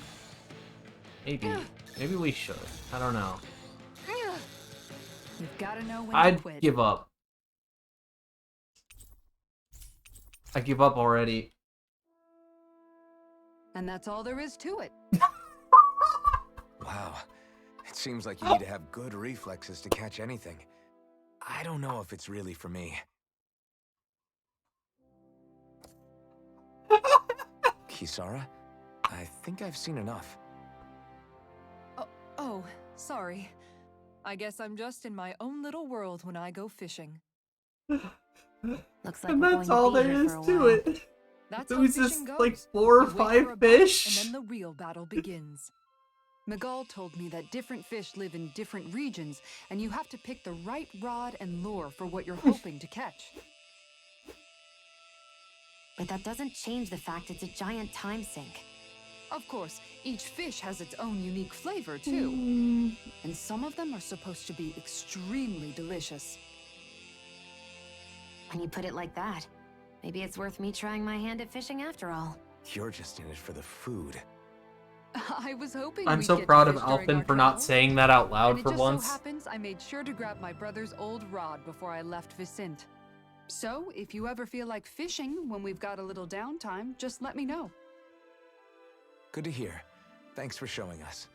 S1: Maybe we should. I don't know.
S9: You've got to know when to
S1: I'd
S9: quit.
S1: give up. I give up already.
S9: And that's all there is to it.
S8: Wow. It seems like you need to have good reflexes to catch anything. I don't know if it's really for me. Kisara? I think I've seen enough.
S9: Oh, sorry. I guess I'm just in my own little world when I go fishing.
S12: Looks like
S1: And
S12: we're
S1: that's
S12: going
S1: all
S12: to be
S1: there
S12: here
S1: is
S12: for a
S1: to
S12: while.
S1: it.
S9: That's
S1: It
S9: how
S1: was just
S9: fishing goes.
S1: like 4 or
S9: You wait for
S1: 5
S9: a bite,
S1: fish.
S9: and then the real battle begins. Miguel told me that different fish live in different regions, and you have to pick the right rod and lure for what you're hoping to catch.
S12: But that doesn't change the fact it's a giant time sink.
S9: Of course, each fish has its own unique flavor, too. And some of them are supposed to be extremely delicious.
S12: When you put it like that, maybe it's worth me trying my hand at fishing after all.
S8: You're just in it for the food.
S9: I was hoping
S1: I'm
S9: we'd
S1: so
S9: get to
S1: proud of
S9: fish during
S1: Alpin
S9: our
S1: for not
S9: travels.
S1: saying that out loud
S9: And it
S1: for
S9: just
S1: once.
S9: so happens I made sure to grab my brother's old rod before I left Vicente. So, if you ever feel like fishing when we've got a little downtime, just let me know.
S8: Good to hear. Thanks for showing us.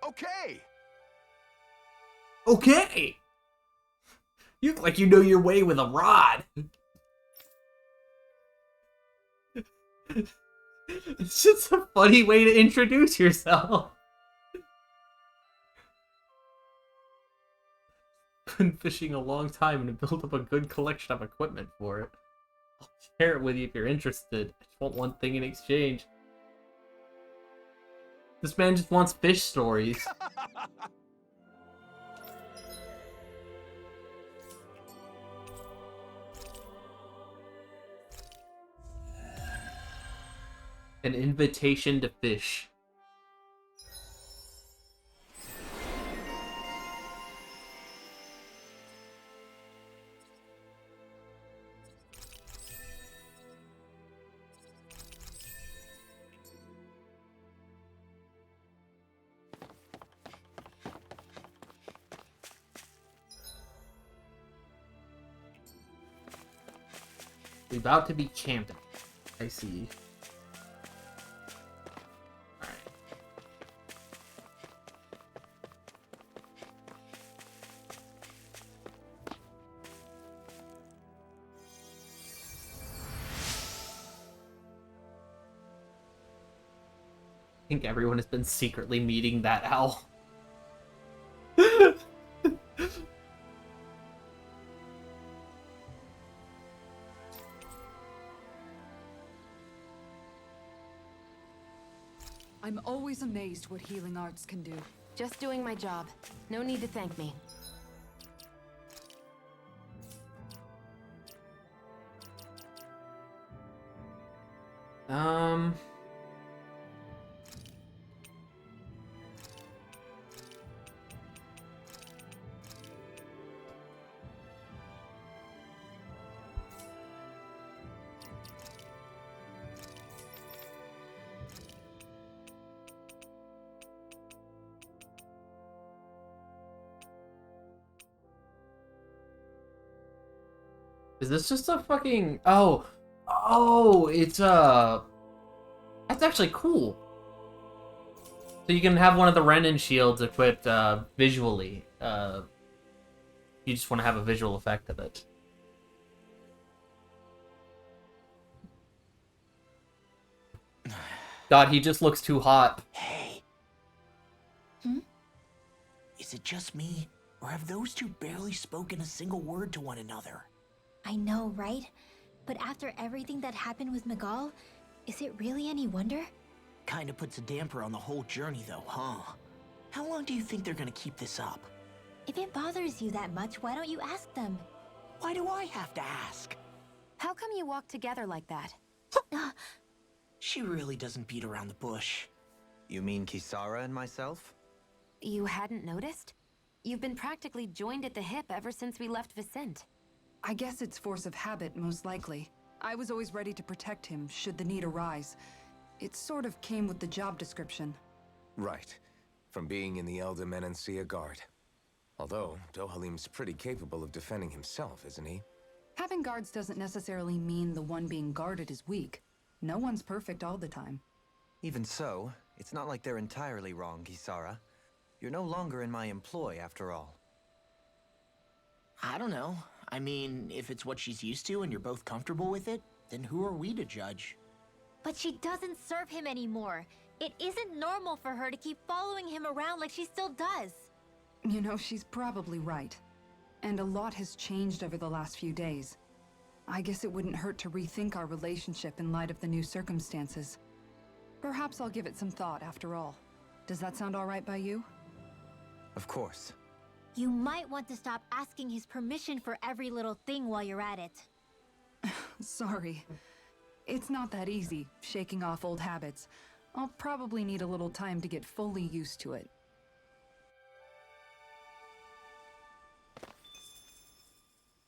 S13: Okay!
S1: Okay! You look like you know your way with a rod. It's just a funny way to introduce yourself. Been fishing a long time and built up a good collection of equipment for it. I'll share it with you if you're interested. I just want one thing in exchange. This man just wants fish stories. An invitation to fish. We're about to be camped out. I see. Alright. think everyone has been secretly meeting that owl.
S9: I'm always amazed what healing arts can do.
S12: Just doing my job. No need to thank me.
S1: Is this just a fucking... Oh, it's, that's actually cool. So you can have one of the Renin shields equipped, visually. You just want to have a visual effect of it. God, he just looks too hot.
S11: Hey. Is it just me, or have those two barely spoken a single word to one another?
S2: I know, right? But after everything that happened with Miguel, is it really any wonder?
S11: Kinda puts a damper on the whole journey though, huh? How long do you think they're gonna keep this up?
S2: If it bothers you that much, why don't you ask them?
S11: Why do I have to ask?
S12: How come you walk together like that?
S11: She really doesn't beat around the bush.
S6: You mean Kisara and myself?
S12: You hadn't noticed? You've been practically joined at the hip ever since we left Vicente.
S9: I guess it's force of habit, most likely. I was always ready to protect him, should the need arise. It sort of came with the job description.
S8: Right. From being in the Elder Menancia Guard. Although, Dohalim's pretty capable of defending himself, isn't he?
S9: Having guards doesn't necessarily mean the one being guarded is weak. No one's perfect all the time.
S6: Even so, it's not like they're entirely wrong, Kisara. You're no longer in my employ, after all.
S11: I don't know. I mean, if it's what she's used to and you're both comfortable with it, then who are we to judge?
S2: But she doesn't serve him anymore. It isn't normal for her to keep following him around like she still does.
S9: You know, she's probably right. And a lot has changed over the last few days. I guess it wouldn't hurt to rethink our relationship in light of the new circumstances. Perhaps I'll give it some thought after all. Does that sound all right by you?
S6: Of course.
S2: You might want to stop asking his permission for every little thing while you're at it.
S9: Sorry. It's not that easy, shaking off old habits. I'll probably need a little time to get fully used to it.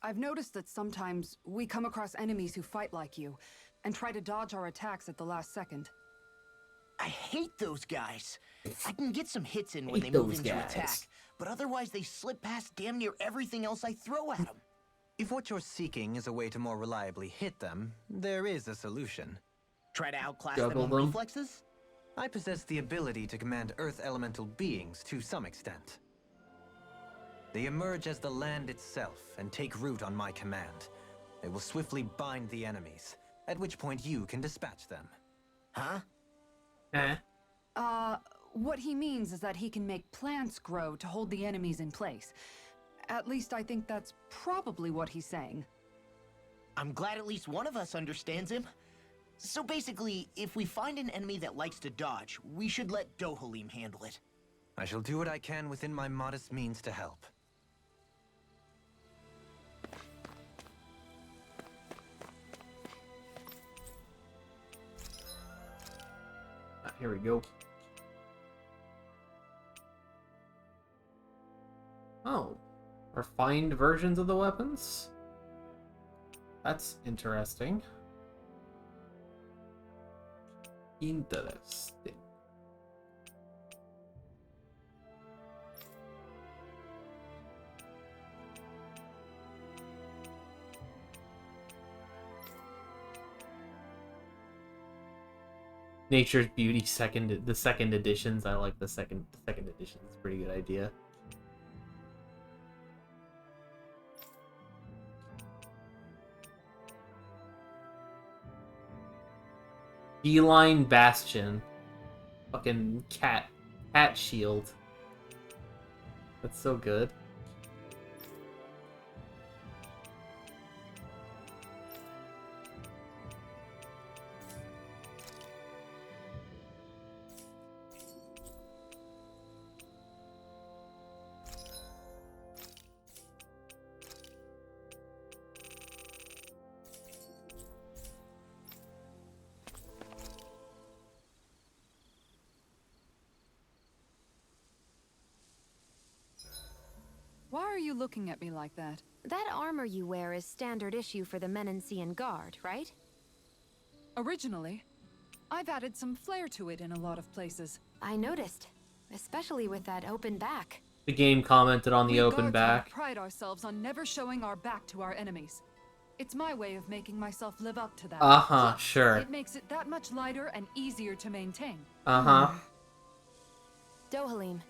S9: I've noticed that sometimes we come across enemies who fight like you, and try to dodge our attacks at the last second.
S11: I hate those guys. I can get some hits in when they move into attack, but otherwise they slip past damn near everything else I throw at them.
S6: If what you're seeking is a way to more reliably hit them, there is a solution.
S11: Try to outclass them on reflexes?
S6: I possess the ability to command Earth elemental beings to some extent. They emerge as the land itself and take root on my command. They will swiftly bind the enemies, at which point you can dispatch them.
S11: Huh?
S9: What he means is that he can make plants grow to hold the enemies in place. At least I think that's probably what he's saying.
S11: I'm glad at least one of us understands him. So basically, if we find an enemy that likes to dodge, we should let Dohalim handle it.
S6: I shall do what I can within my modest means to help.
S1: Here we go. Oh, refined versions of the weapons? That's interesting. Interesting. Nature's Beauty the second editions. I like the second edition. It's a pretty good idea. Feline Bastion. Fucking cat shield. That's so good.
S9: Why are you looking at me like that?
S12: That armor you wear is standard issue for the Menancian Guard, right?
S9: Originally, I've added some flair to it in a lot of places.
S12: I noticed, especially with that open back.
S1: The game commented on the
S9: We
S1: open
S9: guards
S1: back.
S9: pride ourselves on never showing our back to our enemies. It's my way of making myself live up to that.
S1: Uh-huh, sure.
S9: It makes it that much lighter and easier to maintain.
S1: Uh-huh.
S12: Dohalim,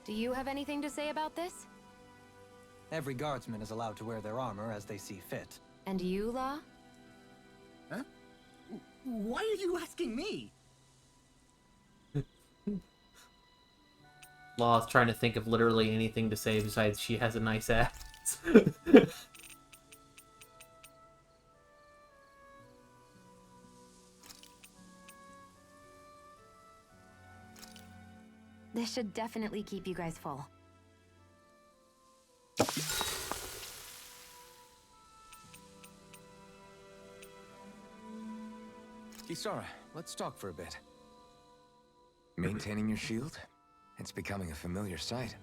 S12: do you have anything to say about this?
S6: Every guardsman is allowed to wear their armor as they see fit.
S12: And you, La?
S10: Huh? Why are you asking me?
S1: Law's trying to think of literally anything to say besides she has a nice ass.
S12: This should definitely keep you guys full.
S8: Kisara, let's talk for a bit. Maintaining your shield? It's becoming a familiar sight.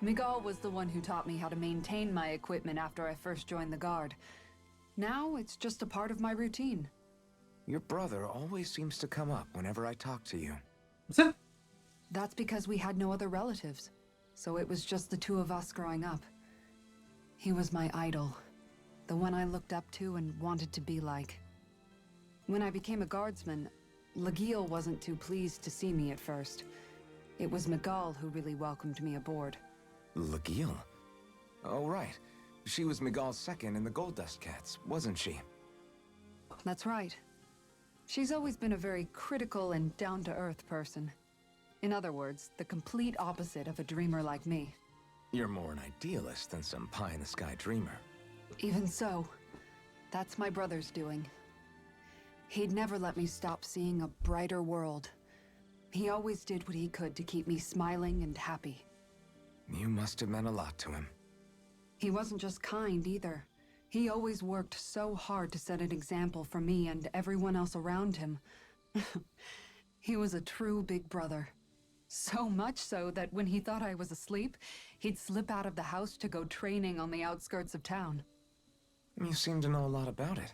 S9: Miguel was the one who taught me how to maintain my equipment after I first joined the Guard. Now, it's just a part of my routine.
S8: Your brother always seems to come up whenever I talk to you.
S9: That's because we had no other relatives, so it was just the two of us growing up. He was my idol, the one I looked up to and wanted to be like. When I became a guardsman, Lagiel wasn't too pleased to see me at first. It was Miguel who really welcomed me aboard.
S8: Lagiel? Oh, right. She was Miguel's second in the Gold Dust Cats, wasn't she?
S9: That's right. She's always been a very critical and down-to-earth person. In other words, the complete opposite of a dreamer like me.
S8: You're more an idealist than some pie-in-the-sky dreamer.
S9: Even so, that's my brother's doing. He'd never let me stop seeing a brighter world. He always did what he could to keep me smiling and happy.
S8: You must have meant a lot to him.
S9: He wasn't just kind either. He always worked so hard to set an example for me and everyone else around him. He was a true big brother. So much so that when he thought I was asleep, he'd slip out of the house to go training on the outskirts of town.
S8: You seem to know a lot about it.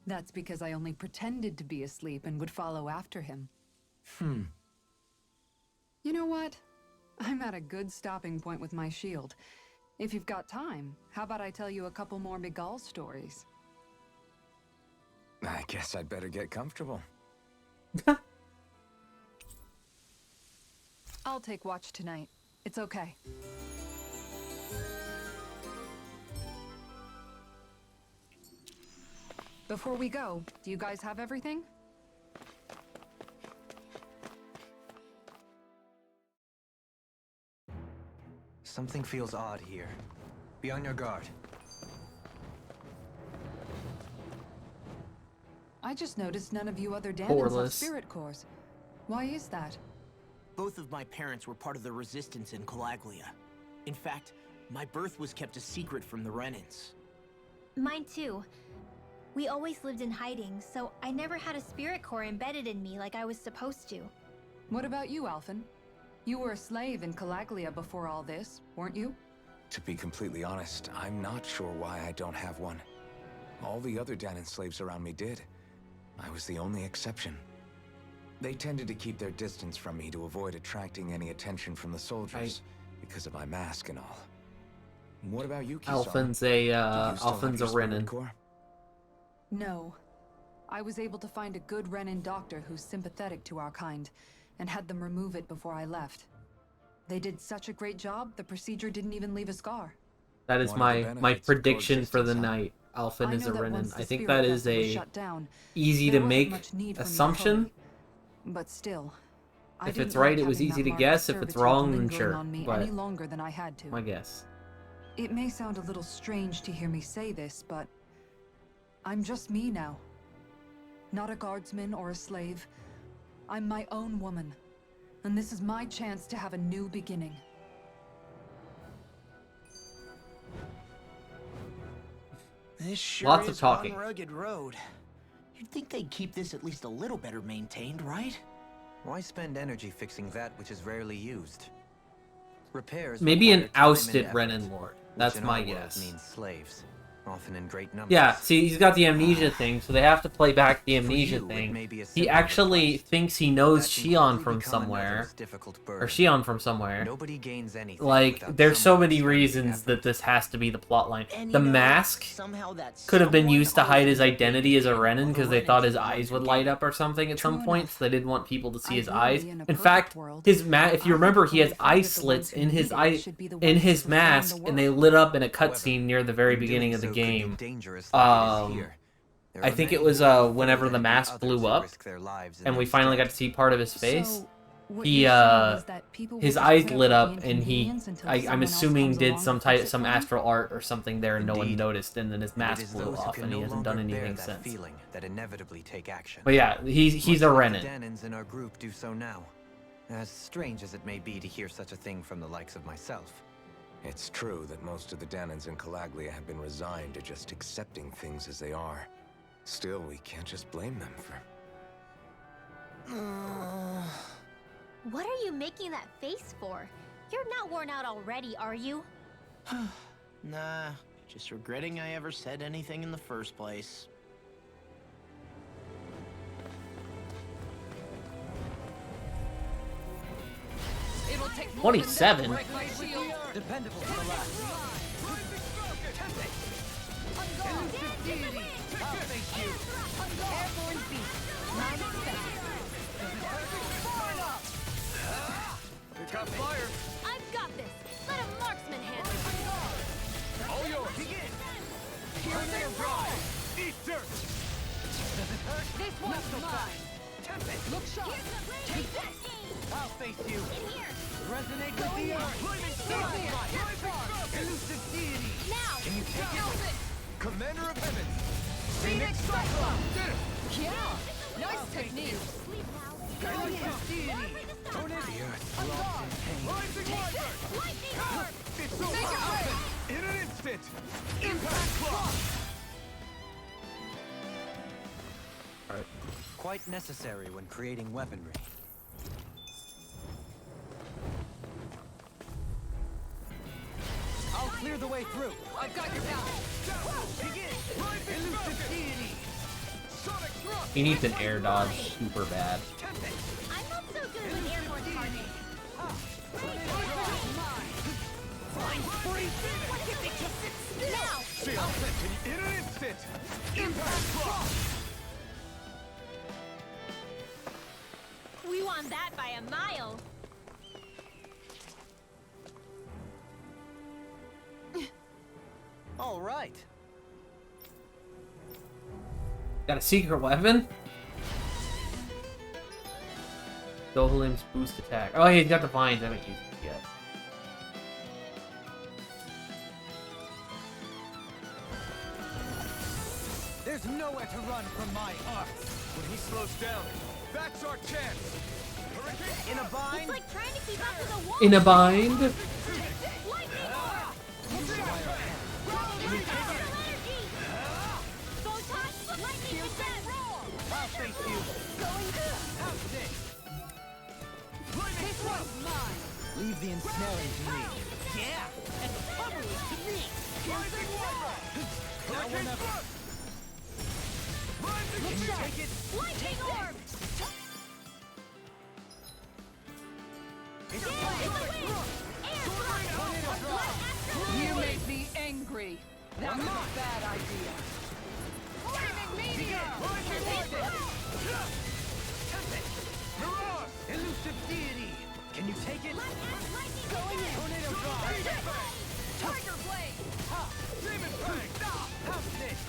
S9: That's because I only pretended to be asleep and would follow after him. You know what? I'm at a good stopping point with my shield. If you've got time, how about I tell you a couple more Miguel stories?
S8: I guess I'd better get comfortable.
S9: I'll take watch tonight. It's okay. Before we go, do you guys have everything?
S6: Something feels odd here. Be on your guard.
S9: I just noticed none of you other Danons have
S1: Poreless.
S9: spirit cores. Why is that?
S11: Both of my parents were part of the resistance in Calaglia. In fact, my birth was kept a secret from the Renans.
S2: Mine too. We always lived in hiding, so I never had a spirit core embedded in me like I was supposed to.
S9: What about you, Alphen? You were a slave in Calaglia before all this, weren't you?
S8: To be completely honest, I'm not sure why I don't have one. All the other Danon slaves around me did. I was the only exception. They tended to keep their distance from me to avoid attracting any attention from the soldiers, because of my mask and all. What about you, Kisara?
S1: Alphen's a Renin.
S9: No. I was able to find a good Renin doctor who's sympathetic to our kind, and had them remove it before I left. They did such a great job, the procedure didn't even leave a scar.
S1: That is my prediction for the night. Alphen is a Renin. I think that is a easy to make assumption.
S9: But still,
S1: If it's right, it was easy to guess. If it's wrong, then sure.
S9: On me
S1: But
S9: any longer than I had to.
S1: my guess.
S9: It may sound a little strange to hear me say this, but I'm just me now. Not a guardsman or a slave. I'm my own woman. And this is my chance to have a new beginning.
S11: This sure
S1: Lots
S11: is
S1: of talking.
S11: one rugged road. You'd think they'd keep this at least a little better maintained, right?
S6: Why spend energy fixing that which is rarely used? Repairs.
S1: Maybe an
S6: require time and
S1: ousted
S6: effort,
S1: Renan Lord.
S6: which
S1: That's
S6: in
S1: my
S6: our world
S1: guess.
S6: means slaves, often in great numbers.
S1: Yeah, see, he's got the amnesia thing, so they have to play back the amnesia
S6: you, it
S1: thing.
S6: may be a
S1: He
S6: simple
S1: actually thinks he knows
S6: That can
S1: Shion
S6: quickly
S1: from
S6: become
S1: somewhere.
S6: another's difficult
S1: Or
S6: burden.
S1: Shion from somewhere.
S6: Nobody gains anything
S1: Like,
S6: without
S1: there's so
S6: someone
S1: many
S6: extending
S1: reasons
S6: effort.
S1: that this has to be the plotline.
S11: And
S1: The
S11: you know,
S1: mask
S11: somehow that
S1: could have been
S11: someone
S1: used to hide his
S11: always
S1: identity as a
S11: became
S1: Renan
S11: the
S1: because they thought his
S11: Renan
S1: eyes
S11: you
S1: would
S11: get.
S1: light up or something at some
S9: True
S1: point,
S9: enough.
S1: so they didn't want people to see his
S9: Ideally,
S1: eyes.
S9: in a
S1: In
S9: perfect
S1: fact,
S9: world,
S1: his if you
S9: I
S1: remember,
S9: would
S1: he has
S9: believe
S1: eye
S9: that the
S1: slits
S9: ones who
S1: in his
S9: need it
S1: eye
S9: should be the
S1: in
S9: ones
S1: his
S9: who sustain the
S1: mask, and they
S9: world.
S1: lit up in a
S6: However,
S1: cutscene near the very
S6: in doing
S1: beginning of the
S6: so could be
S1: game.
S6: dangerous like it is here. There
S1: I
S6: are
S1: think it
S6: many
S1: was
S6: who can
S1: whenever
S6: afford
S1: the
S6: to
S1: mask
S6: others
S1: blew
S6: who
S1: up,
S6: risk their lives in
S1: and we
S6: their
S1: finally got
S6: stead.
S1: to see part of his face.
S9: So, what
S1: He
S9: you're saying is that people will
S1: his
S9: just
S1: eyes
S9: put up
S1: lit
S9: with
S1: up,
S9: the
S1: and he
S9: inconvenience until
S1: I'm
S9: someone else
S1: assuming
S9: comes
S1: did
S9: along
S1: some
S9: to fix it
S1: some
S9: for them?
S1: astral art or something there, and no one
S6: Indeed.
S1: noticed, and then his
S6: It
S1: mask
S6: is
S1: blew
S6: those who
S1: off,
S6: can
S1: and he
S6: no
S1: hasn't done
S6: longer bear
S1: anything
S6: that
S1: since.
S6: feeling that inevitably take action.
S1: But yeah, he's
S6: Much
S1: a
S6: like
S1: Renan.
S6: The Danans in our group do so now. As strange as it may be to hear such a thing from the likes of myself.
S8: It's true that most of the Danans in Calaglia have been resigned to just accepting things as they are. Still, we can't just blame them for...
S2: What are you making that face for? You're not worn out already, are you?
S11: Nah, just regretting I ever said anything in the first place.
S3: It'll take
S1: 27?
S6: Dependable to the last.
S3: Airborne beast.
S13: Pick up fire.
S2: I've got this. Let a marksman handle it.
S13: All yours. Begin. Tornado drive. Eat dirt.
S3: This one's mine. Look sharp.
S2: Take this.
S6: I'll face you.
S2: In here.
S6: Resonate with the earth.
S13: Flaming strike.
S6: Elusive deity.
S2: Now.
S6: Can you take it?
S13: Commander of Heaven.
S3: Phoenix Cyclone.
S13: Did it.
S3: Yeah. Nice technique.
S2: Sleep now.
S6: Elusive deity. The earth throbs in pain.
S13: Rising Wyvern.
S2: Lightning orb.
S13: It's over.
S3: Make it rain.
S13: In an instant. Impact Claw.
S6: Quite necessary when creating weaponry. I'll clear the way through.
S3: I've got your back.
S13: Begin. Rising
S6: Elusive
S13: Falcon.
S6: deity.
S13: Sonic thrust.
S1: He needs an air dodge super bad.
S2: I'm not so good with airborne targets. Now.
S13: See, I'll send in an instant. Impact Claw.
S2: We won that by a mile.
S6: All right.
S1: Got a secret weapon? Dohalim's boost attack. Oh, he's got the vines. I haven't used it yet.
S6: There's nowhere to run from my art.
S13: When he slows down, that's our chance. Hurricane.
S6: In a bind.
S2: It's like trying to keep up with a wall.
S1: In a bind?
S2: Lightning orb. Energy. Photon. Lightning descent.
S6: I'll face you. How's this?
S3: This one's mine.
S6: Leave the ensnaring to me.
S11: Yeah, and the pummeling to me.
S13: Rising Wyvern.
S6: Now or never.
S13: Rising
S6: Can you
S13: Beast.
S6: take it?
S2: Lightning orb.
S6: It's a
S3: You made me angry. That was a bad idea. Flaming meteor.
S13: Mirage.
S6: elusive deity. Can you take it?
S2: Going in.
S6: Tornado drive.
S3: Tiger blade.
S13: Demon Fang.
S6: How's this?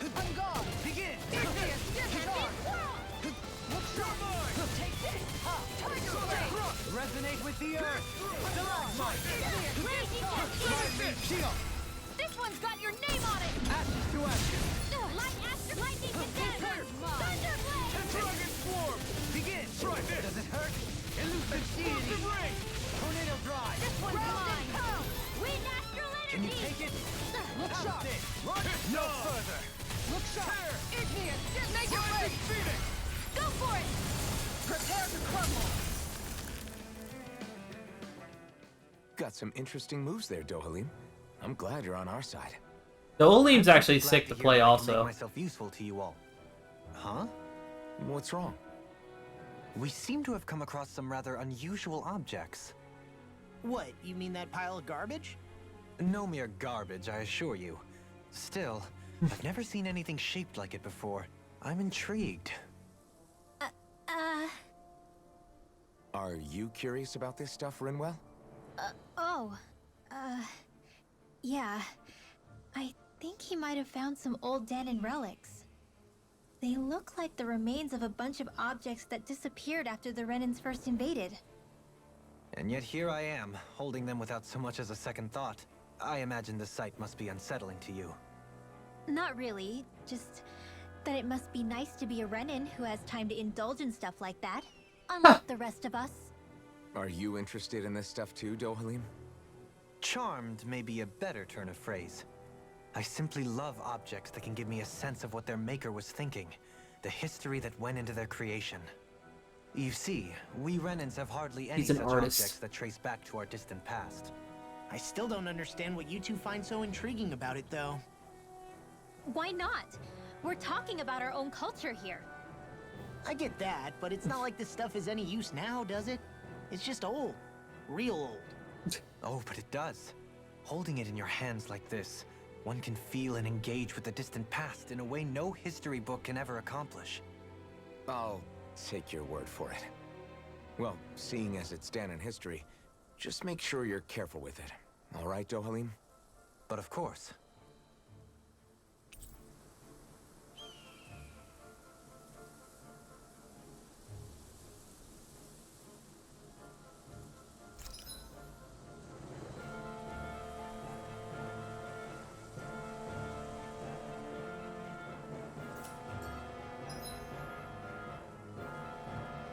S3: I'm gone.
S6: Begin.
S3: Igneous discard. Look sharp.
S13: Mine.
S3: Take this. Tiger blade. the earth!
S2: This one's got your name on it!
S3: Ashes to ashes!
S2: Lightning condemned! Thunderblade!
S3: Dragon swarm! Begin! Try this! Does it hurt? Elusive deity! Tornado drive!
S2: This one's mine! Wind astral energy!
S3: Can you take it? Look sharp! No further! Look sharp! Igneous! Make it rain!
S2: Go for it!
S3: Prepare to crumble!
S8: Got some interesting moves there, Dohalim. I'm glad you're on our side.
S1: The Olim's actually
S6: Glad
S1: sick to
S6: hear
S1: play
S6: that I can
S1: also.
S6: Make myself useful to you all. Huh?
S8: What's wrong?
S6: We seem to have come across some rather unusual objects.
S11: What, you mean that pile of garbage?
S6: No mere garbage, I assure you. Still, I've never seen anything shaped like it before. I'm intrigued.
S8: Are you curious about this stuff, Rinwell?
S2: Yeah. I think he might have found some old Danon relics. They look like the remains of a bunch of objects that disappeared after the Renans first invaded.
S6: And yet here I am, holding them without so much as a second thought. I imagine the sight must be unsettling to you.
S2: Not really, just that it must be nice to be a Renan who has time to indulge in stuff like that, unlike the rest of us.
S8: Are you interested in this stuff too, Dohalim?
S6: Charmed may be a better turn of phrase. I simply love objects that can give me a sense of what their maker was thinking, the history that went into their creation. You see, we Renans have hardly any such objects that trace back to our distant past.
S11: I still don't understand what you two find so intriguing about it, though.
S2: Why not? We're talking about our own culture here.
S11: I get that, but it's not like this stuff is any use now, does it? It's just old. Real old.
S6: Oh, but it does. Holding it in your hands like this, one can feel and engage with the distant past in a way no history book can ever accomplish.
S8: I'll take your word for it. Well, seeing as it's Danon history, just make sure you're careful with it. All right, Dohalim?
S6: But of course.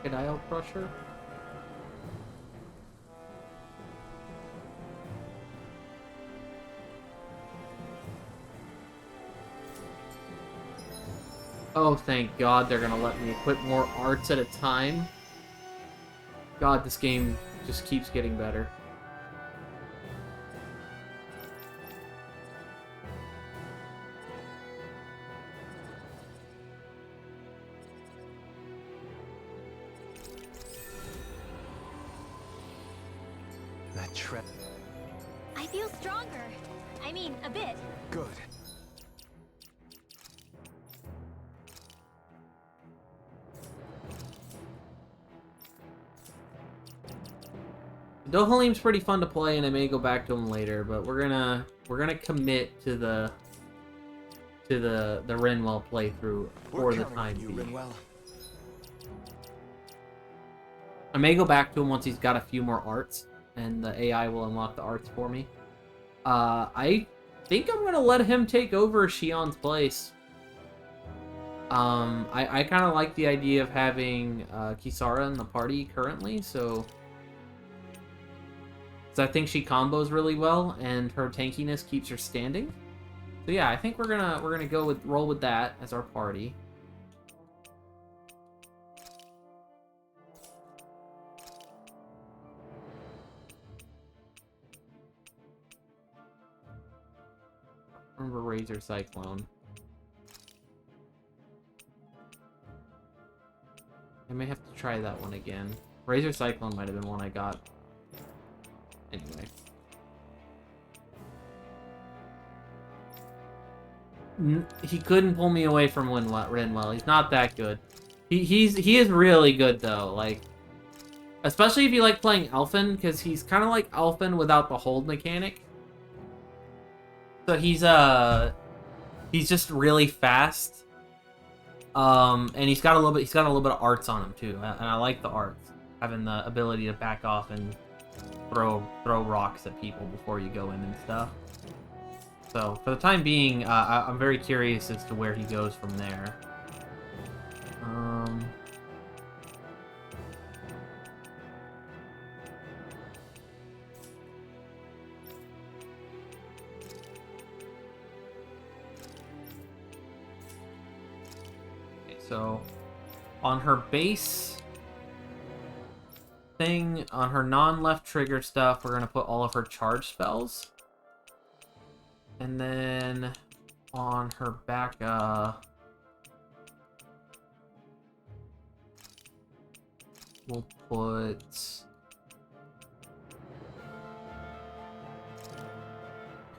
S1: Crocodile Crusher? Oh, thank God they're gonna let me equip more arts at a time. God, this game just keeps getting better.
S6: That trip.
S2: I feel stronger. I mean, a bit.
S8: Good.
S1: Dohalim's pretty fun to play, and I may go back to him later, but we're gonna commit to the Rinwell playthrough for the time being. I may go back to him once he's got a few more arts, and the AI will unlock the arts for me. I think I'm gonna let him take over Shion's place. I kind of like the idea of having Kisara in the party currently, so I think she combos really well, and her tankiness keeps her standing. So yeah, I think we're gonna roll with that as our party. Remember Razor Cyclone. I may have to try that one again. Razor Cyclone might have been one I got. Anyway. He couldn't pull me away from Rinwell. He's not that good. He is really good though. Like, especially if you like playing Elfin, because he's kind of like Elfin without the hold mechanic. So he's just really fast. And he's got a little bit of arts on him too, and I like the arts, having the ability to back off and throw rocks at people before you go in and stuff. So for the time being, I'm very curious as to where he goes from there. Okay, so on her base thing, on her non-left trigger stuff, we're gonna put all of her charge spells. And then on her back, we'll put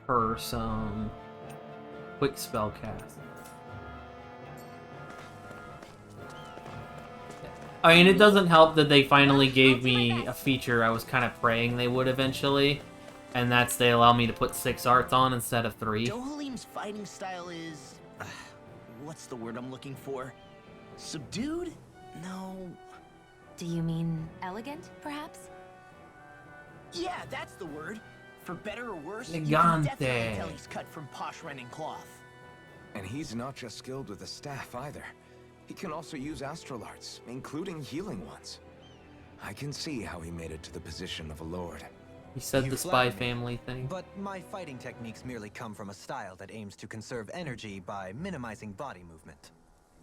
S1: her some quick spell cast. I mean, it doesn't help that they finally gave me a feature I was kind of praying they would eventually, and that's they allow me to put 6 arts on instead of 3.
S11: Dohalim's fighting style is... what's the word I'm looking for? Subdued? No...
S12: Do you mean elegant, perhaps?
S11: Yeah, that's the word. For better or worse, you
S1: Elegante.
S11: can definitely tell he's cut from posh rending cloth.
S8: And he's not just skilled with the staff either. He can also use astral arts, including healing ones. I can see how he made it to the position of a lord.
S1: He said
S6: You
S1: the Spy
S6: flatter me,
S1: Family thing.
S6: But my fighting techniques merely come from a style that aims to conserve energy by minimizing body movement.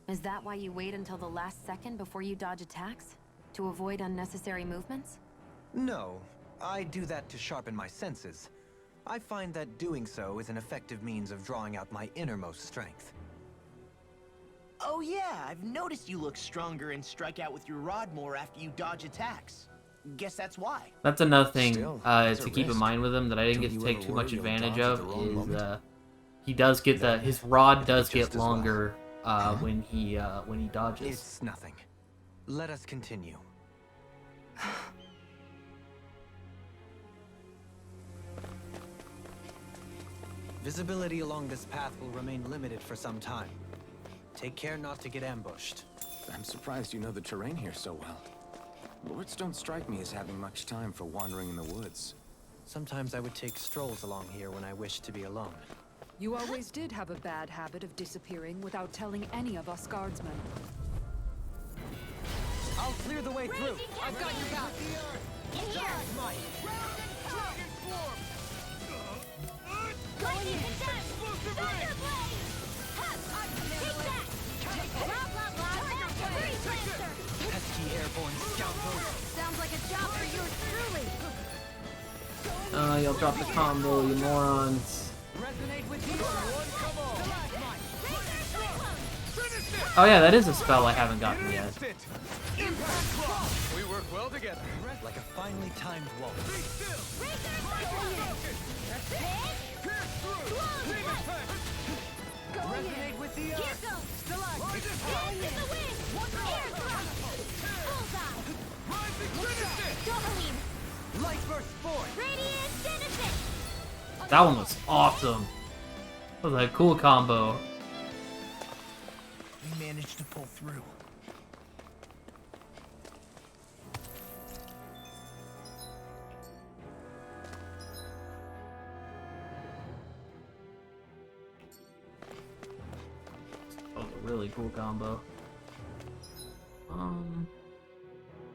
S12: Is that why you wait until the last second before you dodge attacks? To avoid unnecessary movements?
S6: No, I do that to sharpen my senses. I find that doing so is an effective means of drawing out my innermost strength.
S11: Oh yeah, I've noticed you look stronger and strike out with your rod more after you dodge attacks. Guess that's why.
S1: That's another thing
S8: Still,
S1: to
S8: it's a
S1: keep in
S8: risk.
S1: mind with him that I didn't
S8: Don't
S1: get to
S8: you
S1: take
S8: ever
S1: too
S8: worry
S1: much
S8: you'll
S1: advantage
S8: dodge at
S1: of
S8: the wrong
S1: is
S8: moment?
S1: he does get the his rod does
S8: just
S1: get
S8: as well.
S1: longer when he dodges.
S6: It's nothing. Let us continue. Visibility along this path will remain limited for some time. Take care not to get ambushed.
S8: I'm surprised you know the terrain here so well. Lords don't strike me as having much time for wandering in the woods.
S6: Sometimes I would take strolls along here when I wished to be alone.
S9: You always did have a bad habit of disappearing without telling any of us guardsmen.
S6: I'll clear the way through.
S9: I've got your back.
S2: In here! Going in! Thunder Blade! Take that! Blah, blah, blah! Freeze Lancer!
S6: Pesky airborne scoundrels.
S2: Sounds like a job for yours truly!
S1: Y'all drop the combo, you morons.
S9: Resonate with you.
S1: Oh yeah, that is a spell I haven't gotten yet.
S13: We work well together.
S6: Like a finely timed waltz.
S13: Resonate with the
S2: Here goes! Dance in the wind! Air thrust! Bullseye! Dohalim!
S13: Light burst forth.
S2: Radiant Genesis!
S1: That one was awesome. That was a cool combo.
S11: We managed to pull through.
S1: That was a really cool combo.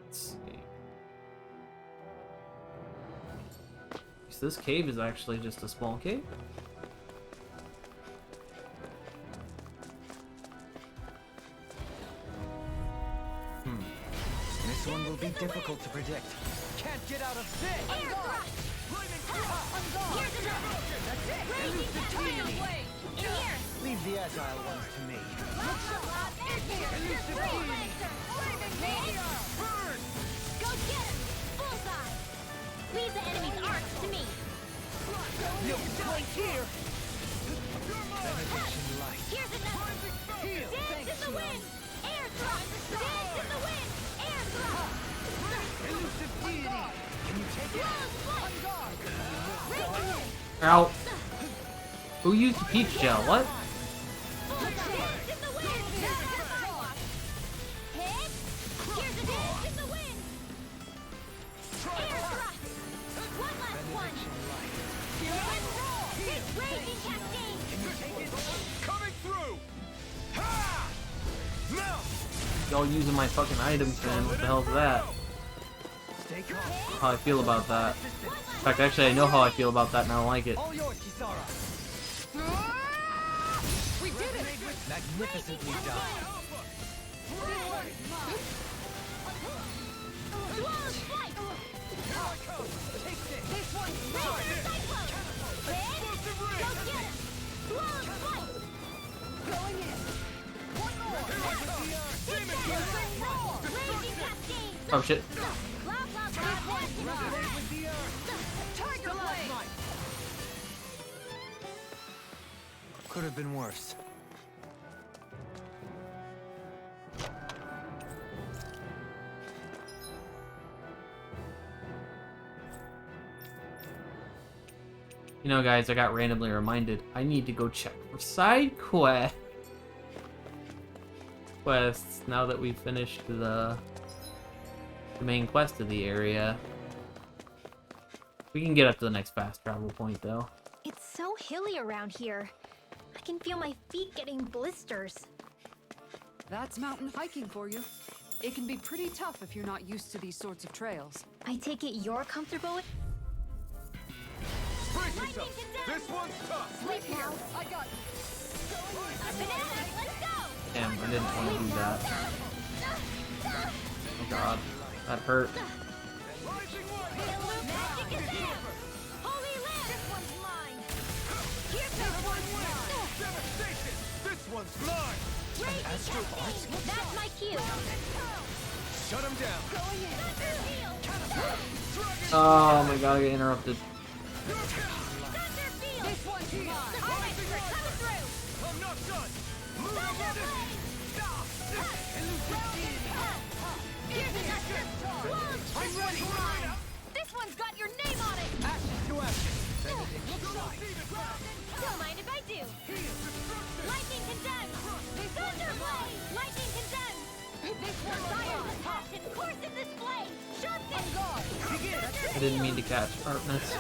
S1: Let's see. So this cave is actually just a small cave.
S6: This one will be difficult to predict.
S13: Can't get out of this.
S2: Air thrust! Here's another! Raging Tornado Blade! In here!
S6: Leave the agile ones to me.
S2: Freeze Lancer! Go get him! Bullseye! Leave the enemy's arcs to me!
S13: No place here.
S2: Here's another! Dance in the wind! Air thrust! Dance in the wind! Air thrust!
S13: Elusive deity. Can you take it?
S1: Ow. Who used peach gel? What?
S2: Dance in the wind! Hit! Here's a dance in the wind! Air thrust!
S1: y'all using my fucking items, man. What the hell's that? How I feel about that. In fact, actually, I know how I feel about that, and I don't like it.
S6: All yours, Kisara.
S3: We did it!
S6: Magnificently done.
S3: This one's mine! Going in! One more!
S1: Oh shit.
S3: Tiger Blade!
S6: Could have been worse.
S1: You know, guys, I got randomly reminded I need to go check for side quests now that we've finished the main quest of the area. We can get up to the next fast travel point, though.
S2: It's so hilly around here. I can feel my feet getting blisters.
S9: That's mountain hiking for you. It can be pretty tough if you're not used to these sorts of trails.
S2: I take it you're comfortable with...
S13: Brace yourself! This one's tough!
S2: Sleep now.
S3: I got it.
S2: Bananas, let's go!
S1: Damn, I didn't want to do that. Oh god, that hurt.
S3: MAGICAZAM! Holy Land! This one's mine! Here's this one's mine!
S13: Devastation! This one's mine!
S2: Raging Cascade! That's my cue!
S13: Shut him down!
S3: Going in!
S1: Oh my god, I get interrupted.
S3: This one's mine! Coming through!
S13: I'm not done!
S3: I'm ready! This one's got your name on it!
S6: Action to action.
S2: Don't mind if I do! Lightning condemned! Thunderblade! Lightning condemned! This one's fire! Passion course in this blade! Sharpness!
S1: I didn't mean to catch Artness.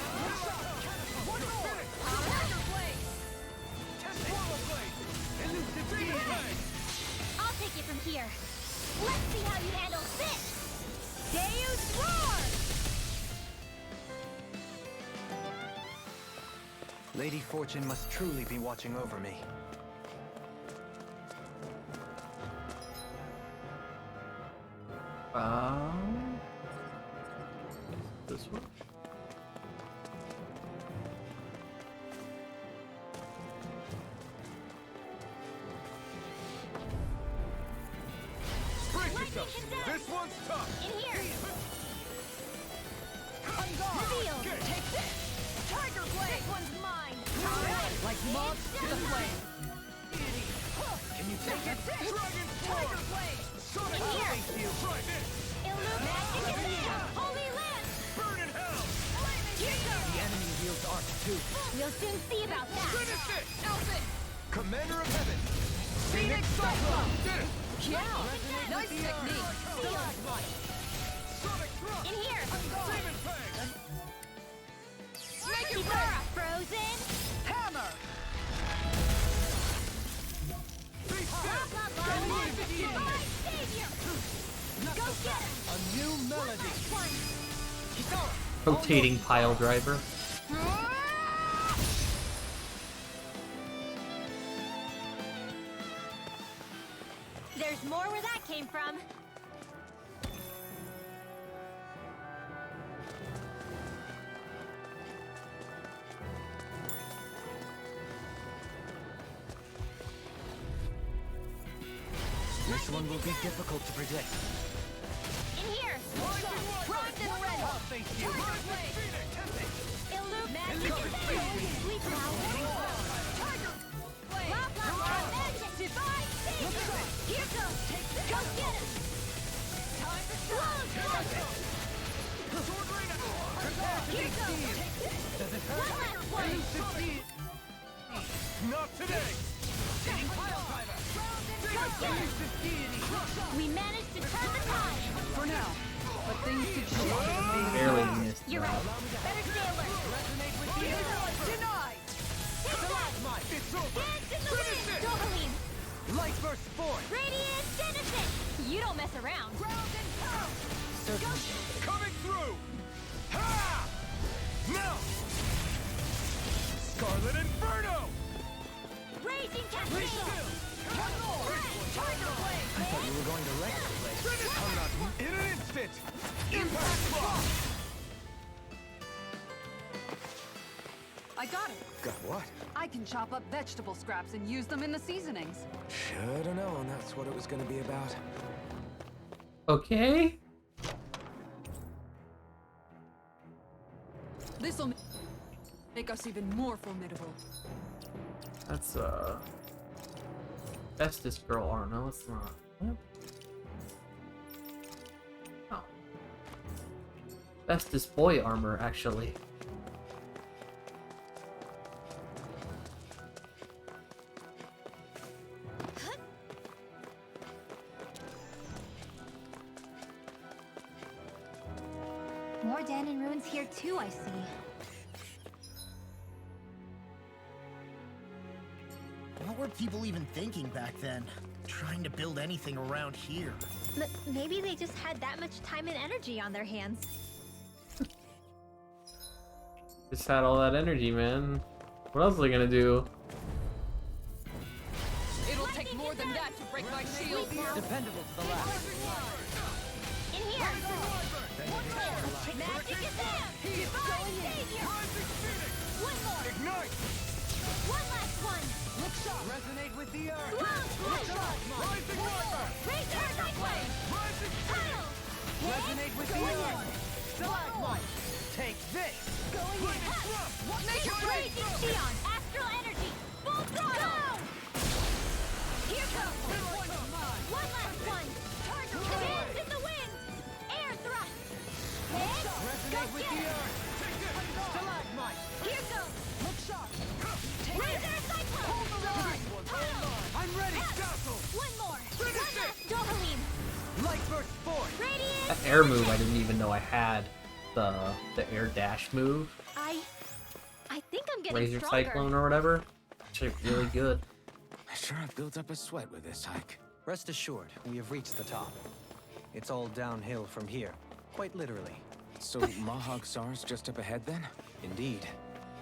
S2: I'll take it from here. Let's see how you handle this! Deus Roar!
S6: Lady Fortune must truly be watching over me.
S1: This one?
S13: Brace yourself! This one's tough!
S2: In here!
S3: Reveal! Take this! Tiger Blade! This one's mine! Alright! Like moths to the flame!
S6: Can you take it?
S3: Dragon Tiger Blade!
S13: Sonic
S2: In here!
S13: Try this!
S2: MAGICAZAM! Holy Land!
S13: Burn in hell!
S3: Here goes!
S6: The enemy wields arc too.
S2: We'll soon see about that!
S13: Finish it!
S3: Elfin!
S6: Commander of Heaven.
S3: Phoenix Cyclone!
S13: Did it!
S3: Yeah! Nice technique!
S13: Sonic Thrust!
S2: In here!
S13: Demon Fang!
S3: Make it
S2: Kisara,
S3: rain!
S2: frozen!
S3: Hammer!
S13: Be still!
S2: Divine Savior! Go get him!
S6: A new melody.
S2: One!
S6: Kisara.
S1: Rotating pile driver.
S2: There's more where that came from.
S6: This one will be difficult to predict.
S2: In here!
S3: Primed and ready!
S6: I'll face you.
S2: MAGICAZAM! Sleep now!
S3: Tiger Blade!
S2: Blah, blah, blah, magic! Divine Savior! Here goes! Go get him!
S3: Time to
S2: Close, close! Here goes!
S6: Does it
S2: One
S6: hurt?
S2: last one!
S13: Not today!
S2: Go get him! We managed to turn the tide!
S9: For now. But things could change.
S1: Barely missed
S2: You're
S1: that.
S2: right. Better stay alert.
S3: Denied!
S2: Take that!
S13: It's over!
S2: Dance in the wind! Dohalim!
S6: Light burst forth.
S2: Radiant Denison! You don't mess around.
S13: Ground and pound! Coming through! Ha! Now! Scarlet Inferno!
S2: Raging Cascade!
S13: Tiger Blade!
S6: I thought you were going to wreck the place.
S13: Coming up in an instant! Impact Block!
S9: I got it.
S8: Got what?
S9: I can chop up vegetable scraps and use them in the seasonings.
S8: Should've known that's what it was gonna be about.
S1: Okay.
S9: This'll make us even more formidable.
S1: That's bestest girl armor. No, it's not. What? Oh. Bestest boy armor, actually.
S2: More Danon ruins here too, I see.
S11: What were people even thinking back then? Trying to build anything around here.
S2: Maybe they just had that much time and energy on their hands.
S1: Just had all that energy, man. What else are they gonna do?
S9: It'll take more than that to break my shield.
S6: Dependable to the last.
S2: In here! MAGICAZAM! Divine Savior! One more!
S13: Ignite!
S2: One last one!
S13: Look shot! Resonate with the earth!
S2: Throne Flash!
S13: Rising River!
S2: Razor Cyclone!
S13: Rising
S2: Tunnel!
S13: Resonate with the earth! Stalagmite! Take this!
S2: Going in! Raging Xion! Astral Energy! Full throttle! Here comes! One last one! Commands in the wind! Air thrust! Hit! Go
S13: Resonate with
S2: get
S13: the
S2: it!
S13: earth! Stalagmite!
S2: Here goes!
S13: Look shot!
S2: Razor Cyclone!
S13: Hold the line!
S2: Tunnel!
S13: I'm ready! Dazzle!
S2: One more!
S13: Finish
S2: One
S13: it!
S2: last Dohalim!
S13: Light burst forth!
S2: Radiant!
S1: That air move, I didn't even know I had. The air dash move.
S2: I think I'm getting
S1: Razor
S2: stronger.
S1: Cyclone or whatever. Actually, really good.
S8: I sure have built up a sweat with this hike.
S6: Rest assured, we have reached the top. It's all downhill from here, quite literally.
S8: So Mahag Sar's just up ahead then?
S6: Indeed.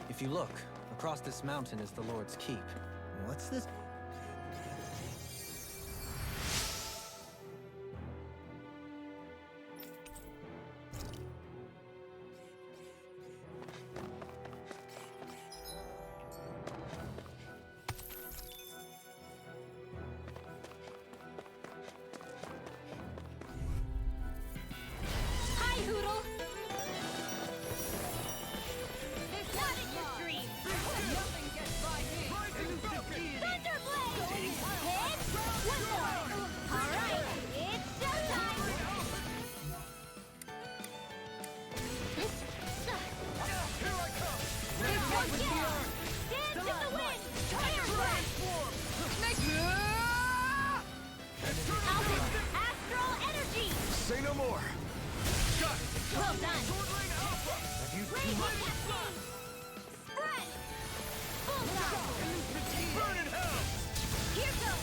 S6: If you look, across this mountain is the Lord's Keep.
S11: What's this?
S2: Hi, Hoodle! Not in your dreams!
S9: Nothing gets by me.
S2: Thunderblade! Hit! One more! Alright, it's showtime!
S13: Here I come!
S2: Dance in the wind! Air blast! Astral energy!
S13: Say no more! Got it!
S2: Well done!
S13: Swordlane Alpha!
S8: Have you
S2: Raging Cascade! Spread! Full throttle!
S13: Burn in hell!
S2: Here goes!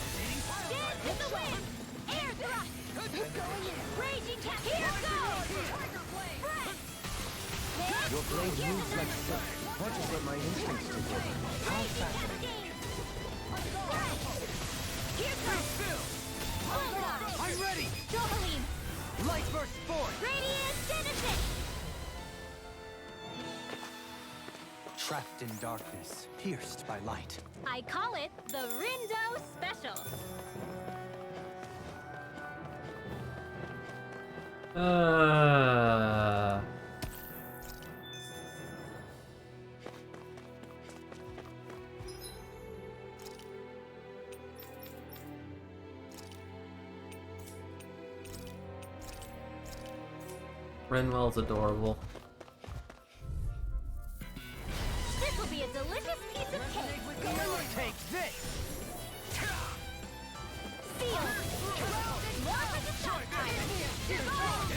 S2: Dance in the wind! Air thrust! Going in! Raging Cascade! Here goes! Tiger Blade! Spread! Hit!
S8: Your blade
S2: Here's
S8: moves like
S2: another
S8: silk. That is what my instincts did. How
S2: Raging
S8: fascinating.
S2: Cascade! Spread! Here goes! Full throttle!
S13: I'm ready!
S2: Dohalim!
S13: Light burst forth!
S2: Radiant Genesis!
S6: Trapped in darkness, pierced by light.
S2: I call it the Rindo Special.
S1: Renwell's adorable.
S2: This will be a delicious piece of cake.
S13: Take this!
S2: Sealed. More like a sapphire. Divine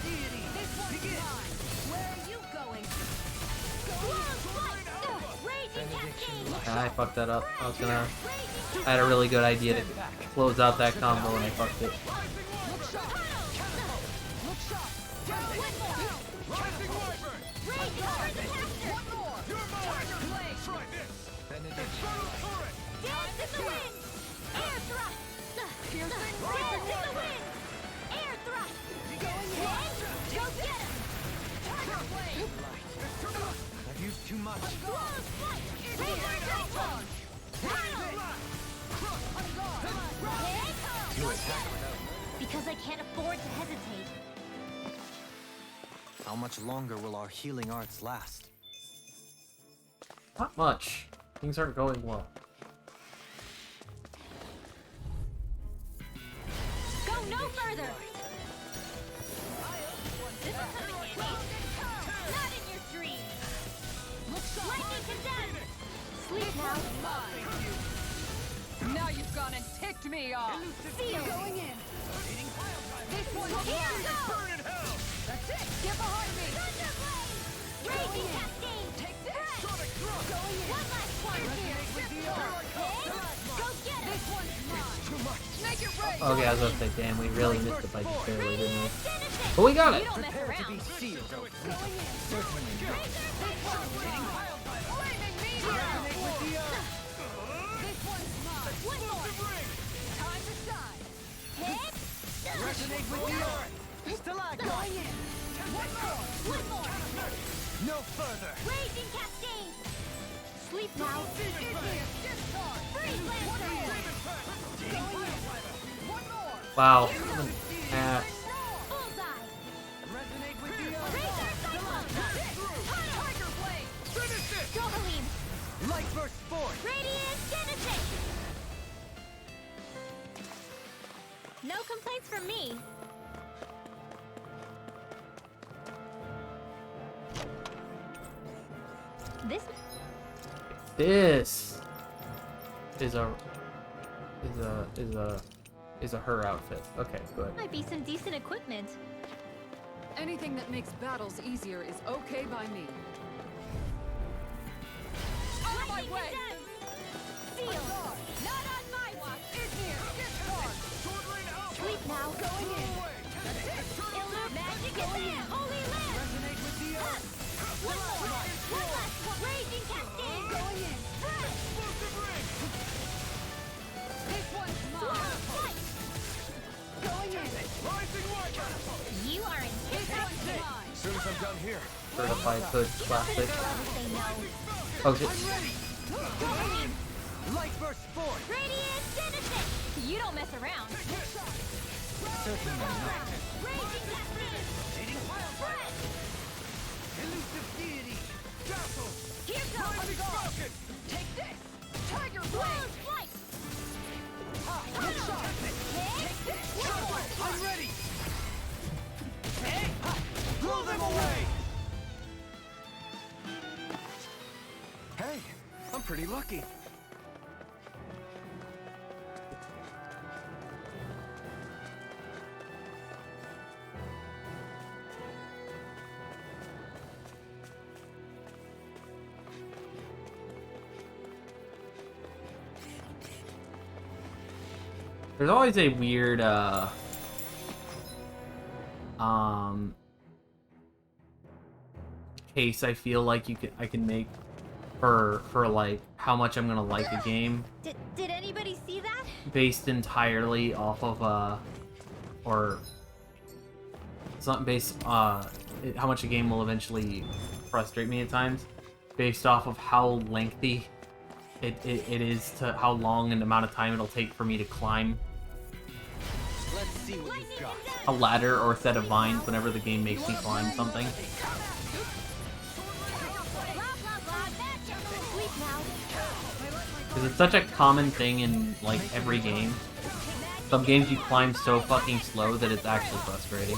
S2: Savior.
S9: This one's mine. Where are you going?
S2: Long flight. Raging Cascade.
S1: I fucked that up. I had a really good idea to close out that combo and I fucked it.
S3: One more! You're mine! Try this!
S2: Dance in the wind! Air thrust!
S3: Piercing
S2: Dance in the wind! Air thrust! Going in! Go get him!
S3: Tiger blade!
S6: I've used too much.
S2: Close flight! Razor Cyclone!
S6: You attack without.
S2: Because I can't afford to hesitate.
S6: How much longer will our healing arts last?
S1: Not much. Things aren't going well.
S2: Go no further! This is coming handy. Not in your dreams! Lightning condemned! Sleep now!
S3: Now you've gone and ticked me off!
S2: Seal!
S3: Going in! This one's
S2: Here
S3: mine!
S2: goes!
S3: That's it! Get behind me!
S2: Thunderblade! Raging Cascade!
S3: Take this!
S2: Going in! One last one! Go get it!
S3: This one's mine! Too much! Make it rain!
S1: Okay, I was about to say, damn, we really missed it by just barely, didn't we? But we got it!
S2: You don't mess around!
S3: Going in! Flaming meteor! This one's mine!
S2: One more!
S3: Time to shine!
S2: Hit!
S6: Resonate with the earth!
S3: Going in! One more!
S2: One more!
S6: No further!
S2: Raging Cascade! Sleep now!
S3: Discard!
S2: Freeze Lancer!
S3: One more!
S1: Wow. Ass.
S2: Bullseye!
S6: Resonate with the earth!
S2: Razor Cyclone!
S3: Tiger blade!
S2: Dohalim!
S6: Light burst forth!
S2: Radiant Genesis! No complaints from me.
S1: This is a her outfit. Okay, good.
S2: Might be some decent equipment.
S9: Anything that makes battles easier is okay by me.
S3: Out of my way!
S2: Seal!
S3: Not on my watch! In here! Discard!
S2: Sleep now. Going in. MAGICAZAM! Holy Land!
S6: Resonate with the earth!
S2: One more! One last one! Raging Cascade! Going in. Fresh!
S3: This one's
S2: Sword
S3: mine!
S2: of Flight!
S3: Going in!
S2: You are in
S3: This
S2: his
S3: one's mine!
S13: As soon as I'm done here.
S1: Certified hood classic.
S2: Say no.
S1: Oh shit.
S2: Going in.
S6: Light burst forth!
S2: Radiant Genesis! You don't mess around.
S6: Certainly not.
S2: Raging Cascade! Fresh!
S6: Elusive deity!
S2: Here goes!
S3: Take this! Tiger
S2: Close
S3: blade!
S2: flight!
S3: Good shot!
S2: Hit! One more!
S6: I'm ready! Blow them away!
S13: Hey, I'm pretty lucky.
S1: There's always a weird case I feel like I can make for like how much I'm gonna like a game
S2: Did anybody see that?
S1: based entirely off of or it's not based how much a game will eventually frustrate me at times based off of how lengthy it is to how long an amount of time it'll take for me to climb
S6: Let's see what you've got.
S1: a ladder or a set of vines whenever the game makes me climb something. Because it's such a common thing in, like, every game. Some games you climb so fucking slow that it's actually frustrating.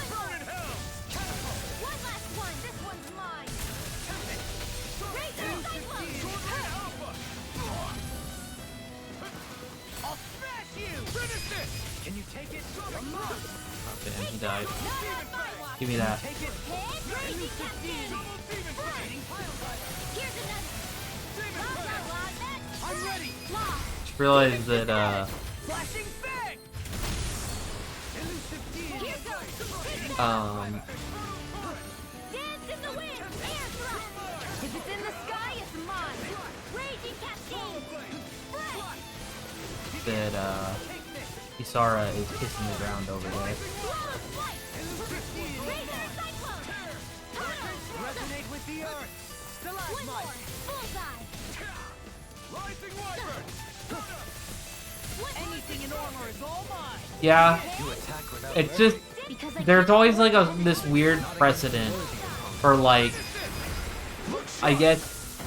S6: Can you take it?
S1: Okay, he died. Give me that. Just realized that,
S2: Dance in the wind! Air thrust! If it's in the
S1: that Kisara is kissing the ground over there.
S3: Resonate with the earth. Stalagmite. Rising wyvern. Anything in armor is all mine.
S1: Yeah, it's just there's always like this weird precedent for like, I guess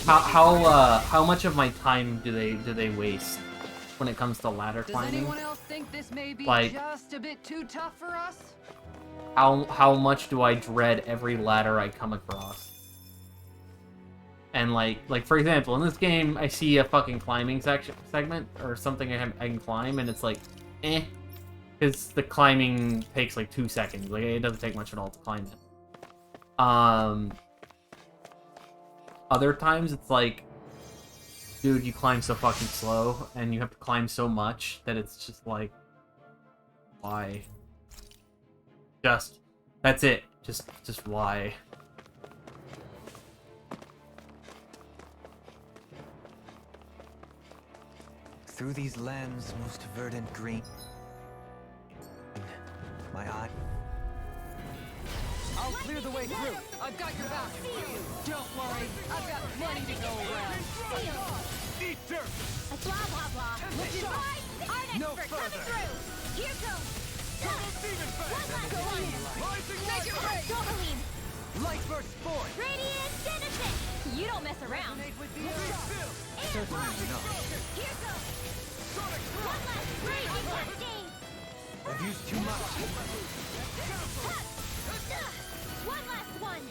S1: how much of my time do they waste when it comes to ladder climbing?
S9: Does anyone else think this may be
S1: like,
S9: just a bit too tough for us?
S1: how much do I dread every ladder I come across? And like for example, in this game, I see a fucking climbing segment or something I can climb, and it's like, because the climbing takes like 2 seconds. Like it doesn't take much at all to climb it. Other times it's like, dude, you climb so fucking slow, and you have to climb so much that it's just like, why? That's it. Just why?
S6: Through these lands most verdant green, my eye.
S3: I'll clear the way through. I've got your back. Don't worry, I've got plenty to go around. Eat dirt.
S2: Blah blah blah. Looking right. Our
S3: No
S2: expert coming
S3: further.
S2: through. Here goes.
S3: Demon
S2: One last one.
S3: Rising
S2: Make it right. Dohalim.
S3: Light burst forth.
S2: Radiant Genesis. You don't mess around.
S3: Resonate with the earth.
S6: Certainly not.
S2: Here goes. One last raging cascade.
S6: I've used too much.
S2: One last one.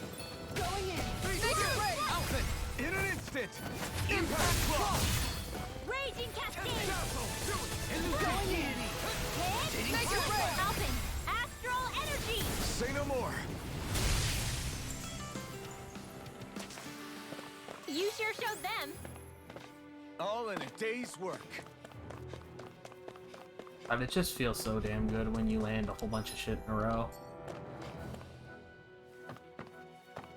S2: Going in.
S3: Make it rain. Alphen. In an instant. Impact claw.
S2: Raging cascade.
S3: Going in. Make it rain.
S2: Alphen. Astral energy.
S3: Say no more.
S2: You sure showed them.
S3: All in a day's work.
S1: God, it just feels so damn good when you land a whole bunch of shit in a row.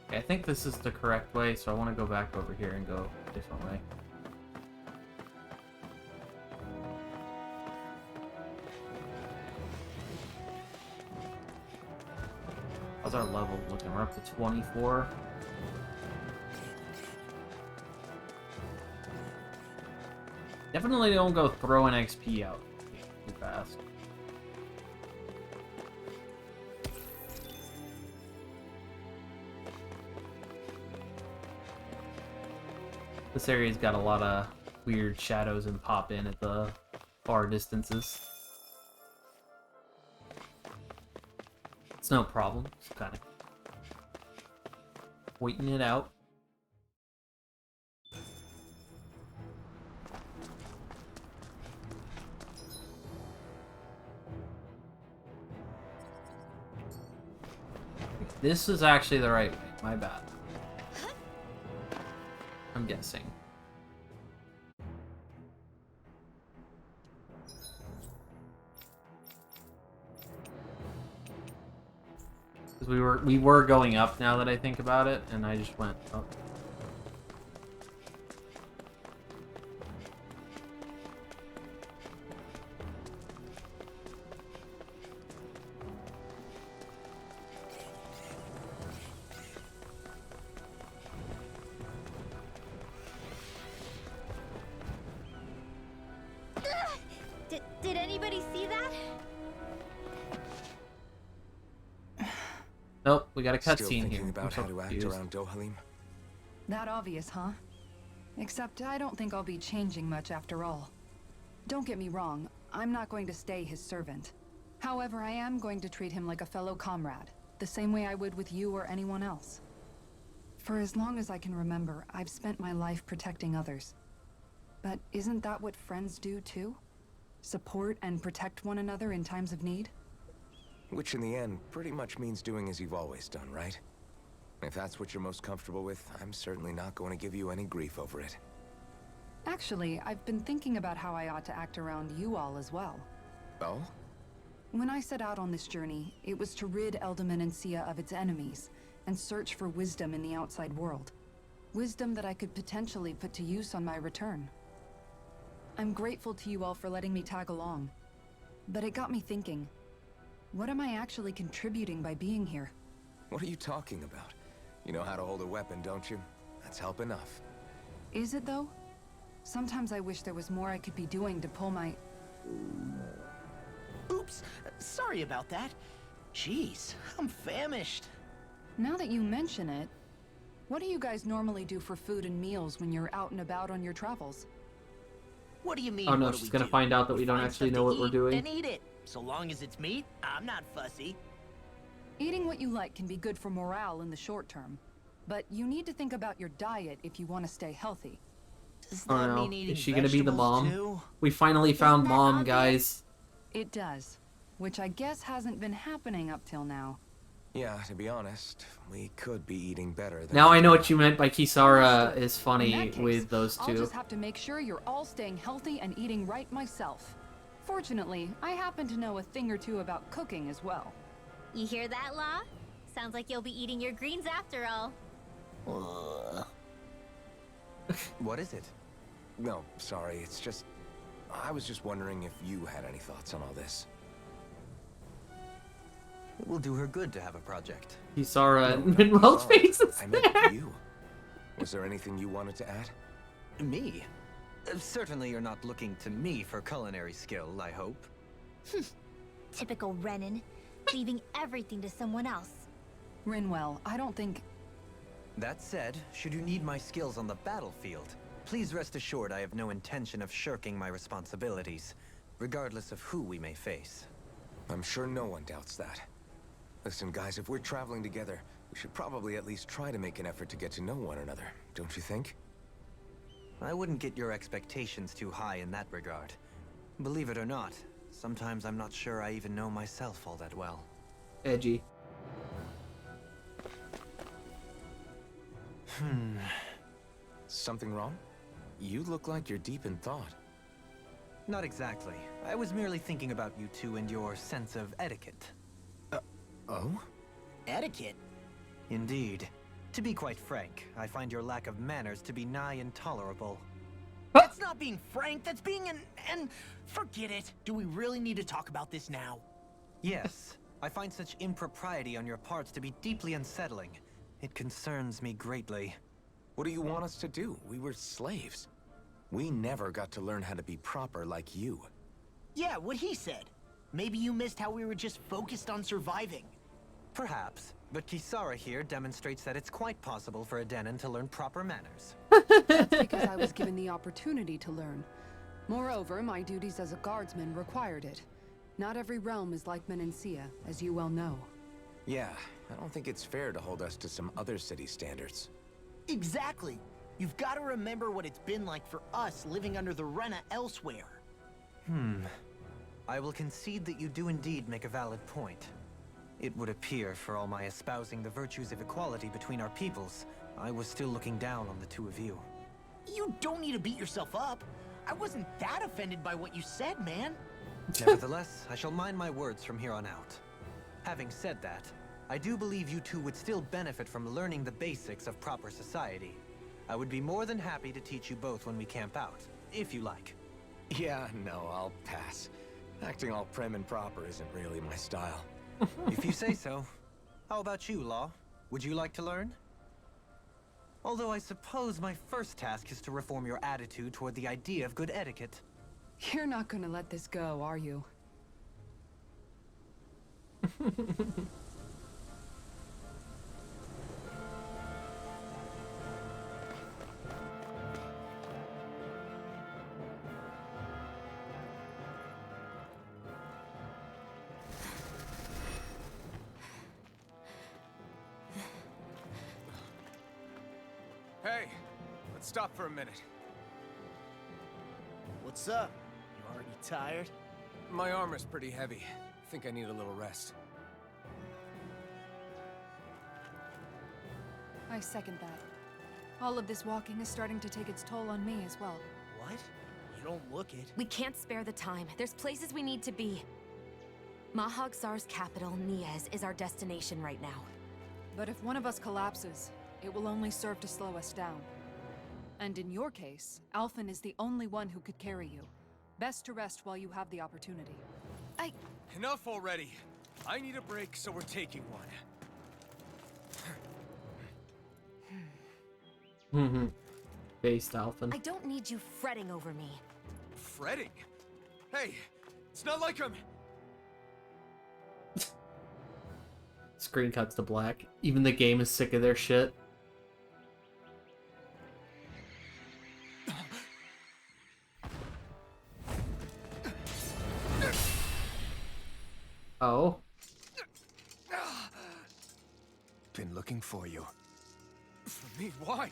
S1: Okay, I think this is the correct way, so I want to go back over here and go a different way. How's our level looking? We're up to 24. Definitely don't go throwing XP out too fast. This area's got a lot of weird shadows and pop in at the far distances. It's no problem. Just kind of waiting it out. This is actually the right way. My bad. I'm guessing. Because we were going up now that I think about it, and I just went up.
S2: Did anybody see that?
S1: Nope, we got a
S8: Still
S1: cutscene
S8: thinking
S1: here.
S8: about
S1: I'm so
S8: how to act
S1: confused.
S8: around Dohalim?
S9: That obvious, huh? Except I don't think I'll be changing much after all. Don't get me wrong, I'm not going to stay his servant. However, I am going to treat him like a fellow comrade, the same way I would with you or anyone else. For as long as I can remember, I've spent my life protecting others. But isn't that what friends do too? Support and protect one another in times of need?
S8: Which in the end pretty much means doing as you've always done, right? If that's what you're most comfortable with, I'm certainly not going to give you any grief over it.
S9: Actually, I've been thinking about how I ought to act around you all as well.
S8: Oh?
S9: When I set out on this journey, it was to rid Eldaman and Sia of its enemies, and search for wisdom in the outside world. Wisdom that I could potentially put to use on my return. I'm grateful to you all for letting me tag along. But it got me thinking, what am I actually contributing by being here?
S8: What are you talking about? You know how to hold a weapon, don't you? That's help enough.
S9: Is it though? Sometimes I wish there was more I could be doing to pull my...
S11: Oops, sorry about that. Jeez, I'm famished.
S9: Now that you mention it, what do you guys normally do for food and meals when you're out and about on your travels?
S11: What do you mean?
S1: Oh no,
S11: what do
S1: she's
S11: we
S1: gonna
S11: do?
S1: find out that we don't
S11: find
S1: actually
S11: stuff
S1: know
S11: to
S1: what we're
S11: eat,
S1: doing.
S11: Then eat it. So long as it's meat, I'm not fussy.
S9: Eating what you like can be good for morale in the short term, but you need to think about your diet if you want to stay healthy.
S11: Does
S1: Oh
S11: that
S1: no,
S11: mean eating
S1: is she gonna be the
S11: vegetables,
S1: mom?
S11: too?
S1: We finally found
S11: Isn't that
S1: mom,
S11: obvious?
S1: guys.
S9: It does, which I guess hasn't been happening up till now.
S8: Yeah, to be honest, we could be eating better than...
S1: Now I know what you meant by Kisara is
S9: In
S1: funny
S9: that case,
S1: with those
S9: I'll
S1: two.
S9: just have to make sure you're all staying healthy and eating right myself. Fortunately, I happen to know a thing or two about cooking as well.
S2: You hear that, Law? Sounds like you'll be eating your greens after all.
S8: What is it? No, sorry, it's just... I was just wondering if you had any thoughts on all this.
S6: It will do her good to have a project.
S1: Kisara and
S8: No,
S1: Manuel's
S8: sorry.
S1: faces
S8: I meant
S1: there.
S8: you. Was there anything you wanted to add?
S6: Me? Certainly you're not looking to me for culinary skill, I hope.
S2: Typical Renan, leaving everything to someone else.
S9: Rinwell, I don't think...
S6: That said, should you need my skills on the battlefield, please rest assured I have no intention of shirking my responsibilities, regardless of who we may face.
S8: I'm sure no one doubts that. Listen, guys, if we're traveling together, we should probably at least try to make an effort to get to know one another, don't you think?
S6: I wouldn't get your expectations too high in that regard. Believe it or not, sometimes I'm not sure I even know myself all that well.
S1: Edgy.
S8: Something wrong? You look like you're deep in thought.
S6: Not exactly. I was merely thinking about you two and your sense of etiquette.
S8: Oh?
S11: Etiquette?
S6: Indeed. To be quite frank, I find your lack of manners to be nigh intolerable.
S11: That's not being frank, that's being and forget it. Do we really need to talk about this now?
S6: Yes. I find such impropriety on your parts to be deeply unsettling. It concerns me greatly.
S8: What do you want us to do? We were slaves. We never got to learn how to be proper like you.
S11: Yeah, what he said. Maybe you missed how we were just focused on surviving.
S6: Perhaps, but Kisara here demonstrates that it's quite possible for a Denon to learn proper manners.
S9: That's because I was given the opportunity to learn. Moreover, my duties as a guardsman required it. Not every realm is like Menancia, as you well know.
S8: Yeah, I don't think it's fair to hold us to some other city standards.
S11: Exactly. You've got to remember what it's been like for us living under the Rena elsewhere.
S6: I will concede that you do indeed make a valid point. It would appear, for all my espousing the virtues of equality between our peoples, I was still looking down on the two of you.
S11: You don't need to beat yourself up. I wasn't that offended by what you said, man.
S6: Nevertheless, I shall mind my words from here on out. Having said that, I do believe you two would still benefit from learning the basics of proper society. I would be more than happy to teach you both when we camp out, if you like.
S8: Yeah, no, I'll pass. Acting all prim and proper isn't really my style.
S6: If you say so. How about you, Law? Would you like to learn? Although I suppose my first task is to reform your attitude toward the idea of good etiquette.
S9: You're not gonna let this go, are you?
S13: Hey, let's stop for a minute.
S11: What's up? You already tired?
S13: My armor's pretty heavy. I think I need a little rest.
S9: I second that. All of this walking is starting to take its toll on me as well.
S11: What? You don't look it.
S12: We can't spare the time. There's places we need to be. Mahag-Sar's capital, Niez, is our destination right now.
S9: But if one of us collapses, it will only serve to slow us down. And in your case, Alphen is the only one who could carry you. Best to rest while you have the opportunity.
S13: Enough already. I need a break, so we're taking one.
S1: Based Alphen.
S12: I don't need you fretting over me.
S13: Fretting? Hey, it's not like I'm...
S1: Screen cuts to black. Even the game is sick of their shit. Oh.
S13: Been looking for you. For me? Why?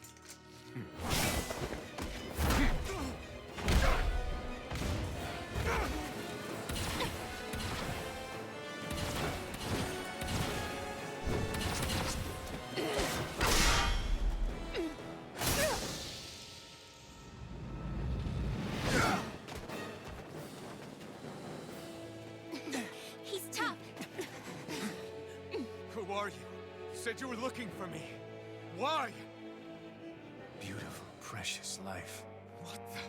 S2: He's tough.
S13: Who are you? Said you were looking for me. Why?
S5: Beautiful, precious life.
S13: What the...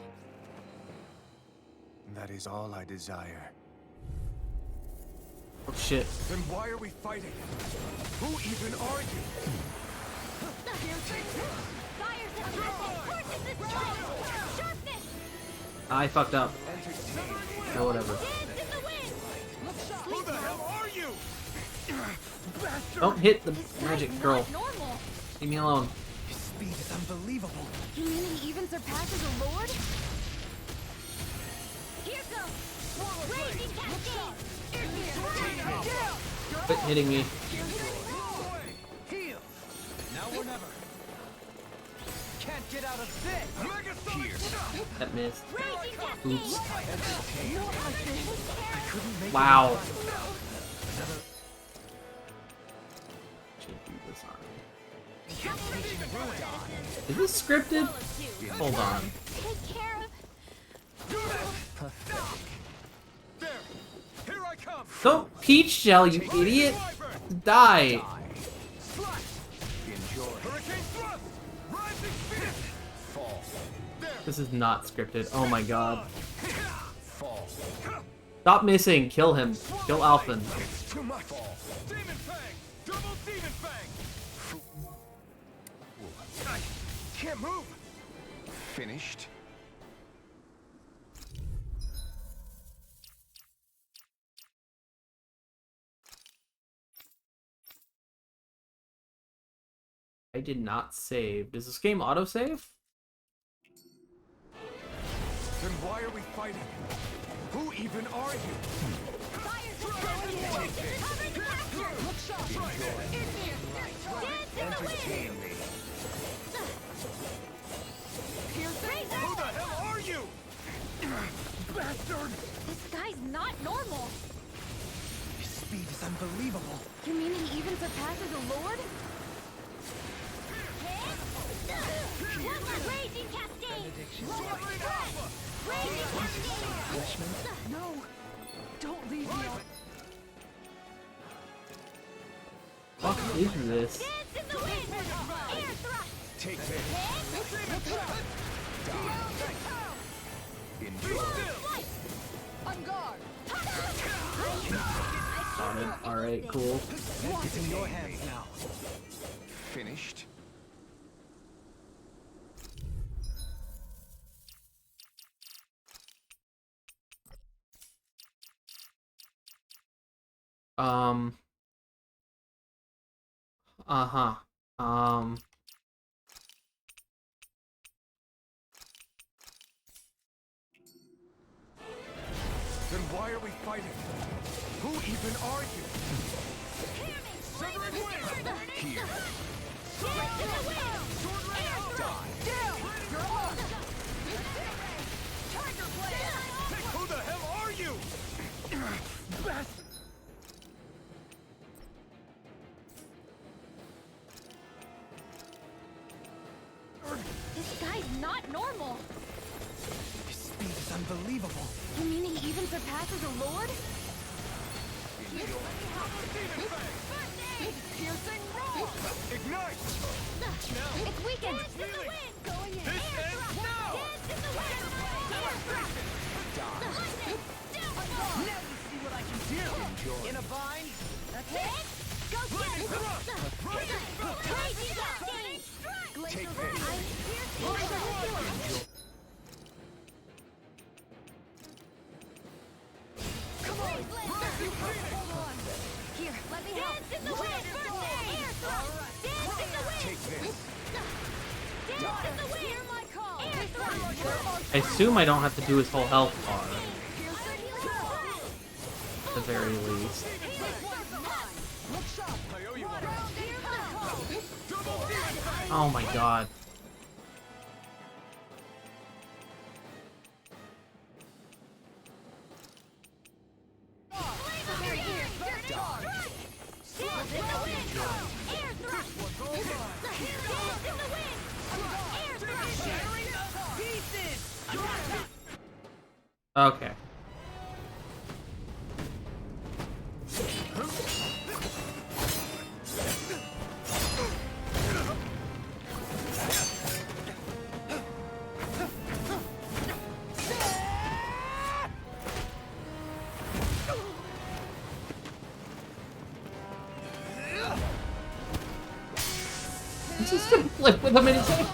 S5: That is all I desire.
S1: Oh shit.
S13: Then why are we fighting? Who even are you?
S2: Fire's attacking! Forces is strong! Sharpness!
S1: I fucked up. No, whatever.
S2: Dance in the wind!
S13: Who the hell are you?
S1: Don't hit the magic girl.
S2: Not normal!
S1: Leave me alone.
S13: His speed is unbelievable.
S2: You mean he even surpasses a lord? Here goes! Raging cascade!
S1: Quit hitting me.
S6: Heal! Now or never. Can't get out of this! Here.
S1: That missed.
S2: Raging cascade!
S1: Oops.
S2: I couldn't make
S1: Wow. Is this scripted? Hold on.
S2: Take care of...
S13: There! Here I come!
S1: Don't peach shell, you idiot! Die!
S13: Hurricane thrust! Rising speed!
S6: Fall.
S1: This is not scripted. Oh my god.
S6: Fall.
S1: Stop missing. Kill him. Kill Alphen.
S13: It's too much! Demon Fang! Double Demon Fang! I can't move!
S5: Finished?
S1: I did not save. Does this game autosave?
S13: Then why are we fighting? Who even are you?
S2: Fire's attacking! Cover the capture! Look sharp! Dance in the wind!
S13: Who the hell are you? Bastard!
S2: This guy's not normal!
S13: His speed is unbelievable.
S2: You mean he even surpasses a lord? Raging cascade! Raging cascade!
S9: No! Don't leave me.
S1: What is this?
S2: Dance in the wind! Air thrust!
S5: Take this. Enjoy.
S9: On guard!
S1: Alright, cool.
S6: It's in your hands now.
S5: Finished?
S1: Uh-huh.
S13: Then why are we fighting? Who even are you? Severing wind!
S5: Here.
S2: Dance in the wind! Air thrust!
S13: Down! You're on! Tiger blade! Who the hell are you? Best!
S2: This guy's not normal!
S13: His speed is unbelievable.
S2: You mean he even surpasses a lord?
S13: Piercing roar! Ignite!
S2: It's weakened! Dance in the wind! Going in!
S13: This
S2: Air
S3: Come on! Hold on! Here, let me help!
S2: Dance in the wind! Air thrust! Dance in the wind!
S8: Take this.
S2: Dance in the wind! Hear my call! Air thrust!
S1: I assume I don't have to do his whole health bar. At the very least. Oh my god. Okay. Just to flip with him anything.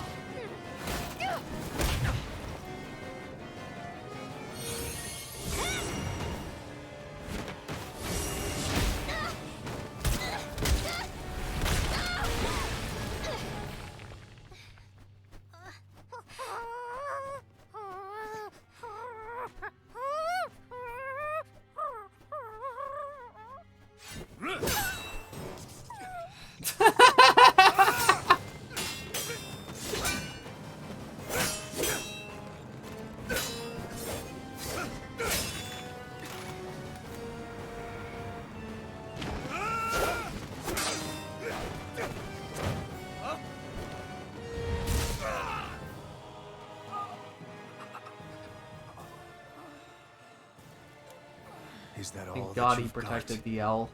S8: Is that all
S1: Thank
S8: that
S1: God he
S8: you've
S1: protected
S8: got?
S1: the L.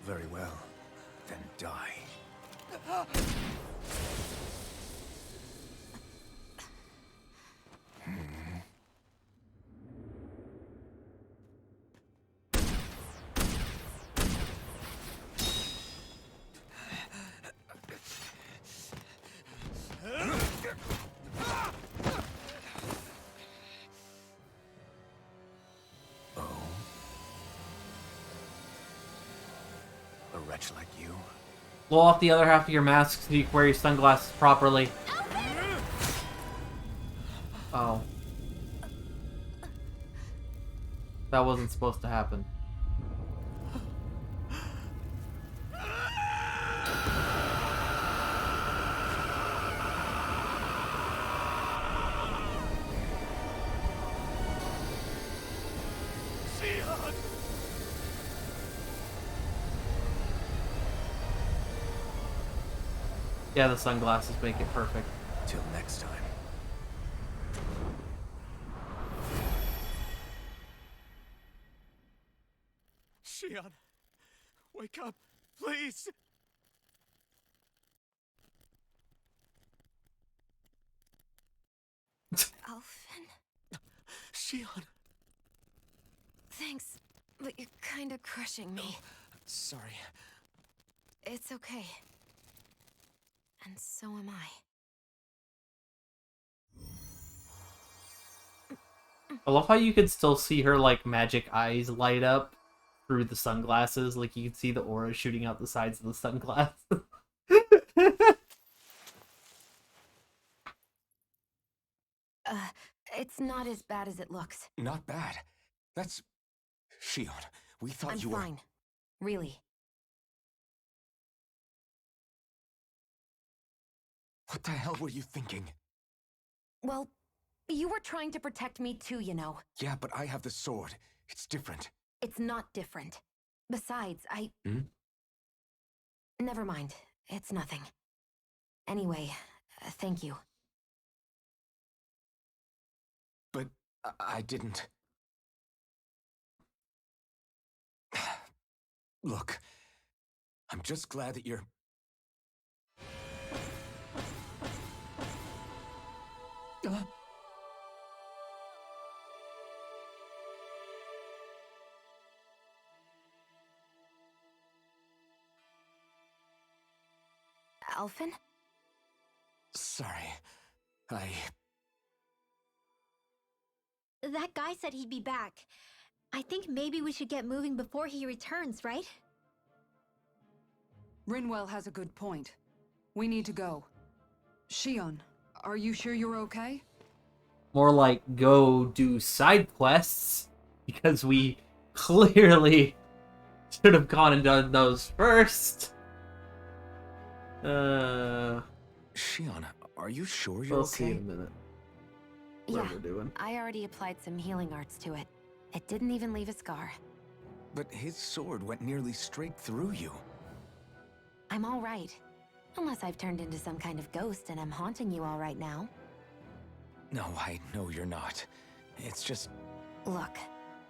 S8: Very well. Then die. A wretch like you?
S1: Blow off the other half of your mask so you can wear your sunglasses properly. Oh. That wasn't supposed to happen. Yeah, the sunglasses make it perfect.
S8: Till next time.
S13: Shion, wake up, please!
S9: Alphen,
S13: Shion!
S9: thanks, but you're kinda crushing me.
S13: Sorry.
S9: It's okay. And so am I.
S1: I love how you could still see her, like, magic eyes light up through the sunglasses. Like, you can see the aura shooting out the sides of the sunglasses.
S12: It's not as bad as it looks.
S8: Not bad. That's... Shion, we thought
S12: I'm
S8: you were...
S12: fine. Really.
S8: What the hell were you thinking?
S12: Well, you were trying to protect me too, you know.
S8: Yeah, but I have the sword. It's different.
S12: It's not different. Besides,
S8: Hmm?
S12: Never mind. It's nothing. Anyway, thank you.
S8: But I didn't... Look, I'm just glad that you're...
S12: Alphen?
S8: Sorry.
S2: That guy said he'd be back. I think maybe we should get moving before he returns, right?
S9: Rinwell has a good point. We need to go. Shion, are you sure you're okay?
S1: More like go do side quests, because we clearly should have gone and done those first.
S8: Shion, are you sure you're
S1: We'll
S8: okay?
S1: see in a minute.
S12: Yeah,
S1: we're doing.
S12: I already applied some healing arts to it. It didn't even leave a scar.
S8: But his sword went nearly straight through you.
S12: I'm all right. Unless I've turned into some kind of ghost and I'm haunting you all right now.
S8: No, I know you're not. It's just...
S12: Look,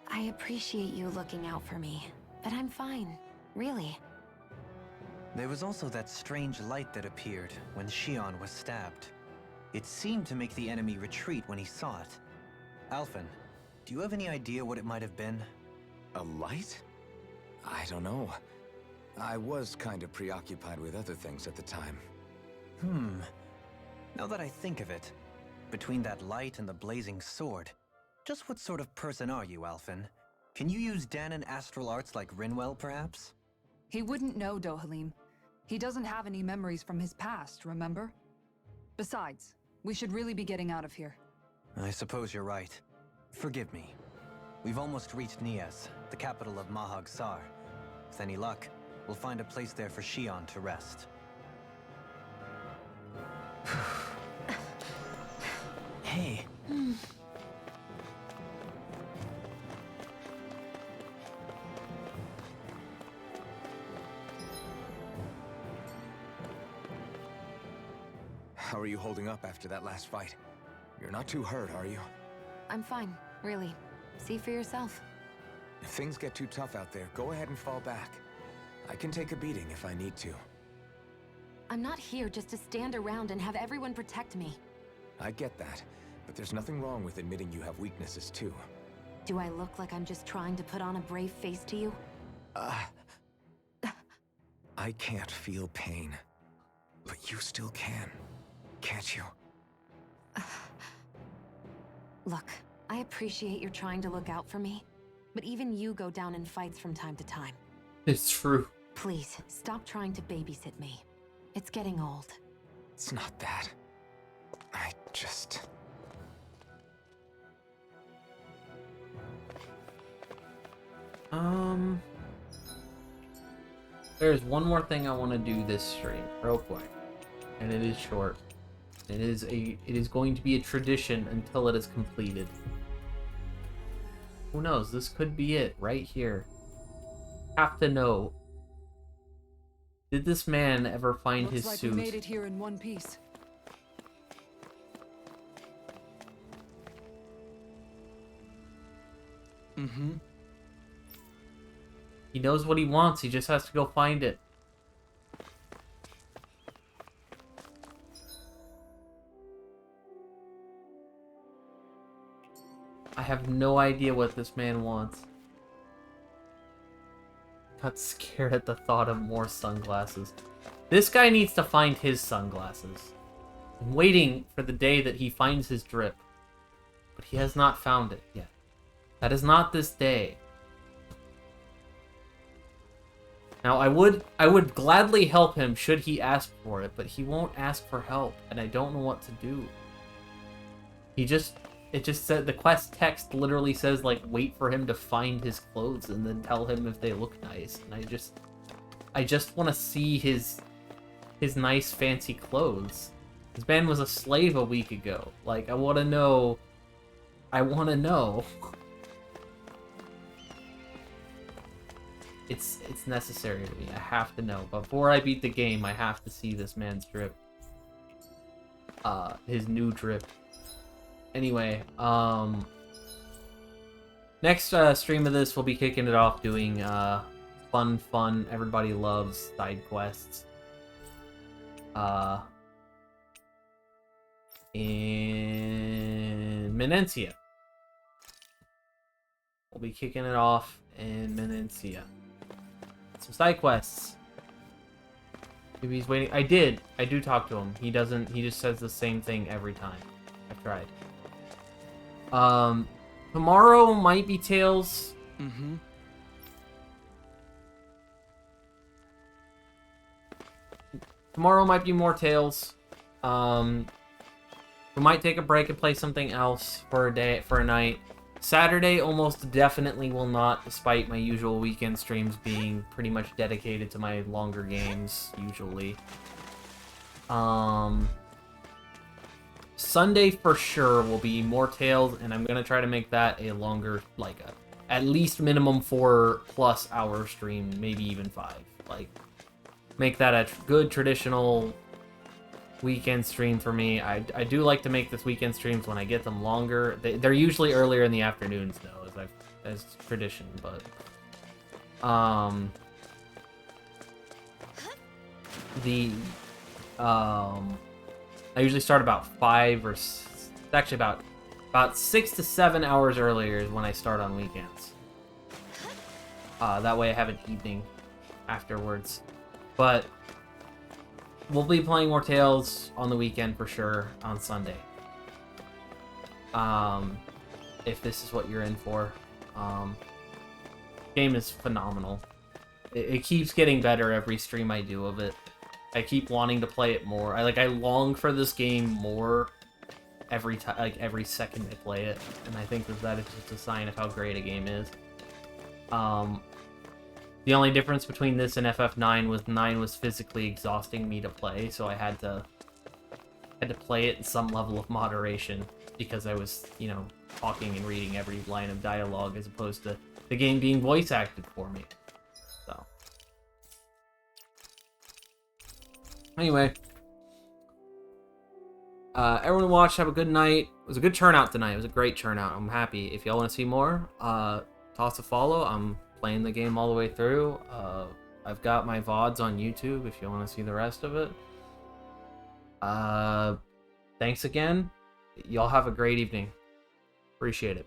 S12: I appreciate you looking out for me, but I'm fine. Really.
S6: There was also that strange light that appeared when Shion was stabbed. It seemed to make the enemy retreat when he saw it. Alphen, do you have any idea what it might have been?
S8: A light? I don't know. I was kind of preoccupied with other things at the time.
S6: Now that I think of it, between that light and the blazing sword, just what sort of person are you, Alphen? Can you use Danon astral arts like Rinwell, perhaps?
S9: He wouldn't know, Dohalim. He doesn't have any memories from his past, remember? Besides, we should really be getting out of here.
S6: I suppose you're right. Forgive me. We've almost reached Nias, the capital of Mahag Sar. With any luck, we'll find a place there for Shion to rest.
S10: Hey.
S8: How are you holding up after that last fight? You're not too hurt, are you?
S12: I'm fine, really. See for yourself.
S8: If things get too tough out there, go ahead and fall back. I can take a beating if I need to.
S12: I'm not here just to stand around and have everyone protect me.
S8: I get that, but there's nothing wrong with admitting you have weaknesses too.
S12: Do I look like I'm just trying to put on a brave face to you?
S8: I can't feel pain, but you still can, can't you?
S12: Look, I appreciate you're trying to look out for me, but even you go down in fights from time to time.
S1: It's true.
S12: Please, stop trying to babysit me. It's getting old.
S8: It's not that. I just...
S1: There's one more thing I want to do this stream, real quick, and it is short. It is going to be a tradition until it is completed. Who knows? This could be it right here. Have to know. Did this man ever find his
S9: Looks
S1: suit?
S9: like we made it here in one piece.
S1: He knows what he wants. He just has to go find it. I have no idea what this man wants. Got scared at the thought of more sunglasses. This guy needs to find his sunglasses. I'm waiting for the day that he finds his drip. But he has not found it yet. That is not this day. Now, I would gladly help him should he ask for it, but he won't ask for help, and I don't know what to do. It just said, the quest text literally says, like, wait for him to find his clothes and then tell him if they look nice. And I just want to see his nice, fancy clothes. This man was a slave a week ago. Like, I want to know. It's necessary to me. I have to know. Before I beat the game, I have to see this man's drip. His new drip. Anyway, next stream of this, we'll be kicking it off doing fun, everybody loves side quests. In Menencia. We'll be kicking it off in Menencia. Some side quests. Maybe he's waiting. I do talk to him. He doesn't. He just says the same thing every time. I've tried. Tomorrow might be Tails.
S5: Mm-hmm.
S1: Tomorrow might be more Tails. We might take a break and play something else for a night. Saturday almost definitely will not, despite my usual weekend streams being pretty much dedicated to my longer games, usually. Sunday for sure will be more Tales, and I'm gonna try to make that a longer, like at least minimum 4+ hour stream, maybe even 5. Like, make that a good traditional weekend stream for me. I do like to make this weekend streams when I get them longer. They're usually earlier in the afternoons though, as tradition, but I usually start about 5 or actually about 6 to 7 hours earlier is when I start on weekends. That way I have an evening afterwards. But we'll be playing more Tales on the weekend for sure on Sunday. If this is what you're in for. Game is phenomenal. It keeps getting better every stream I do of it. I keep wanting to play it more. I long for this game more every time, like every second I play it, and I think that is just a sign of how great a game is. The only difference between this and FF9 was 9 was physically exhausting me to play, so I had to play it in some level of moderation because I was, you know, talking and reading every line of dialogue as opposed to the game being voice acted for me. So anyway, everyone watch, have a good night. It was a good turnout tonight. It was a great turnout. I'm happy. If y'all want to see more, toss a follow. I'm playing the game all the way through. I've got my VODs on YouTube if you want to see the rest of it. Thanks again. Y'all have a great evening. Appreciate it.